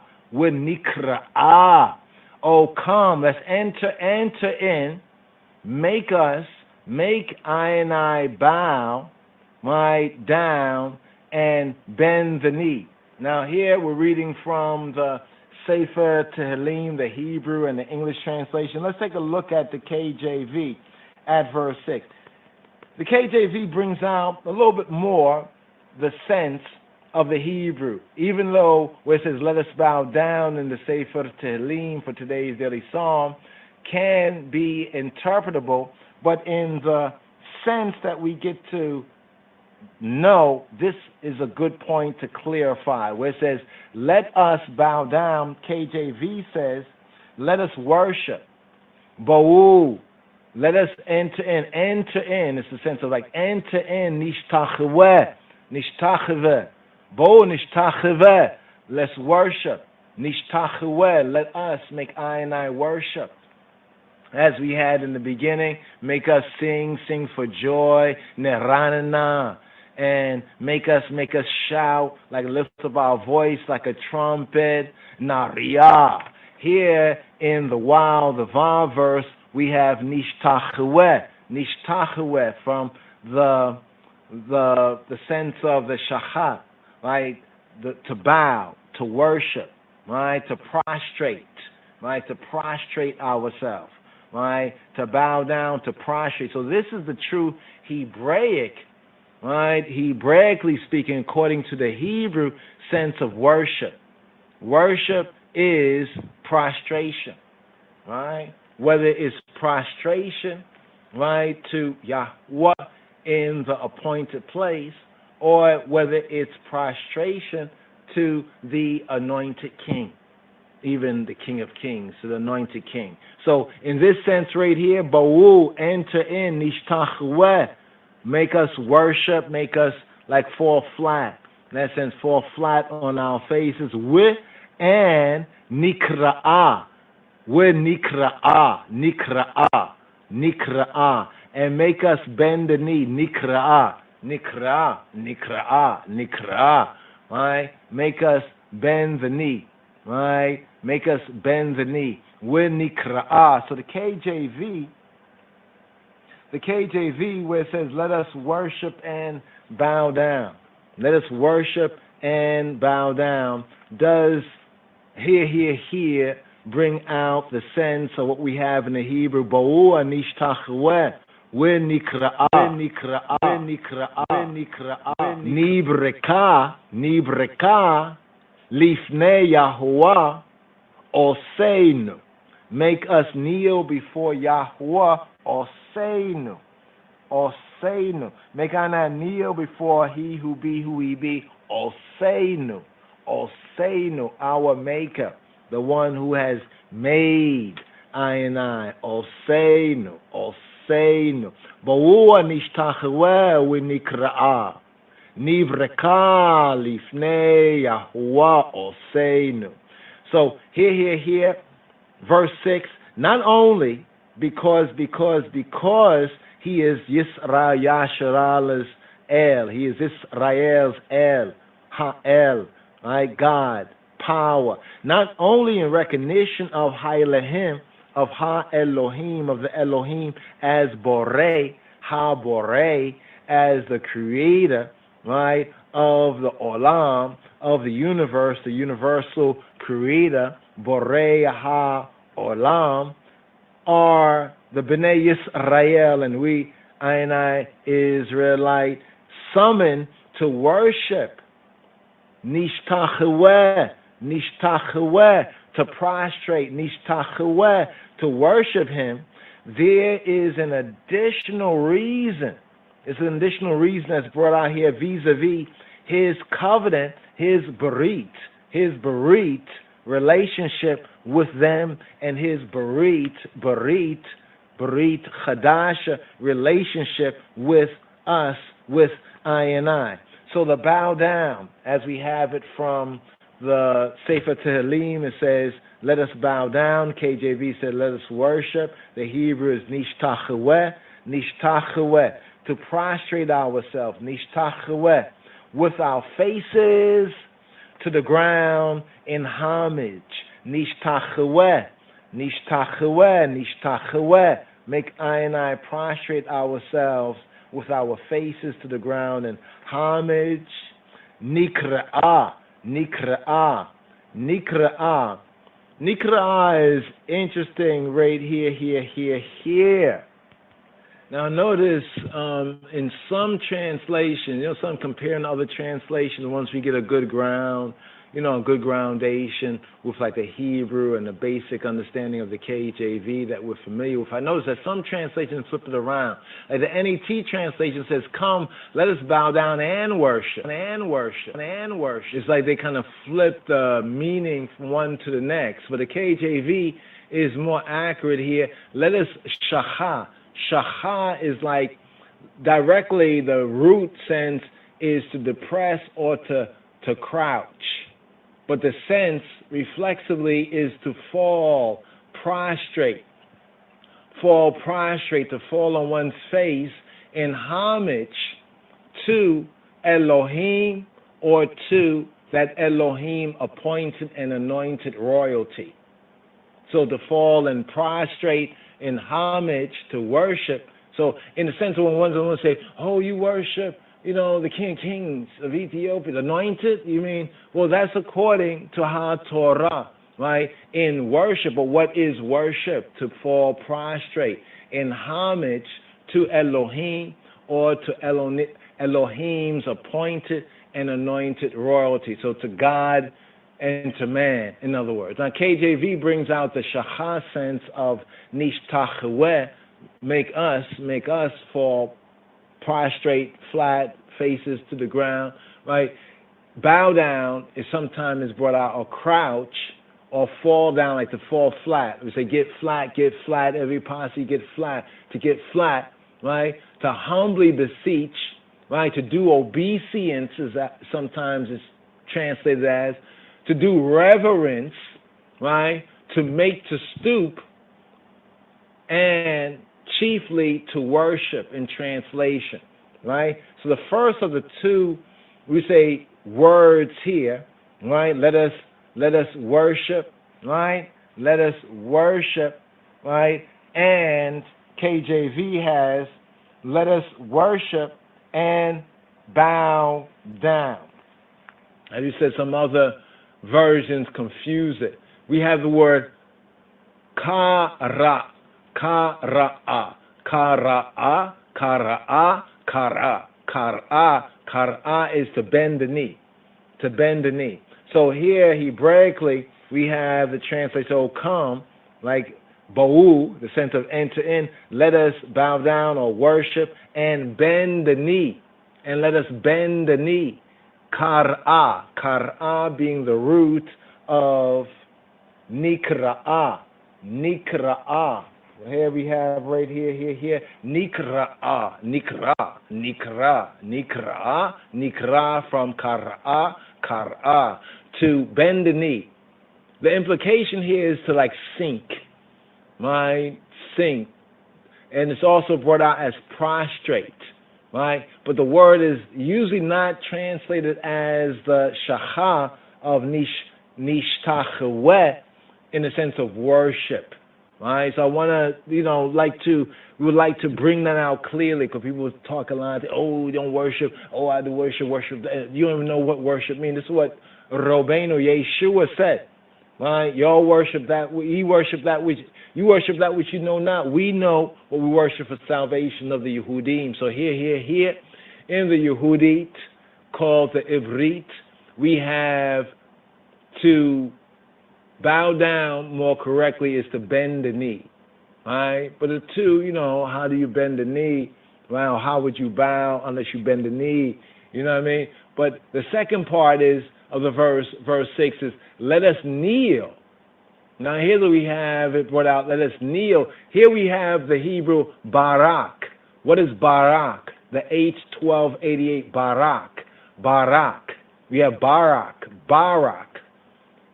[SPEAKER 15] Oh, come, let's enter in, make I and I bow, right down, and bend the knee. Now here we're reading from the Sefer Tehillim, the Hebrew and the English translation. Let's take a look at the KJV at verse 6. The KJV brings out a little bit more the sense of the Hebrew, even though where it says, let us bow down in the Sefer Tehillim for today's daily psalm, can be interpretable, but in the sense that we get to know, this is a good point to clarify, where it says, let us bow down. KJV says, let us worship. Bo'u, let us enter in. It's the sense of like enter in. Nishtacheweh. Bo'u nishtacheweh. Let's worship. Nishtacheweh. Let us make I and I worship. As we had in the beginning, make us sing for joy. Neranana. And make us shout, like lift up our voice like a trumpet. Naria. Here in the Vav verse, we have nishtacheweh from the sense of the shachat, right? To bow, to worship, right? To prostrate, right? To prostrate ourselves, right? To bow down, to prostrate. So this is the true Hebraic, right? Hebraically speaking, according to the Hebrew sense of worship. Worship is prostration, right? Whether it's prostration, right, to Yahweh in the appointed place, or whether it's prostration to the anointed king, even the King of Kings, to the anointed king. So in this sense right here, Bo'u, enter in, nishtacheweh, make us worship, make us like fall flat. In that sense, fall flat on our faces, with and nikra'ah. With nikra'ah, and make us bend the knee, nikra'ah, right? Make us bend the knee, right? Make us bend the knee, with nikra'ah. So the KJV where it says, let us worship and bow down. Let us worship and bow down, does here, bring out the sense of what we have in the Hebrew, Bo'u nishtacheweh, with nikra'ah, nibreka, lifnei Yahuwah, oseinu, make us kneel before Yahuwah, oseinu, make us kneel before he who he be, oseinu, our maker, the one who has made I and I, oseinu, Bo'u nishtacheweh v'nikra'ah, nivreka lifnei Yahuwah oseinu. So here, verse 6, not only because he is Yisrael Yasharal's El, he is Israel's El, Ha'el, right, God, power, not only in recognition of Ha'elohim, of Ha-Elohim, of the Elohim as Borei, Ha-Borei, as the creator, right, of the Olam, of the universe, the universal creator, Borei Ha-Olam, are the Bnei Yisrael, and we, I, Israelite, summoned to worship, Nishtacheweh, to prostrate, Nishtacheweh, to worship him. There is an additional reason. It's an additional reason that's brought out here vis-a-vis his covenant, his berit relationship with them, and his berit chadasha relationship with us, with I and I. So the bow down, as we have it from the Sefer Tehillim, it says, let us bow down. KJV said, let us worship. The Hebrew is nishtacheweh, to prostrate ourselves, nishtacheweh, with our faces to the ground in homage. Nishtacheweh. Make I and I prostrate ourselves with our faces to the ground in homage. Nikra'ah is interesting right here. Now notice in some translation, some comparing other translations, once we get a good ground, a good groundation with like the Hebrew and the basic understanding of the KJV that we're familiar with. I notice that some translations flip it around. Like the NET translation says, come, let us bow down and worship. It's like they kind of flip the meaning from one to the next. But the KJV is more accurate here. Let us shachah. Shachah is like directly the root sense is to depress or to crouch. But the sense reflexively is to fall prostrate, to fall on one's face in homage to Elohim or to that Elohim appointed and anointed royalty. So to fall and prostrate in homage to worship. So in the sense of when one say, oh, you worship, the King of Kings of Ethiopia, the anointed, you mean, well, that's according to HaTorah, right, in worship. But what is worship? To fall prostrate in homage to Elohim or to Elohim's appointed and anointed royalty. So to God and to man, in other words. Now KJV brings out the shachah sense of nishtacheweh, make us fall prostrate, flat, faces to the ground, right? Bow down is sometimes brought out, or crouch, or fall down, like to fall flat. We say get flat, every posse get flat. To get flat, right? To humbly beseech, right? To do obeisance, is that sometimes it's translated as, to do reverence, right? To stoop, and chiefly to worship in translation, right? So the first of the two, we say words here, right? Let us worship, right? Let us worship, right? And KJV has, let us worship and bow down. As you said, some other versions confuse it. We have the word kara. Kara is to bend the knee. So here, Hebraically, we have the translation, oh, come, like ba'u, the sense of enter in, let us bow down or worship and bend the knee. And let us bend the knee. Kara being the root of nikra'ah. Here we have right here, nikra'ah, nikra from kara, to bend the knee. the implication here is to like sink, right? Sink. And it's also brought out as prostrate, right? But the word is usually not translated as the shacha of nishtacheweh in the sense of worship, right? So I want to, we would like to bring that out clearly, because people talk a lot, oh, you don't worship, oh, I do worship. You don't even know what worship means. This is what Rabbeinu Yeshua said, right? Y'all worship that, you worship that which you know not. We know what we worship for salvation of the Yehudim. So here, in the Yehudit, called the Ivrit, we have to bow down, more correctly, is to bend the knee, right? But the two, how do you bend the knee? Well, how would you bow unless you bend the knee? You know what I mean? But the second part of the verse 6 is, let us kneel. Now here we have it brought out, let us kneel. Here we have the Hebrew barak. What is barak? The H1288 barak. We have barak.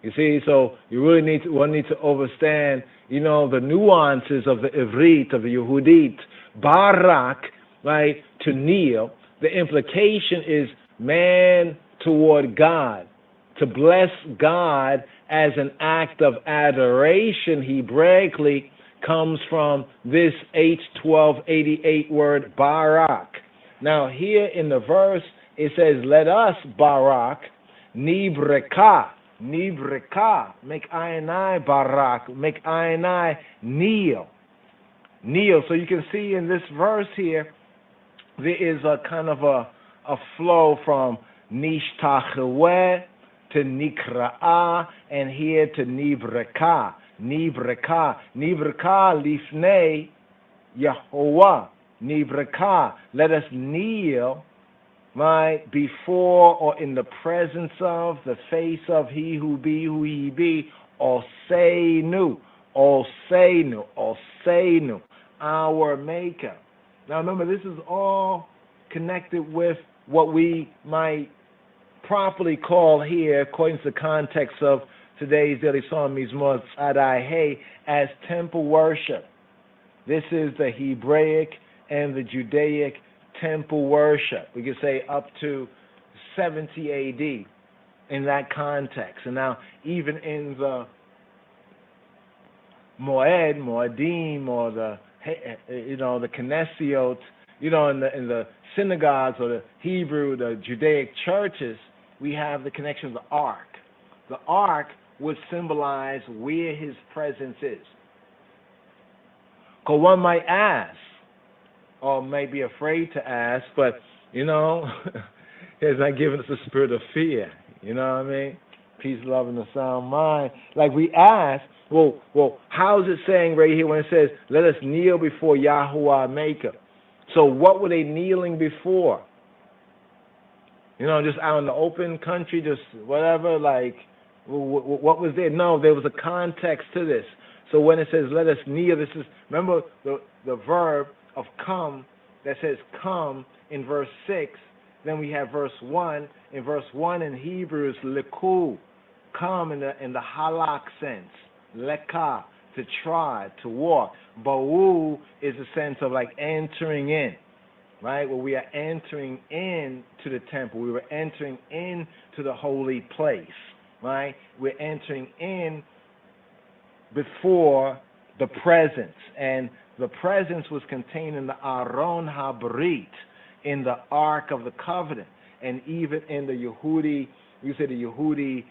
[SPEAKER 15] You see, so you really need to understand, the nuances of the Ivrit, of the Yehudit. Barak, right, to kneel. The implication is man toward God. To bless God as an act of adoration, Hebraically, comes from this H1288 word, barak. Now here in the verse, it says, let us barak, nibreka, make I and I barak, make I and I kneel. So you can see in this verse here, there is a kind of a flow from nishtacheweh to nikra'ah, and here to nibreka lifnei Yahovah, nibreka, let us kneel, right, before or in the presence of, the face of he who be, who he be, Oseinu, our maker. Now remember, this is all connected with what we might properly call here, according to the context of today's daily psalm, Mizmor Tzadai Hey, as temple worship. This is the Hebraic and the Judaic temple worship. We could say up to 70 AD in that context. And now, even in the Moedim, or the Knesiot, in the synagogues or the Hebrew, the Judaic churches, we have the connection of the ark. The ark would symbolize where his presence is. Because one might ask, or may be afraid to ask, but, he's not giving us a spirit of fear. You know what I mean? Peace, love, and a sound mind. Like we ask, well, how is it saying right here when it says, let us kneel before Yahuwah our Maker? So what were they kneeling before? Just out in the open country, just whatever, like, what was there? No, there was a context to this. So when it says, let us kneel, this is, remember the verb of come that says come in verse 6. Then we have verse 1. In verse 1 in Hebrew is leku, come in the halak sense. Leka, to try, to walk. Ba'u is a sense of like entering in, right? Well, we are entering into the temple. We were entering into the holy place, right? We're entering in before the presence. And the presence was contained in the Aron HaBrit, in the Ark of the Covenant. And even in the Yehudi, the Yehudi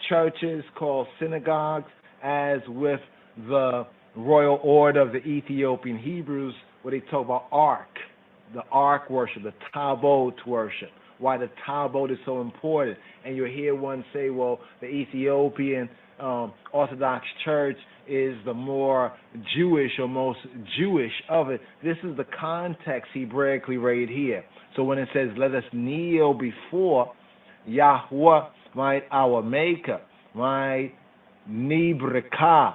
[SPEAKER 15] churches called synagogues, as with the royal order of the Ethiopian Hebrews, where they talk about ark, the ark worship, the Tabot worship, why the Tabot is so important. And you'll hear one say, well, the Ethiopian Orthodox Church is the more Jewish or most Jewish of it. This is the context Hebraically right here. So when it says, let us kneel before Yahuwah, right, our Maker, right, Nibreka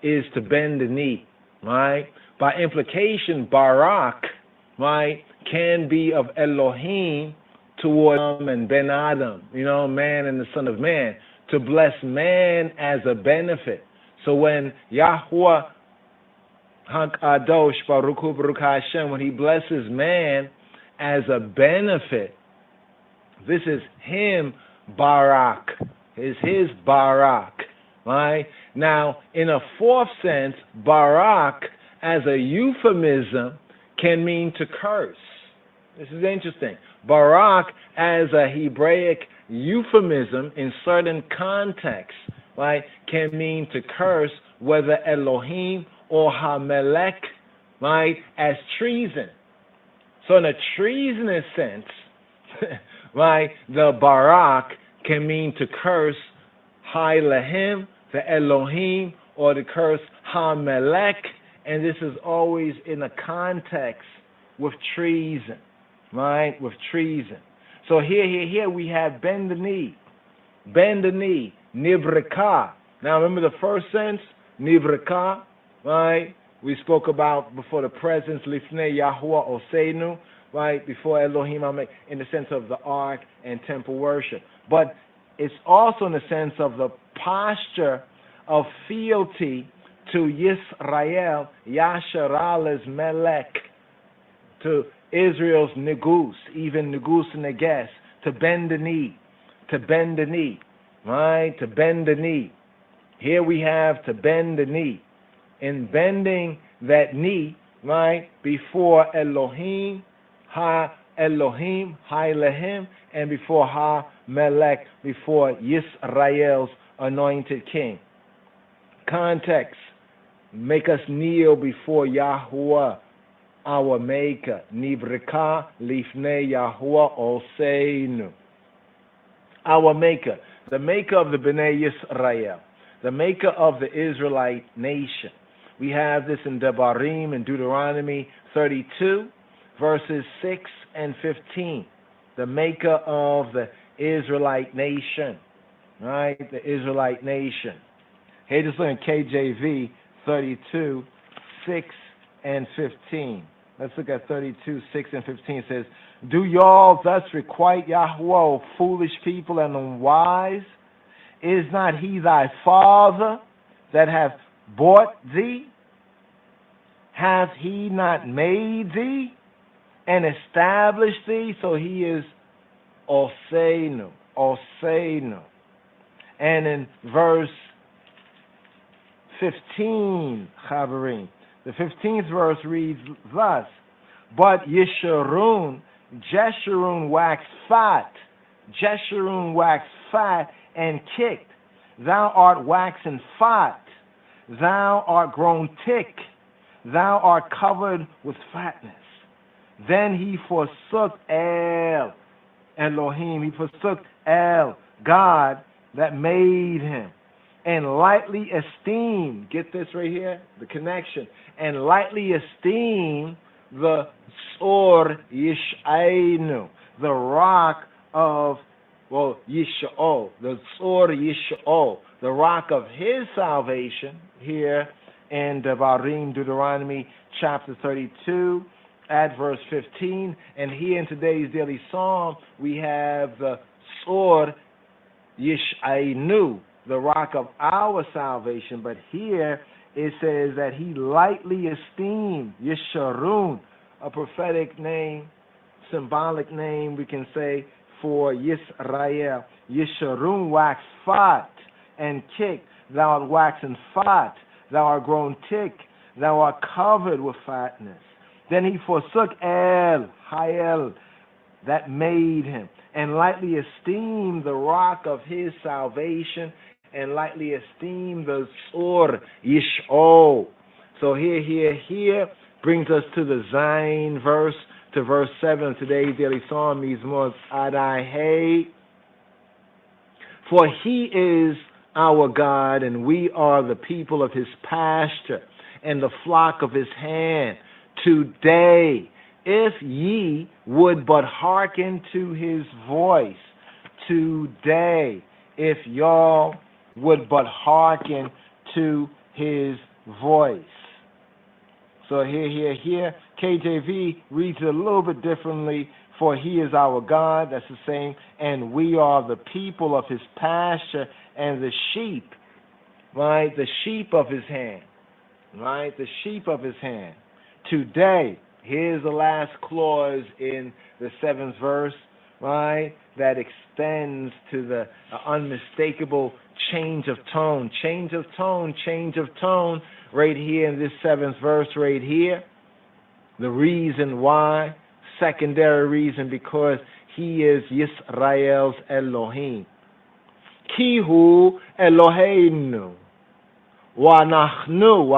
[SPEAKER 15] is to bend the knee, right? By implication, Barak, right, can be of Elohim toward and Ben Adam, man and the son of man, to bless man as a benefit. So when Yahweh HaKadosh Baruch Hu Baruch Hashem, when he blesses man as a benefit, this is him Barak. Is his Barak. Right? Now, in a fourth sense, Barak as a euphemism can mean to curse. This is interesting. Barak as a Hebraic euphemism in certain contexts, right, can mean to curse, whether Elohim or Hamelech, right, as treason. So in a treasonous sense, right, the Barak can mean to curse Hailahim, the Elohim, or to curse Hamelech, and this is always in a context with treason, right, with treason. So here we have bend the knee, nibreka. Now remember the first sense, nibreka, right? We spoke about before the presence, lifnei Yahuwah Oseinu, right? Before Elohim, in the sense of the ark and temple worship. But it's also in the sense of the posture of fealty to Yisrael, Yasharal's Melech, to Israel's Negus, even Negus Neges, to bend the knee, right? To bend the knee. Here we have to bend the knee. In bending that knee, right, before Elohim, Ha-Elohim, Ha-Elohim, and before Ha-Melech, before Yisrael's anointed king. Context, make us kneel before Yahuwah, our Maker. Nibreka lifnei Yahuwah Oseinu. Our Maker, the Maker of the Bnei Yisrael, the Maker of the Israelite nation. We have this in Devarim in Deuteronomy 32, verses 6 and 15. The Maker of the Israelite nation, right? The Israelite nation. Hey, just look at KJV 32, 6 and 15. Let's look at 32, 6 and 15. It says, do y'all thus requite Yahweh, foolish people and unwise? Is not he thy father that hath bought thee? Hath he not made thee and established thee? So he is Oseinu. And in verse 15, Chaverim, the 15th verse reads thus, but Jeshurun waxed fat and kicked. Thou art waxen fat, thou art grown thick, thou art covered with fatness. Then he forsook Elohim, he forsook God that made him, and lightly esteemed, get this right here, the connection, and lightly esteemed the Tzor Yish'ainu, the rock of, Yish'ol, the Tzor Yish'ol, the rock of his salvation, here in Devarim, Deuteronomy chapter 32, at verse 15. And here in today's daily psalm, we have the Tzor Yish'ainu, the rock of our salvation. But here it says that he lightly esteemed, Yeshurun, a prophetic name, symbolic name, we can say, for Yisrael. Yeshurun waxed fat and kicked. Thou art waxen fat, thou art grown thick, thou art covered with fatness. Then he forsook Hael, that made him, and lightly esteemed the rock of his salvation, and lightly esteemed the Tzor Yish'ol. So here brings us to the Zayin verse, to verse 7 of today's daily psalm, Mizmor Adai. For he is our God, and we are the people of his pasture, and the flock of his hand. Today, if ye would but hearken to his voice, today, if y'all would but hearken to his voice. So here, KJV reads it a little bit differently. For he is our God, that's the same, and we are the people of his pasture and the sheep, right? The sheep of his hand, right? The sheep of his hand. Today, here's the last clause in the 7th verse, right? That extends to the unmistakable change of tone. Change of tone, change of tone, right here in this 7th verse right here. The reason why, secondary reason, because he is Yisrael's Elohim. Kihu Eloheinu. Wanachnu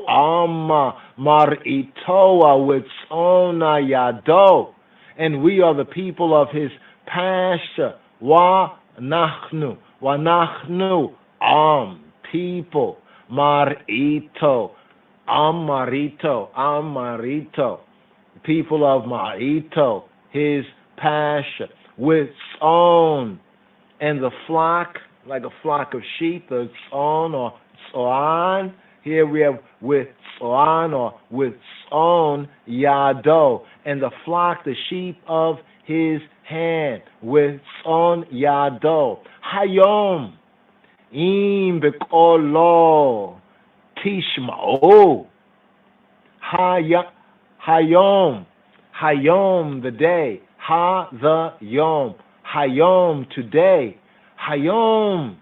[SPEAKER 15] Amma Mar'itoa Witzona Yado. And we are the people of his pasture. Wanachnu people. Mar'ito. Marito. People of Marito, his pasture. Witzon. And the flock, like a flock of sheep, the tzon or tzon. Here we have with tzon or with tzon yado. And the flock, the sheep of his hand, with tzon yado. Hayom im bekolo tishma'o. Hayom, the day. The yom. Hayom, today. Hayom,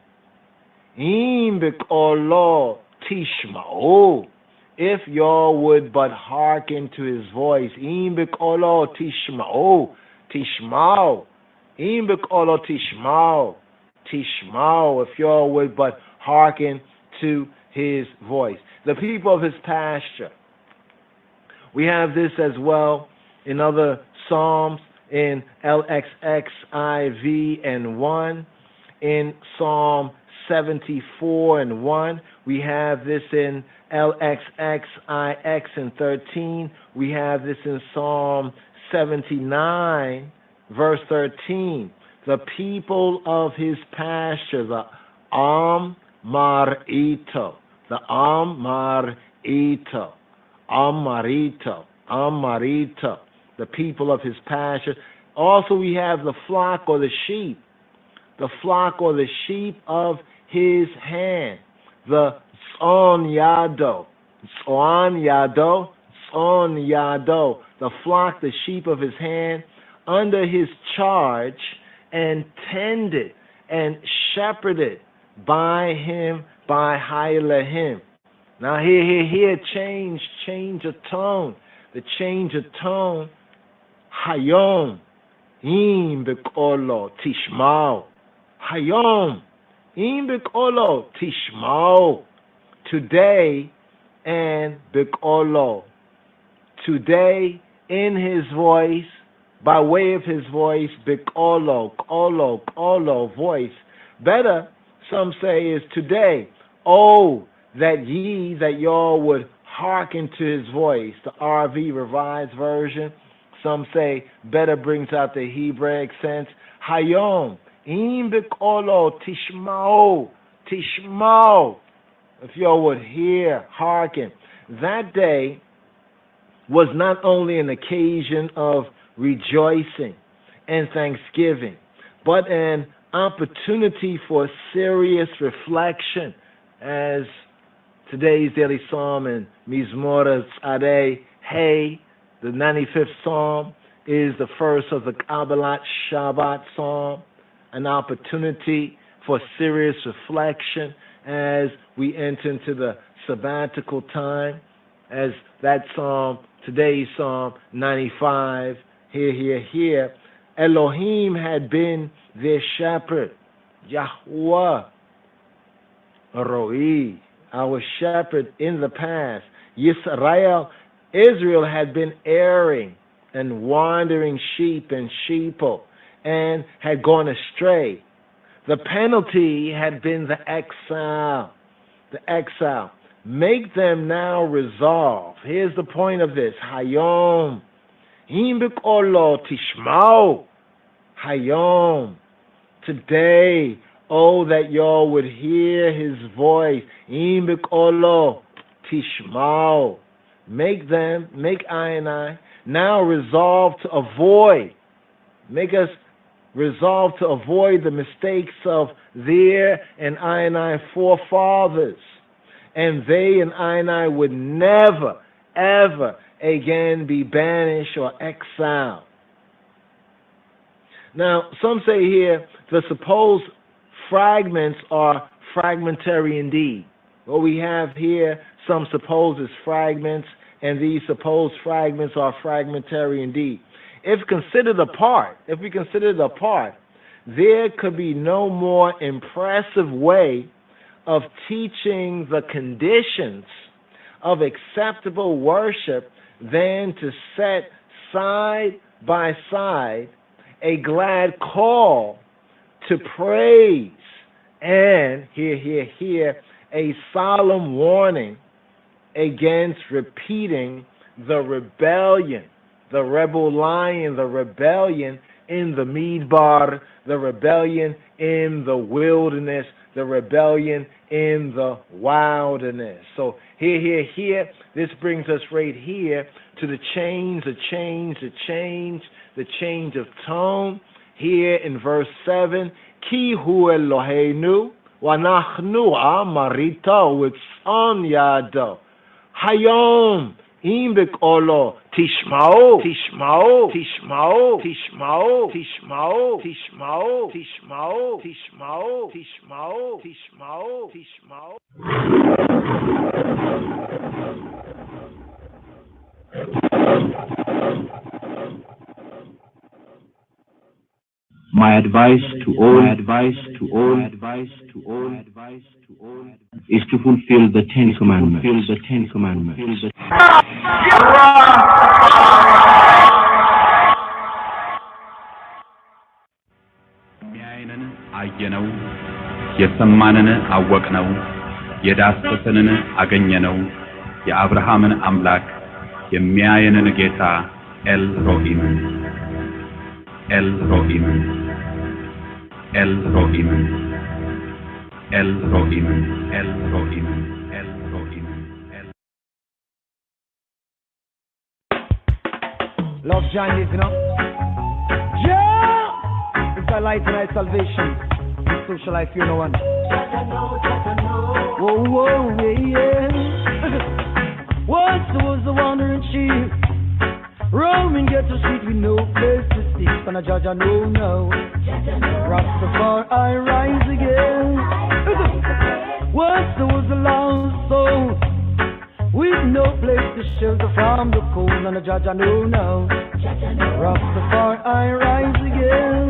[SPEAKER 15] im bekolo tishma'o. If y'all would but hearken to his voice. Im bekolo tishma'o. Tishma'o. Im bekolo tishma'o. Tishma'o. If y'all would but hearken to his voice. The people of his pasture. We have this as well in other Psalms. In LXXIV and 1, in Psalm 74 and 1, we have this in LXXIX and 13, we have this in Psalm 79, verse 13. The people of his pasture, the Marito, the Marito, the people of his pasture. Also we have the flock or the sheep of his hand, the tzon yado, the flock, the sheep of his hand, under his charge, and tended and shepherded by him, by Hailahim. Now here, change of tone. The change of tone. Hayom, im bekolo tishmao. Hayom, im bekolo tishmao. Today and bekolo. Today in his voice, by way of his voice, bekolo, kolo, voice. Better, some say, is today. Oh, that y'all would hearken to his voice. The RV Revised Version. Some say better brings out the Hebraic sense. Hayom, im bekolo tishmao. If y'all would hear, hearken. That day was not only an occasion of rejoicing and thanksgiving, but an opportunity for serious reflection, as today's daily psalm in Mizmor Tzadei, Hey, the 95th Psalm, is the first of the Kabbalat Shabbat Psalm, an opportunity for serious reflection as we enter into the sabbatical time, as that psalm, today's Psalm 95, here, Elohim had been their shepherd, Yahweh, Roi, our shepherd in the past. Israel had been erring and wandering sheep and sheeple and had gone astray. The penalty had been the exile. Make them now resolve. Here's the point of this. Hayom. Im bekolo tishmao. Hayom. Today, oh, that y'all would hear his voice. Im bekolo tishmao. Make I and I now resolve to avoid. Make us resolved to avoid the mistakes of their and I forefathers. And they and I would never, ever again be banished or exiled. Now, some say here the supposed fragments are fragmentary indeed. What we have here, some suppose is fragments, and these supposed fragments are fragmentary indeed. If we consider it apart, there could be no more impressive way of teaching the conditions of acceptable worship than to set side by side a glad call to praise and, here, a solemn warning against repeating the rebellion, the rebel lion, the rebellion in the Midbar, the rebellion in the wilderness, the rebellion in the wilderness. So here, this brings us right here to the change of tone. Here in verse 7, Ki hu Eloheinu, wa nachnu amarito u'tzon yado. Hayom im bekolo tishma'u, tishma'u, tishma'u, tishma'u, tishma'u, tishma'u, tishma'u, tishma'u, tishma'u, tishma'u, tishma'u.
[SPEAKER 10] My advice to all is to fulfill the Ten Commandments.
[SPEAKER 16] ያይነን አየነው የሰማንን አወቅነው የዳሰሰንን አገኘነው የአብርሃምን አምላክ የሚያየንን ጌታ ኤልሮሂምን
[SPEAKER 4] Love join this, you know. Yeah! It's our light and our salvation. Social life, you know one. Whoa, yeah. Once there was a wandering sheep, roaming ghetto street with no place to sleep. And a judge I know now. Rastafari rise again. Once there was a lost soul with no place to shelter from the cold, and a judge I know now. Rastafari rise again.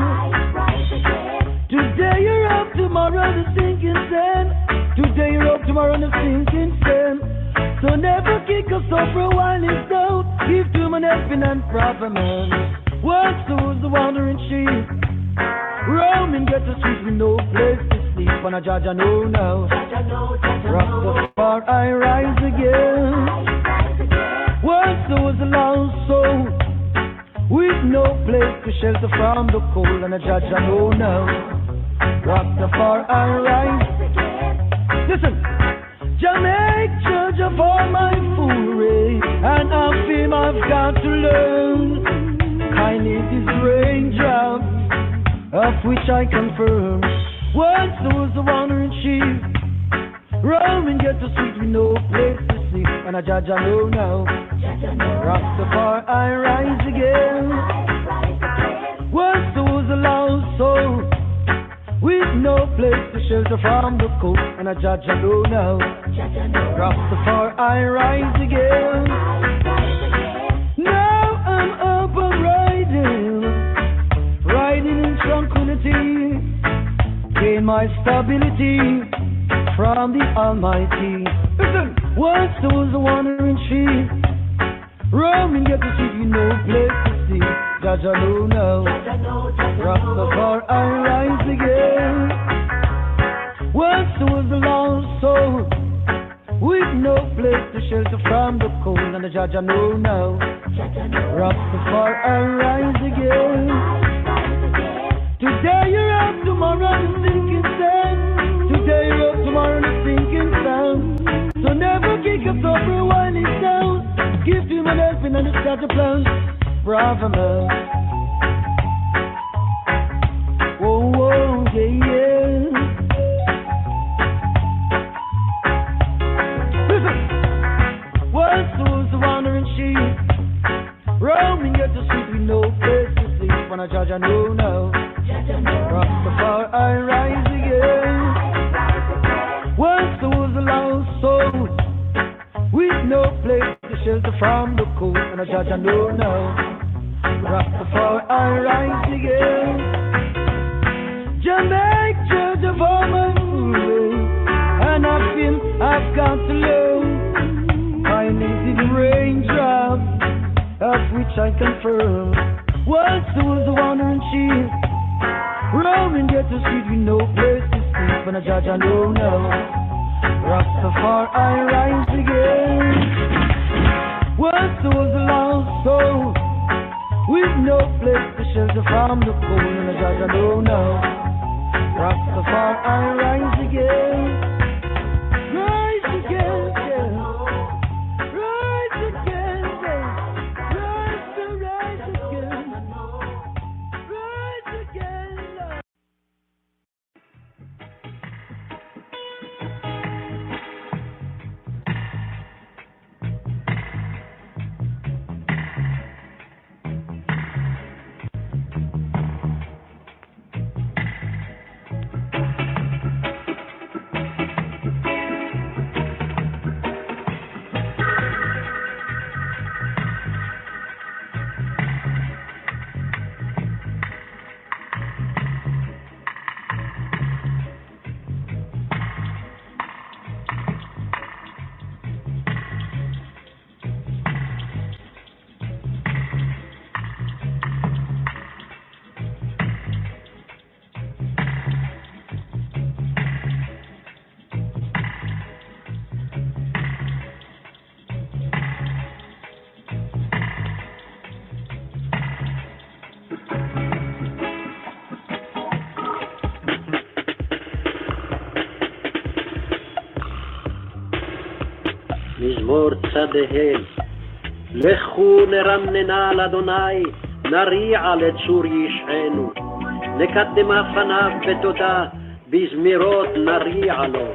[SPEAKER 4] Today you're up, tomorrow the sinking sand. Today you're up, tomorrow the sinking sand. So never kick us off for a while it's down. Give to man helping and proper man. Once there was the wandering sheep, roaming ghetto streets with no place to sleep. And a judge I know now. Rastafari rise again. Once there was a lost soul with no place to shelter from the cold, and a judge I know now. Rastafari rise. Listen, Jamaica, judge of all my foolery, and of him I've got to learn. Kindness is raindrops, of which I confirm. Once there was a wandering sheep, roaming ghetto street with no place to sleep, and a judge I know now. Rastafari rise again. Once there was a lost soul with no place to shelter from the cold, and a judge I know now. Rastafari rise again. Now I'm up and riding in tranquility, gain my stability from the Almighty. Listen, once there was a wandering sheep, roaming get to see no place to see. Judge I know now. Rastafari rise again. Once there was a lost soul with no place to shelter from the cold, and the judge I know now. Rastafari rise again. Today you're up, tomorrow the sinking sand. Today you're up, tomorrow the sinking sand. So never kick us over a while it's down. Give him an helping and start a plan. Bravo man. yeah, yeah. Listen, world souls are wandering sheep, roaming yet to sleep with no place to sleep. When I judge, I know now. Rastafari, I rise again. World souls are lost souls, with no place to shelter from the cold. When I judge, I know now. Rastafari, I rise again. Jamaica, judge of all my moving, and I feel I've got to learn. I needed raindrops, of which I confirm. World souls are wandering sheep, roaming yet to sleep with no place to sleep. When I judge, I know now. Rastafari, I rise again. World souls are lost souls, with no place to shelter from the cold. When I judge, I know now. Rastafari, I rise again. Rise again, yeah. Rise again, yeah. Rise again. Rise again, Lord.
[SPEAKER 6] מזמור צדיהם. לכו נרננה לאדוני, נריע לצור ישענו. נקדמה פניו בתודה, בזמירות נריע לו.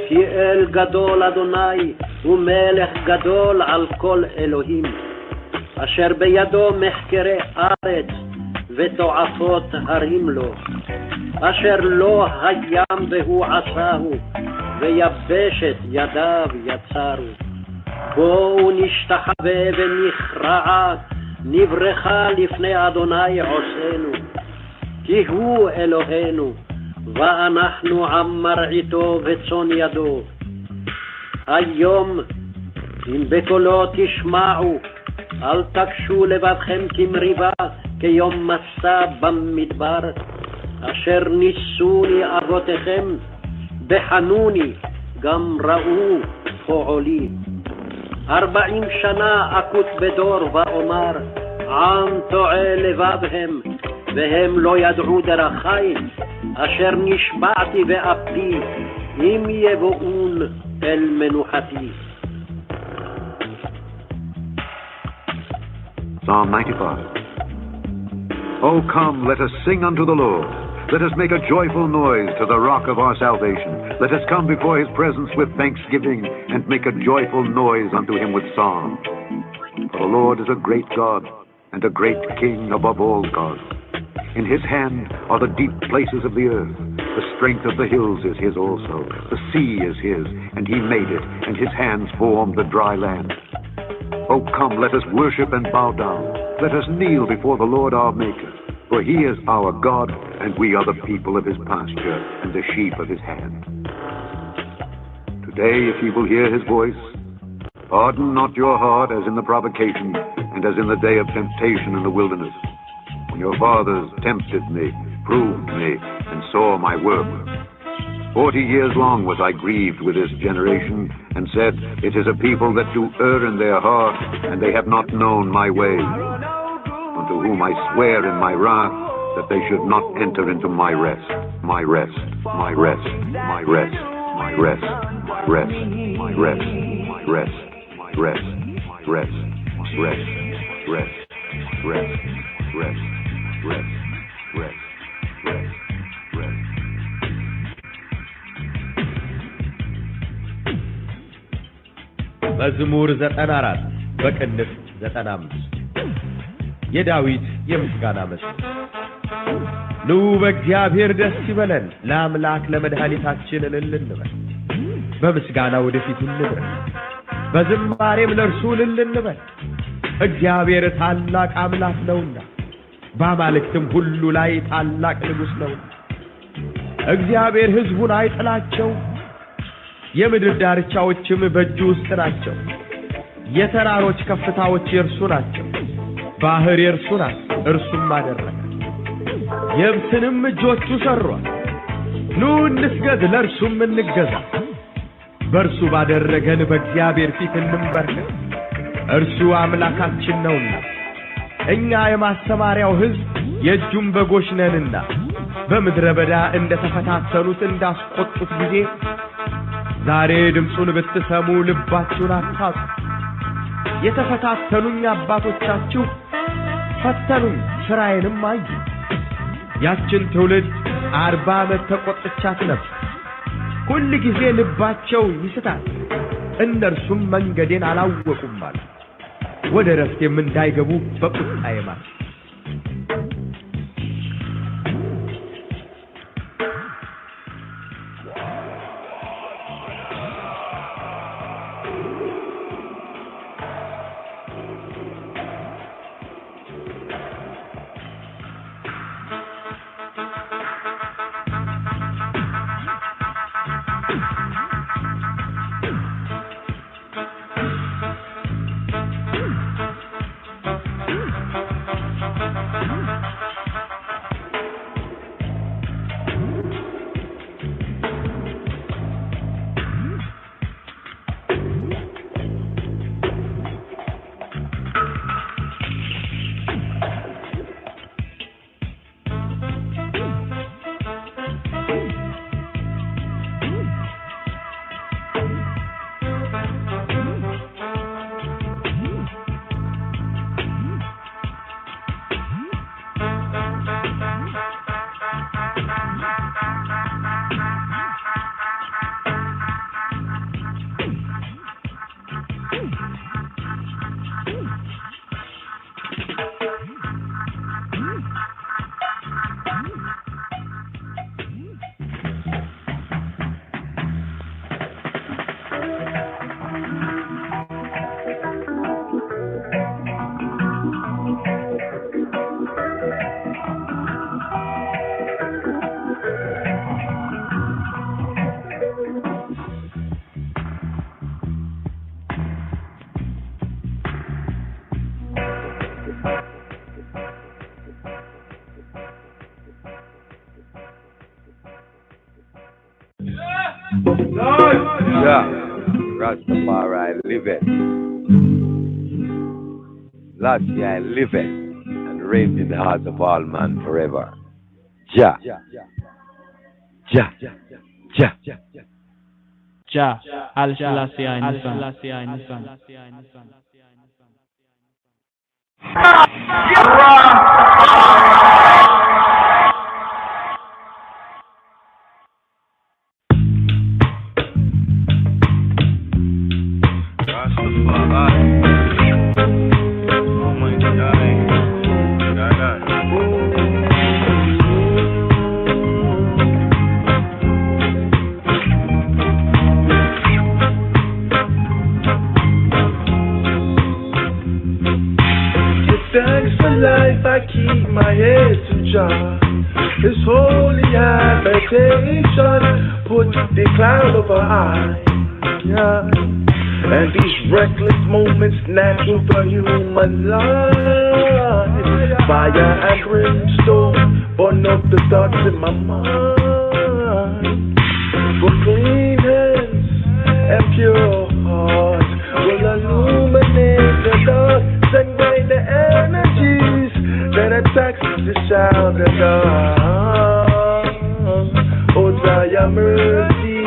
[SPEAKER 6] כי אל גדול אדוני, ומלך גדול על כל אלוהים. אשר בידו מחקרי ארץ, ותועפות הרים לו. אשר לא הים והוא עשהו, ויבשת ידיו יצרו. בואו נשתחווה ונכרע, נברכה לפני אדוני עושנו. כי הוא אלוהינו, ואנחנו עם מרעיתו וצאן ידו. היום אם בקולו תשמעו, אל תקשו לבבכם כמריבה, כיום מסע במדבר. אשר ניסוני אבותיכם, בחנוני גם ראו פועלי. 40 שנה אקוט בדור ואומר, עם טועה לבבהם, והם לא ידעו דרכי. אשר נשבעתי ואפתי, אם יבואון אל מנוחתי.
[SPEAKER 3] Psalm 95. Oh, come, let us sing unto the Lord. Let us make a joyful noise to the rock of our salvation. Let us come before his presence with thanksgiving and make a joyful noise unto him with psalms. For the Lord is a great God and a great King above all gods. In his hand are the deep places of the earth. The strength of the hills is his also. The sea is his, and he made it, and his hands formed the dry land. Oh, come, let us worship and bow down. Let us kneel before the Lord our Maker. For he is our God, and we are the people of his pasture, and the sheep of his hand. Today, if ye will hear his voice, harden not your heart as in the provocation, and as in the day of temptation in the wilderness, when your fathers tempted me, proved me, and saw my work. 40 years long was I grieved with this generation, and said, it is a people that do err in their heart, and they have not known my ways. Unto whom I swear in my wrath, that they should not enter into my rest, my rest, my rest, my rest, my rest, my rest, my rest, my rest, my rest, my rest, my rest, rest, rest, rest, rest, rest, rest, rest.
[SPEAKER 17] መዝሙር 94 በቅንፍ 95 የዳዊት የምስጋና መዝሙር። ኑ በእግዚአብሔር ደስ ይበለን፣ ለአምላክ ለመድኃኒታችን እልል እንበል። በምስጋና ወደፊት እንድረስ፣ በዝማሬም ለእርሱ እልል እንበል። እግዚአብሔር ታላቅ አምላክ ነውና፣ በአማልክትም ሁሉ ላይ ታላቅ ንጉሥ ነውና። እግዚአብሔር ሕዝቡን አይጥላቸው፣ የምድር ዳርቻዎችም በእጁ ውስጥ ናቸው። የተራሮች ከፍታዎች የእርሱ ናቸው፣ ባህር የእርሱ ናት፣ እርሱም አደረገ። የብስንም እጆቹ ሠሯት። ኑ እንስገድ፣ ለእርሱም እንገዛ። በእርሱ ባደረገን በእግዚአብሔር ፊት እንንበርከክ። እርሱ አምላካችን ነውና፣ እኛ የማሰማሪያው ሕዝብ የእጁም በጎች ነንና። በምድረ በዳ እንደ ተፈታተኑት እንዳስቆጡት ጊዜ ዛሬ ድምፁን ብትሰሙ ልባችሁን አታጡ። የተፈታተኑኝ አባቶቻችሁ ፈተኑኝ፣ ሥራዬንም አዩ። ያችን ትውልድ 40 ዓመት ተቆጥቻት ነበር። ሁል ጊዜ ልባቸው ይስታል፣ እነርሱም መንገዴን አላወቁም አሉ። ወደ ረፍቴም እንዳይገቡ በቁጣዬ ማሉ።
[SPEAKER 18] Yeah, Rastafari liveth. Last year I liveth and reigned in the hearts of all men forever. Jah. Jah. Jah.
[SPEAKER 19] Jah. Al Selassie in the sun.
[SPEAKER 4] Thanks for life, I keep my head to Jah. His holy habitation put the cloud over eye. Yeah. And these reckless moments snatching for human life. Fire and brimstone burn up the thoughts in my mind. For clean hands and pure hearts will illuminate the dark, send by the energies that attacks the child of God. Oh, Jah, mercy.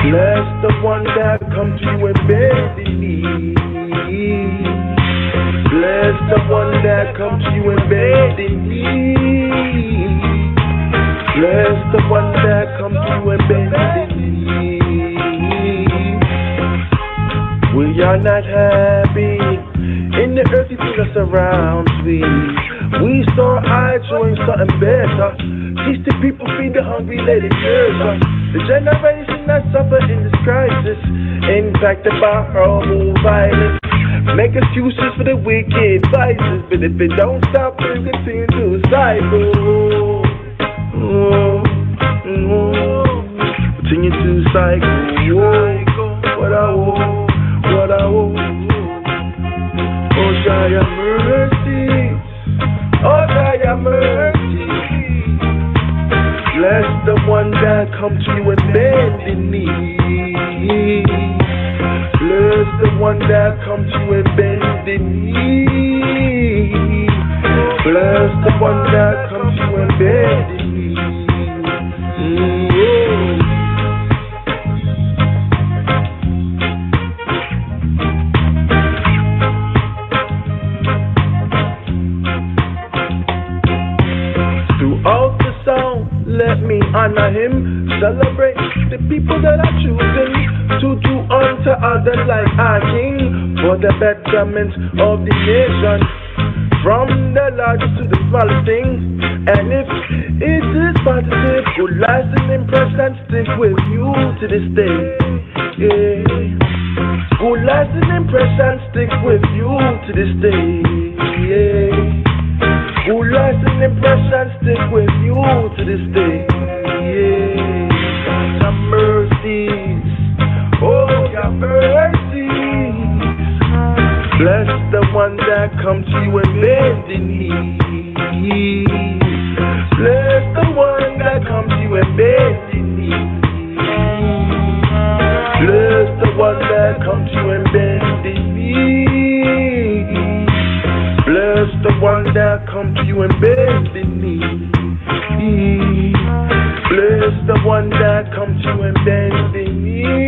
[SPEAKER 4] Bless the one that come to embed in me. Bless the one that come to embed in me. Bless the one that come to embed in me.
[SPEAKER 7] We are not happy in the earthly things that surround we. We saw eyes showing something better. Teach the people, feed the hungry, let it serve. The generation that suffer in this crisis, impacted by horrible violence. Make excuses for the wicked vices, but if it don't stop, we'll continue to cycle. Continue to cycle. What I want. Oh, God, your mercy. Oh, God, your mercy. Bless the one that come to you and bend in knee. Bless the one that come to you and bend in knee. Bless the one that come to you and bend in knee. Throughout the song, let me honor him. Celebrate the people that are choosing to do unto others like our King, for the betterment of the nation, from the largest to the smallest thing. And if it is positive, good lasting impression stick with you to this day. Yeah. Good lasting impression stick with you to this day. Yeah. Good lasting impression stick with you to this day. Yeah. Your mercies, oh your mercies. Bless the one that come to you and bend in knee. Bless the one that come to you and bend in knee. Bless the one that come to you and bend in knee. Bless the one that come to you and bend in knee. Bless the one that come to you and bend in knee.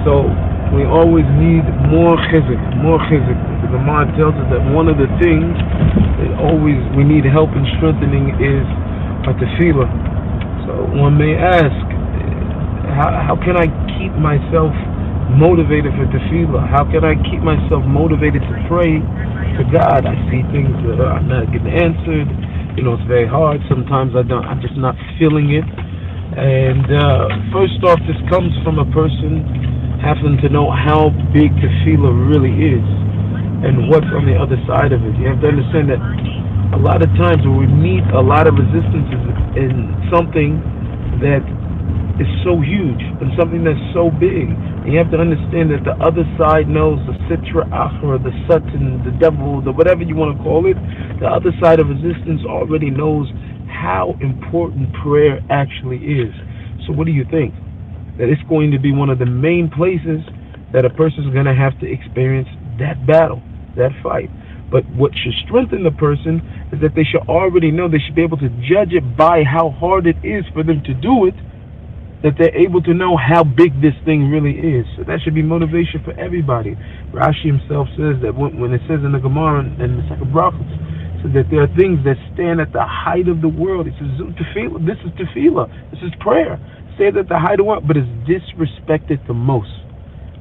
[SPEAKER 15] So we always need more chizuk. The Gemara tells us that one of the things that always we need help in strengthening is a tefillah. So one may ask, how can I keep myself motivated for tefillah? How can I keep myself motivated to pray to God? I see things that are not getting answered. It's very hard. Sometimes I'm just not feeling it. And first off, this comes from a person having to know how big tefillah really is and what's on the other side of it. You have to understand that a lot of times when we meet a lot of resistance in something that is so huge and something that's so big, and you have to understand that the other side knows, the sitra achra, the satan, the devil, the whatever you want to call it, the other side of resistance already knows how important prayer actually is. So what do you think? That it's going to be one of the main places that a person is going to have to experience that battle, that fight. But what should strengthen the person is that they should already know, they should be able to judge it by how hard it is for them to do it, that they're able to know how big this thing really is. So that should be motivation for everybody. Rashi himself says that when it says in the Gemara and the second Brachos, says that there are things that stand at the height of the world. He says, this is tefillah, this is prayer. Say that the height of what, but it's disrespected the most.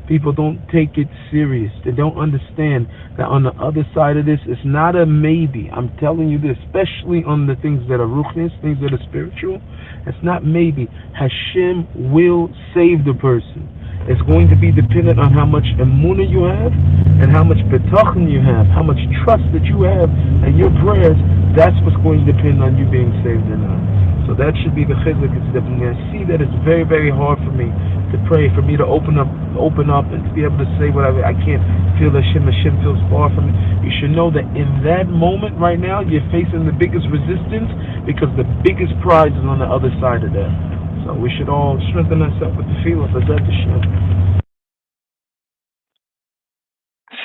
[SPEAKER 15] People don't take it serious. They don't understand that on the other side of this, it's not a maybe. I'm telling you this, especially on the things that are ruchnis, things that are spiritual. It's not maybe. Hashem will save the person. It's going to be dependent on how much emunah you have and how much betachon you have, how much trust that you have, and your prayers. That's what's going to depend on you being saved or not. So that should be the chizuk. I see that it's very, very hard for me to pray, for me to open up and to be able to say whatever. I can't feel Hashem feels far from me. You should know that in that moment right now, you're facing the biggest resistance because the biggest prize is on the other side of that. So we should all strengthen ourselves with the feel of Hazrat Hashem.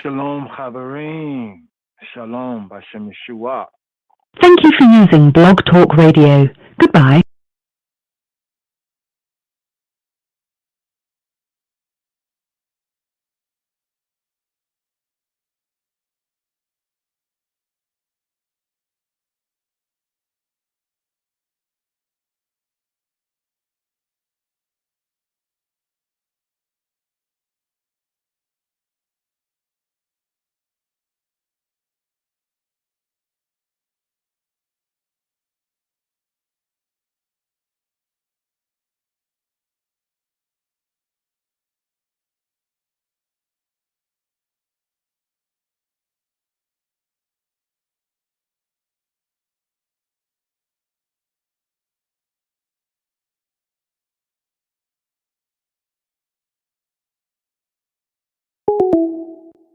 [SPEAKER 7] Shalom, Chaverim. Shalom, B'Shem Yeshua.
[SPEAKER 20] Thank you for using Blog Talk Radio. Goodbye.